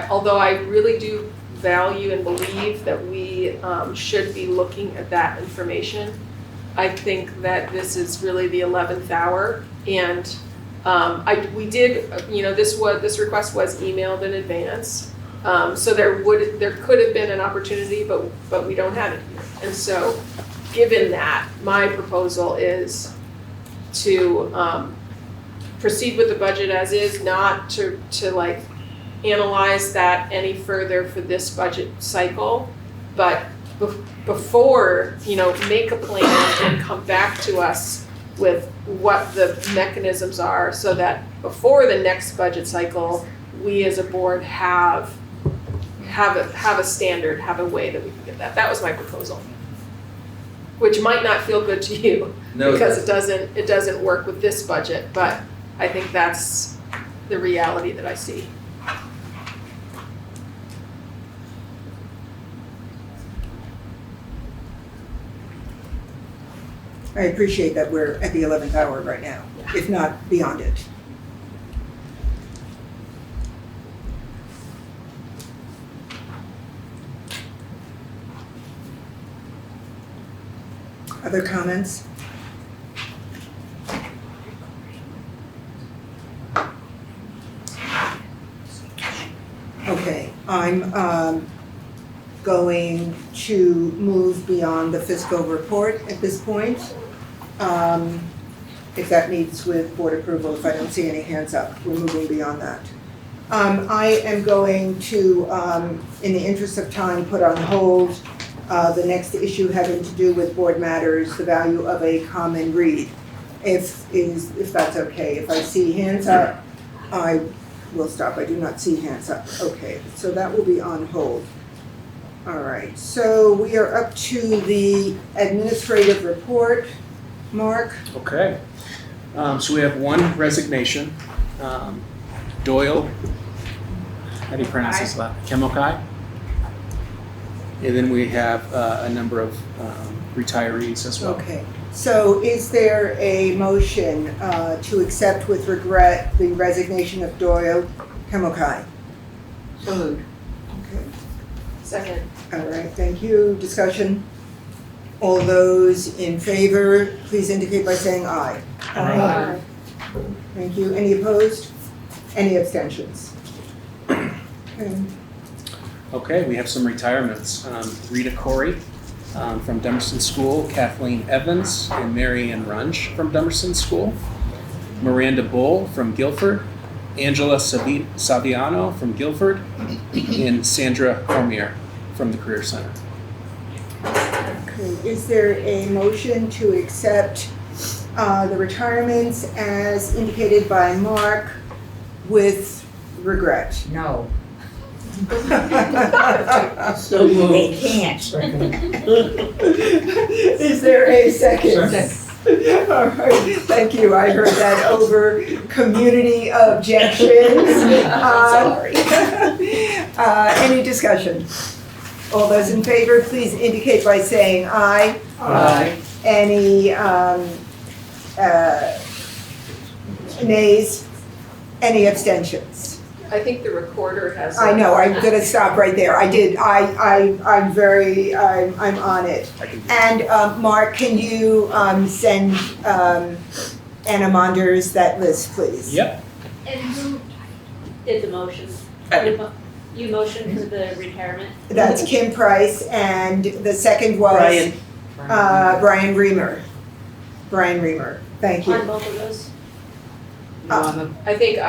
although I really do value and believe that we should be looking at that information, I think that this is really the 11th hour. And we did, this request was emailed in advance. So there could have been an opportunity, but we don't have it here. And so, given that, my proposal is to proceed with the budget as is, not to like analyze that any further for this budget cycle, but before, make a plan and come back to us with what the mechanisms are so that before the next budget cycle, we as a board have a standard, have a way that we can get that. That was my proposal. Which might not feel good to you No, because it doesn't work with this budget, but I think that's the reality that I see. I appreciate that we're at the 11th hour right now, if not beyond it. Other comments? Okay, I'm going to move beyond the fiscal report at this point. If that meets with board approval, if I don't see any hands up, we're moving beyond that. I am going to, in the interest of time, put on hold the next issue having to do with board matters, the value of a common read, if that's okay. If I see hands up, I will stop. I do not see hands up. Okay, so that will be on hold. All right, so we are up to the administrative report. Mark? Okay. So we have one resignation. Doyle, how do you pronounce his last? Kemokai? And then we have a number of retirees as well. Okay, so is there a motion to accept with regret the resignation of Doyle Kemokai? So moved. Okay, Second. all right, thank you. Discussion? All those in favor, please indicate by saying aye. Aye. Thank you. Any opposed? Any abstentions? Okay. Okay, we have some retirements. Rita Corey from Dummerston School, Kathleen Evans and Mary Ann Runge from Dummerston School, Miranda Bull from Guilford, Angela Saviano from Guilford, and Sandra Cormier from the Career Center. Okay, is there a motion to accept the retirements as indicated by Mark with regret? No. So moved. They can't. Is there a second? All right, thank you. I heard that over community objections. Sorry. Any discussion? All those in favor, please indicate by saying aye. Aye. Any nays? Any abstentions? I think the recorder has. I know, I'm gonna stop right there. I'm on it. And Mark, can you send Anna Monders that list, please? Yep. And who did the motion? You motioned for the retirement? That's Kim Price, and the second was Brian Reamer. Brian Reamer, thank you. On both of those? I think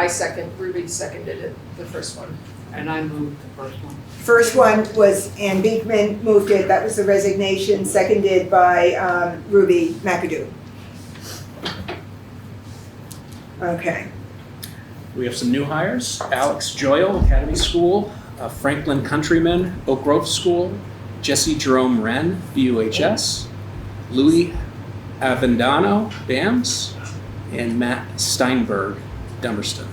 Ruby seconded it, the first one. And I moved the first one. First one was Ann Beekman, moved it, that was the resignation, seconded by Ruby McAdoo. Okay. We have some new hires: Alex Joyle, Academy School; Franklin Countryman, Oak Grove School; Jesse Jerome Wren, BUHS; Louis Avendano, BAMS; and Matt Steinberg, Dummerston.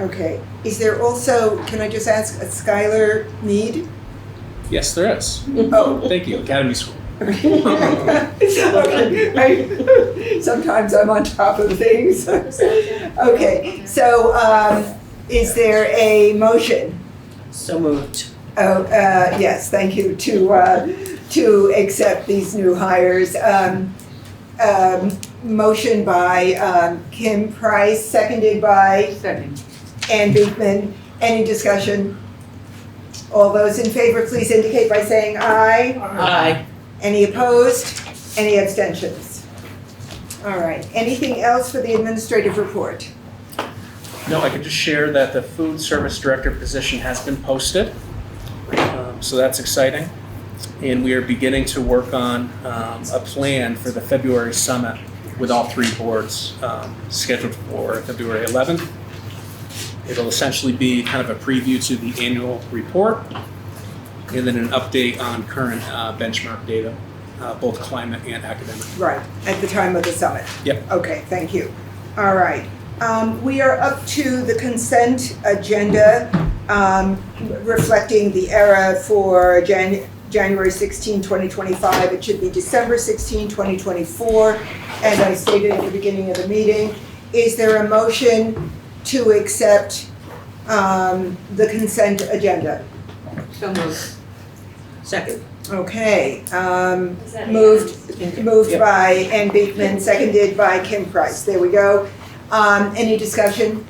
Okay, is there also, can I just ask, a Skylar Mead? Yes, there is. Oh. Thank you, Academy School. Okay. Sometimes I'm on top of things. Okay, so is there a motion? So moved. Oh, yes, thank you, to accept these new hires. Motion by Kim Price, seconded by Second. Ann Beekman. Any discussion? All those in favor, please indicate by saying aye. Aye. Any opposed? Any abstentions? All right, anything else for the administrative report? No, I could just share that the food service director position has been posted, so that's exciting. And we are beginning to work on a plan for the February summit with all three boards, scheduled for February 11th. It'll essentially be kind of a preview to the annual report, and then an update on current benchmark data, both climate and academic. Right, at the time of the summit? Yep. Okay, thank you. All right, we are up to the consent agenda, reflecting the error for January 16, 2025. It should be December 16, 2024, as I stated at the beginning of the meeting. Is there a motion to accept the consent agenda? So moved. Second. Okay, moved by Ann Beekman, seconded by Kim Price. There we go. Any discussion?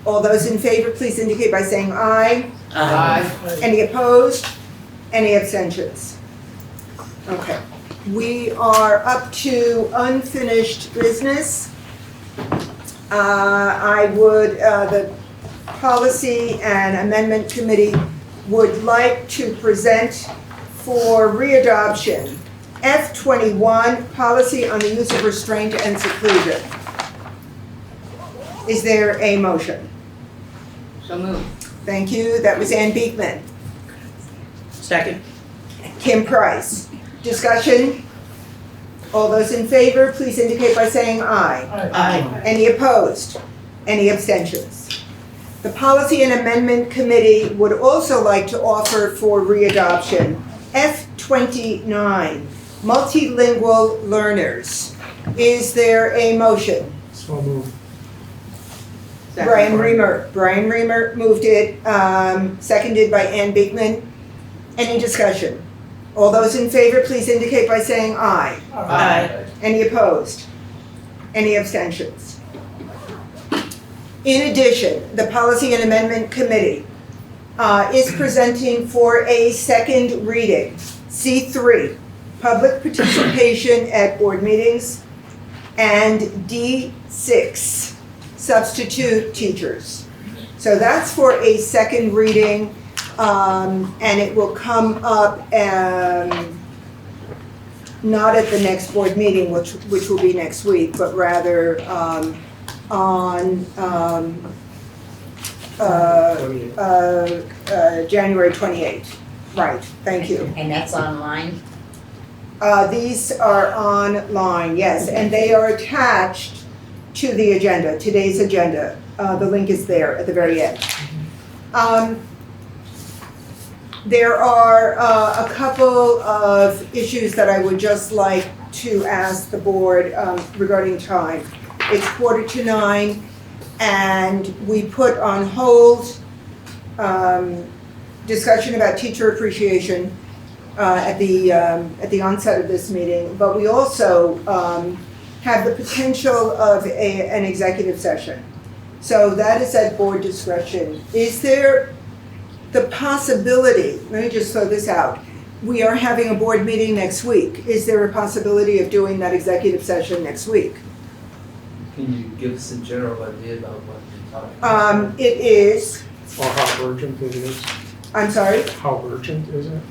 All those in favor, please indicate by saying aye. Aye. Any opposed? Any abstentions? Okay. We are up to unfinished business. The Policy and Amendment Committee would like to present for readoption F21, Policy on the Use of Restraint and Seclusion. Is there a motion? So moved. Thank you. That was Ann Beekman. Second. Kim Price. Discussion? All those in favor, please indicate by saying aye. Aye. Any opposed? Any abstentions? The Policy and Amendment Committee would also like to offer for readoption F29, Multilingual Learners. Is there a motion? So moved. Brian Reamer moved it, seconded by Ann Beekman. Any discussion? All those in favor, please indicate by saying aye. Aye. Any opposed? Any abstentions? In addition, the Policy and Amendment Committee is presenting for a second reading, C3, Public Participation at Board Meetings, and D6, Substitute Teachers. So that's for a second reading, and it will come up not at the next board meeting, which will be next week, but rather on January 28th. Right, thank you. And that's online? These are online, yes, and they are attached to the agenda, today's agenda. The link is there at the very end. There are a couple of issues that I would just like to ask the board regarding time. It's 8:45, and we put on hold discussion about teacher appreciation at the onset of this meeting, but we also have the potential of an executive session. So that is at board discretion. Is there the possibility, let me just throw this out, we are having a board meeting next week. Is there a possibility of doing that executive session next week? Can you give us a general idea about what you're talking about? It is, Or how urgent it is? I'm sorry? How urgent is it?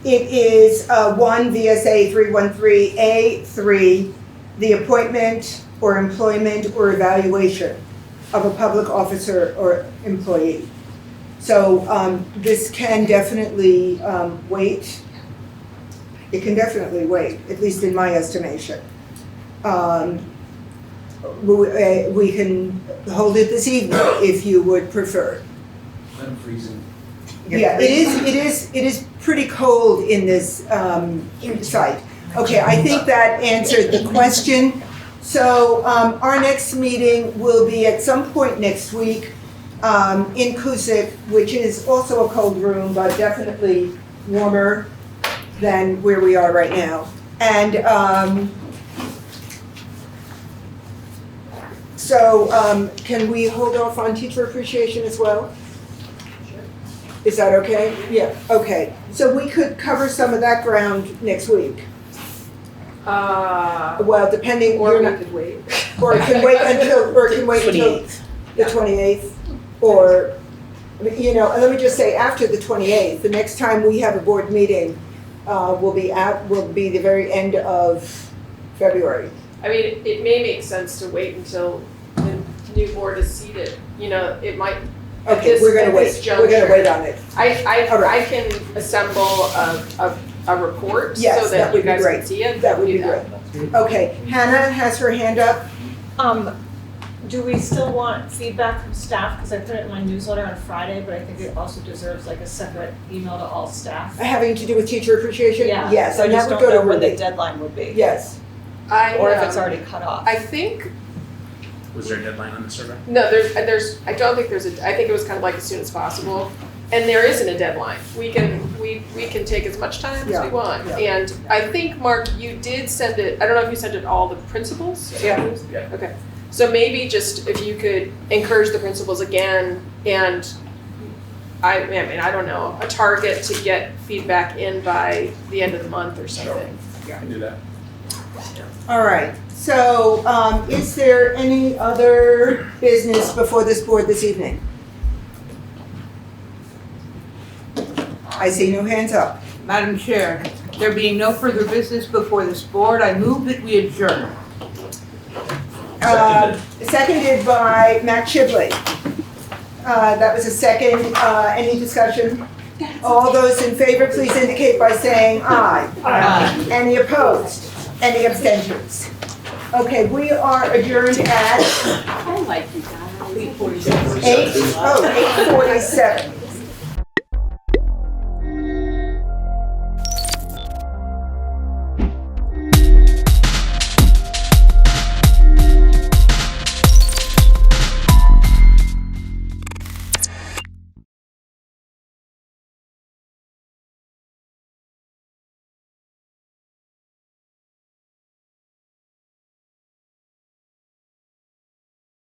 It is 1 VSA 313A3, the appointment or employment or evaluation of a public officer or employee. So this can definitely wait. It can definitely wait, at least in my estimation. We can hold it this evening if you would prefer. I'm freezing. Yeah, it is pretty cold in this site. Okay, I think that answered the question. So our next meeting will be at some point next week in Cusick, which is also a cold room, but definitely warmer than where we are right now. And so can we hold off on teacher appreciation as well? Is that okay? Yeah, okay. So we could cover some of that ground next week. Well, depending, Or you're we not, could wait. or it can wait until, the 28th, or, you know, and let me just say, after the 28th, the next time we have a board meeting will be the very end of February. I mean, it may make sense to wait until the new board is seated, you know, it might. at Okay, this- we're gonna at wait, this we're gonna juncture, wait on it. I can assemble a report so Yes, that that would you be guys great. can see it. That would Do be great. Okay, Hannah has her hand up. Do we still want feedback from staff? Because I put it in my newsletter on Friday, but I think it also deserves like a separate email to all staff. Having to do with teacher appreciation? Yeah, Yes, so I and that just would don't go know to when the Ruby. deadline would be. Yes. Or if it's already cut off. I think, Was there a deadline on the survey? no, I don't think I think it was kind of like as soon as possible. And there isn't a deadline. We can take as much time as Yeah, we want. yeah. And I think, Mark, you did send it, I don't know if you sent it all the principals? Yeah. Yeah. Okay. So maybe just if you could encourage the principals again and I mean, I don't know, a target to get feedback in by the end of the month or something. I can do that. All right, so is there any other business before this board this evening? I see no hands up. Madam Chair, there being no further business before this board, I move that we adjourn. Seconded by Matt Shibley. That was a second. Any discussion? All those in favor, please indicate by saying aye. Aye. Any opposed? Any abstentions? Okay, we are adjourned at I like you guys. 8:47.